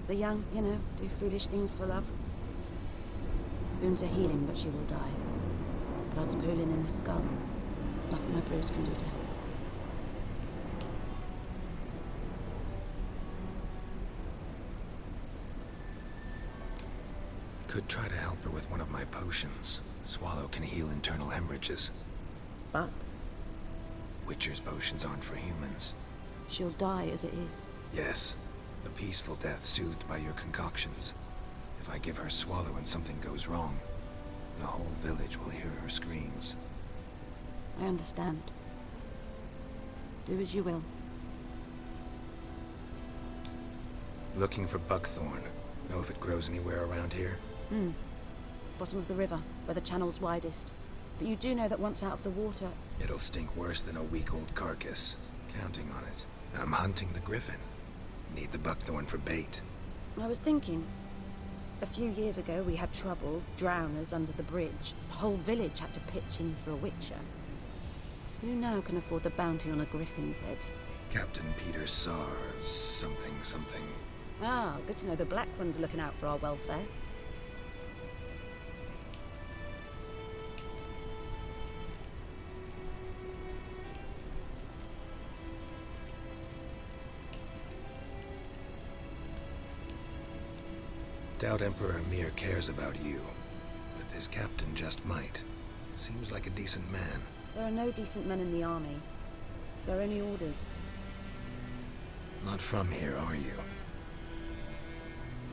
The young, you know, do foolish things for love. Wounds are healing, but she will die. Blood's pooling in the skull. Nothing my bruise can do to help. Could try to help her with one of my potions. Swallow can heal internal hemorrhages. But? Witcher's potions aren't for humans. She'll die as it is. Yes. A peaceful death soothed by your concoctions. If I give her Swallow and something goes wrong, the whole village will hear her screams. I understand. Do as you will. Looking for buckthorn. Know if it grows anywhere around here? Bottom of the river, where the channel's widest. But you do know that once out of the water... It'll stink worse than a week-old carcass. Counting on it. I'm hunting the griffin. Need the buckthorn for bait. I was thinking... A few years ago we had trouble, drowners under the bridge. The whole village had to pitch in for a witcher. Who now can afford the bounty on a griffin's head? Captain Peter Sars, something. Ah, good to know the Black One's looking out for our welfare. doubt Emperor Emir cares about you, but this captain just might. Seems like a decent man. There are no decent men in the army. They're only orders. Not from here, are you?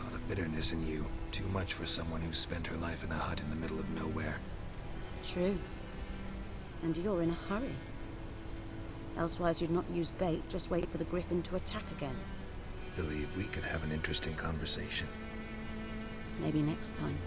A lot of bitterness in you. Too much for someone who spent her life in a hut in the middle of nowhere. True. And you're in a hurry. Elsewise you'd not use bait, just wait for the griffin to attack again. Believe we could have an interesting conversation. Maybe next time.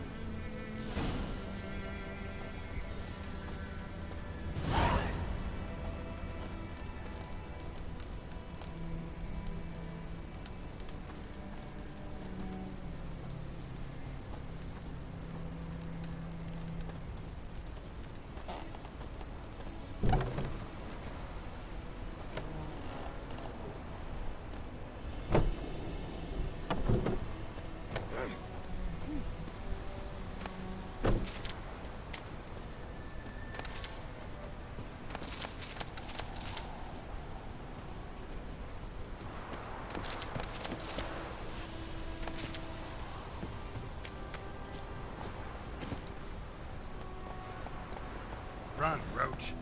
Run, Roach.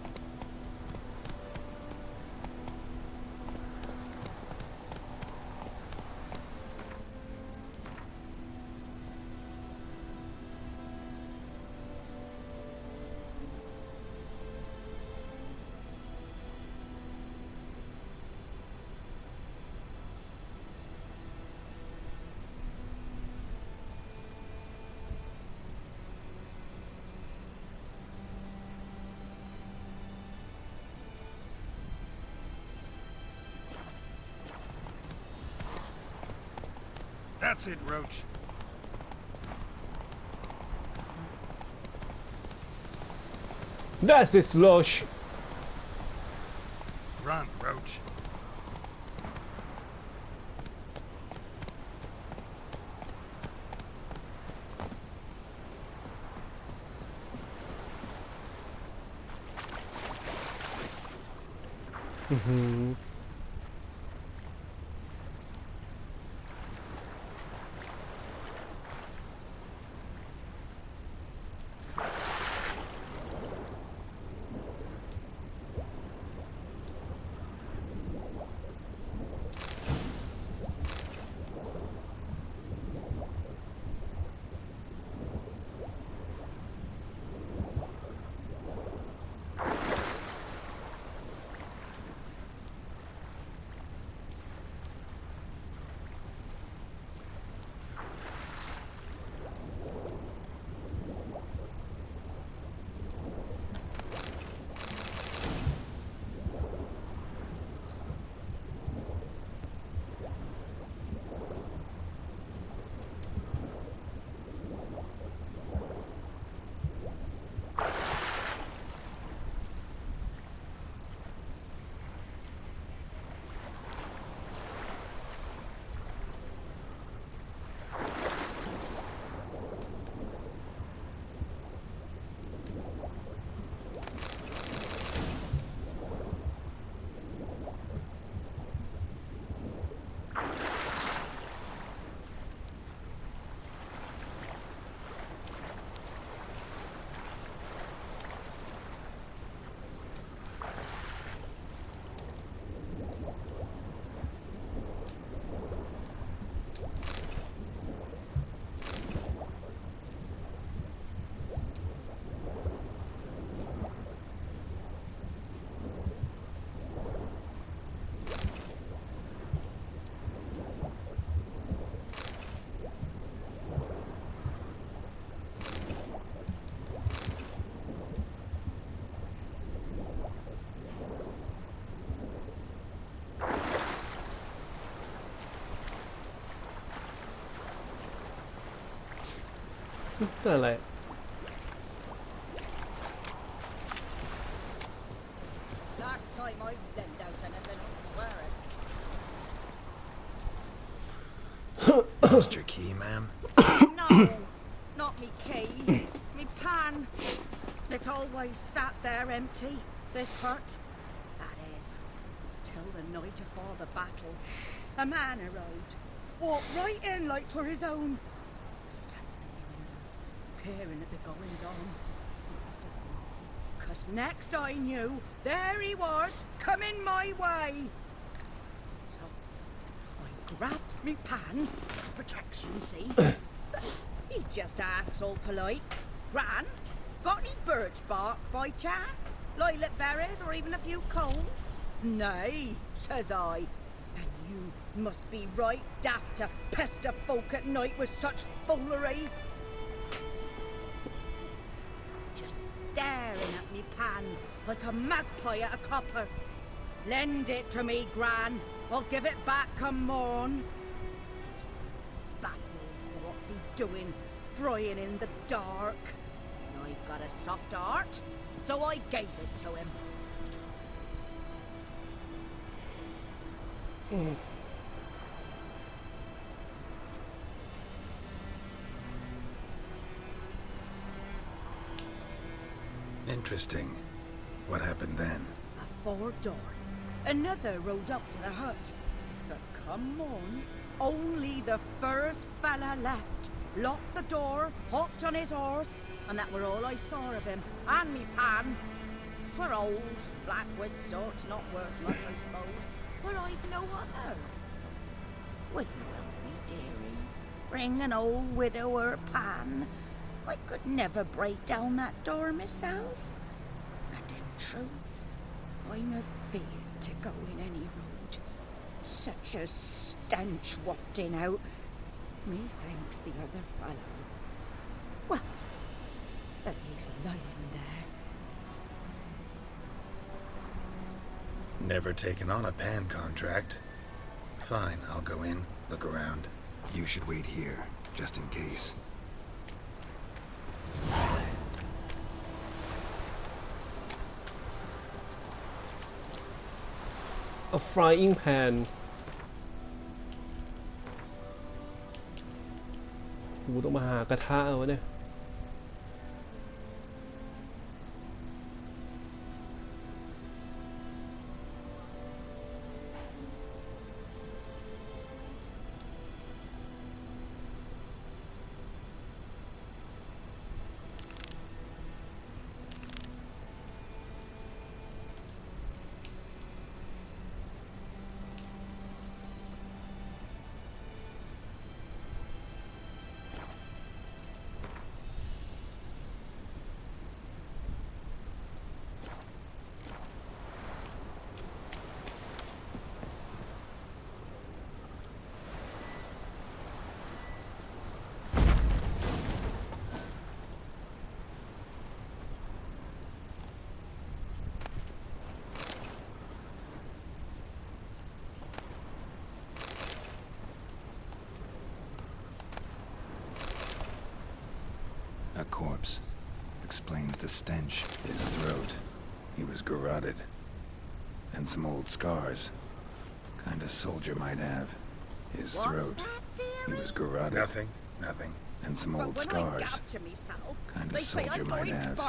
That's it, Roach. That's it, Roach. Run, Roach.อะไร Last time I lent out anything, I swear it. Lost your key, ma'am? No, not me key. Me pan. It's always sat there empty, this hut. That is, till the night afore the battle. A man arrived. Walked right in like 'twere his own. was standing at the window, peering at the goings on. It must have been, 'cause next I knew, there he was, coming my way. So I grabbed me pan, protection, see? But he just asks all polite, Gran, got any birch bark by chance? Lilac berries or even a few cones? Nay, says I. And you must be right daft to pester folk at night with such foolery. He seems listening, just staring at me pan like a magpie at a copper. Lend it to me, Gran. I'll give it back come morn. Baffled, what's he doing, frying in the dark? And I've got a soft heart, so I gave it to him. Interesting. What happened then? Afore dawn, another rode up to the hut. But come on, only the first fella left. Locked the door, hopped on his horse, and that were all I saw of him, and me pan. 'Twere old, black with sort, not worth much, I suppose, but I've no other. Would you help me, dearie? Bring an old widower pan. I could never break down that door myself. And in truth, I'm afeard to go in any road. Such a stench wafting out. Methinks the other fellow, well, that he's lying there. Never taken on a pan contract. Fine, I'll go in, look around. You should wait here, just in case. A frying pan หูต้องมาหากระทะเอาเนี่ยA corpse. Explains the stench. His throat. He was garroted. And some old scars. Kind of soldier might have. His throat. He was garroted. Nothing. And some old scars. Kind of soldier might have.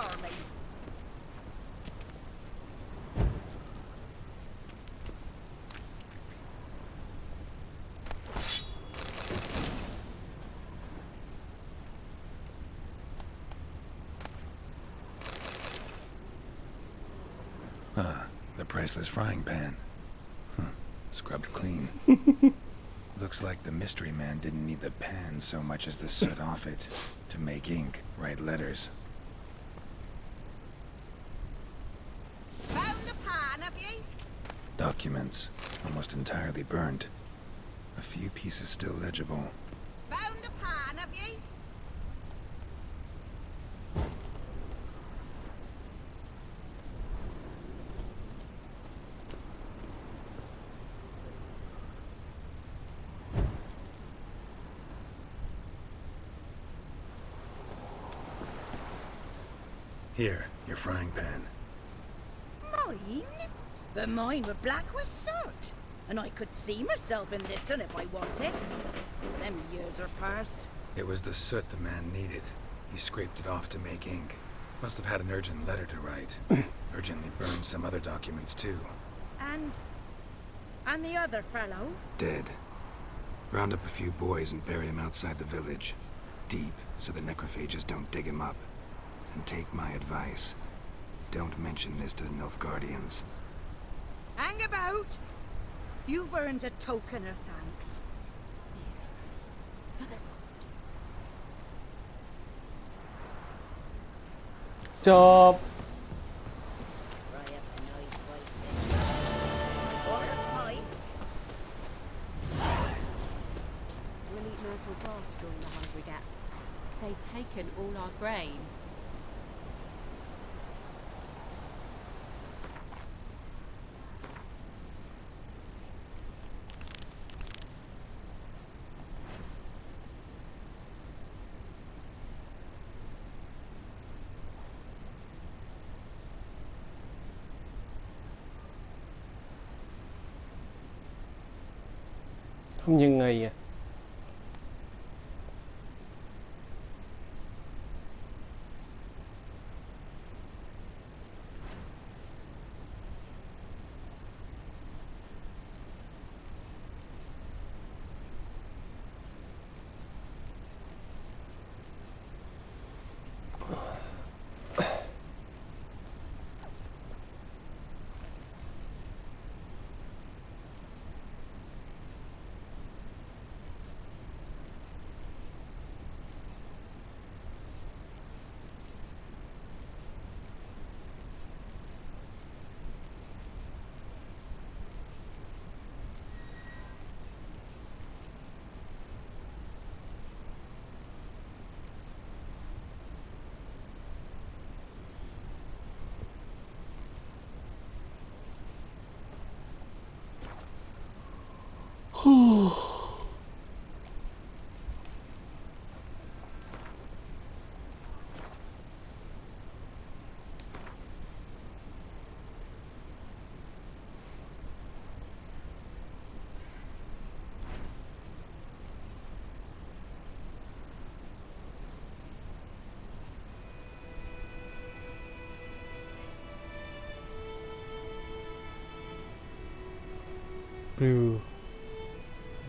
The priceless frying pan. Scrubbed clean. Looks like the mystery man didn't need the pan so much as the soot off it to make ink, write letters. Found the pan, have ye? Documents, almost entirely burnt. A few pieces still legible. Found the pan, have ye? Here, your frying pan. Mine? But mine were black with soot, and I could see myself in this one if I wanted. Them years are past. It was the soot the man needed. He scraped it off to make ink. Must have had an urgent letter to write. Urgently burned some other documents too. And the other fellow? Dead. Round up a few boys and bury him outside the village. deep so the necrophages don't dig him up. And take my advice. Don't mention this to the Nilfgaardians. Hang about! You've earned a token of thanks. Here's for the road. จบ We'll eat myrtle grass during the hungry gap. They've taken all our grain. ทำยังไงอ่ะ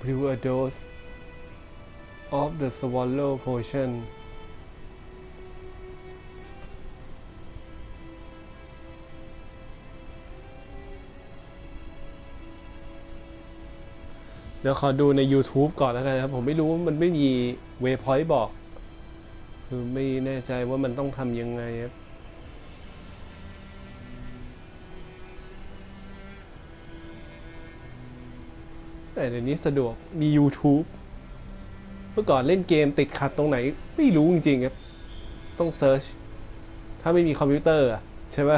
brew a dose of the swallow potion เดี๋ยวขอดูใน YouTube ก่อนแล้วกันครับผมไม่รู้ว่ามันไม่มี waypoint บอกคือไม่แน่ใจว่ามันต้องทำยังไงครับแต่เดี๋ยวนี้สะดวกมี YouTube เมื่อก่อนเล่นเกมติดขัดตรงไหนไม่รู้จริงๆครับต้องเซิร์ชถ้าไม่มีคอมพิวเตอร์ใช่ไหม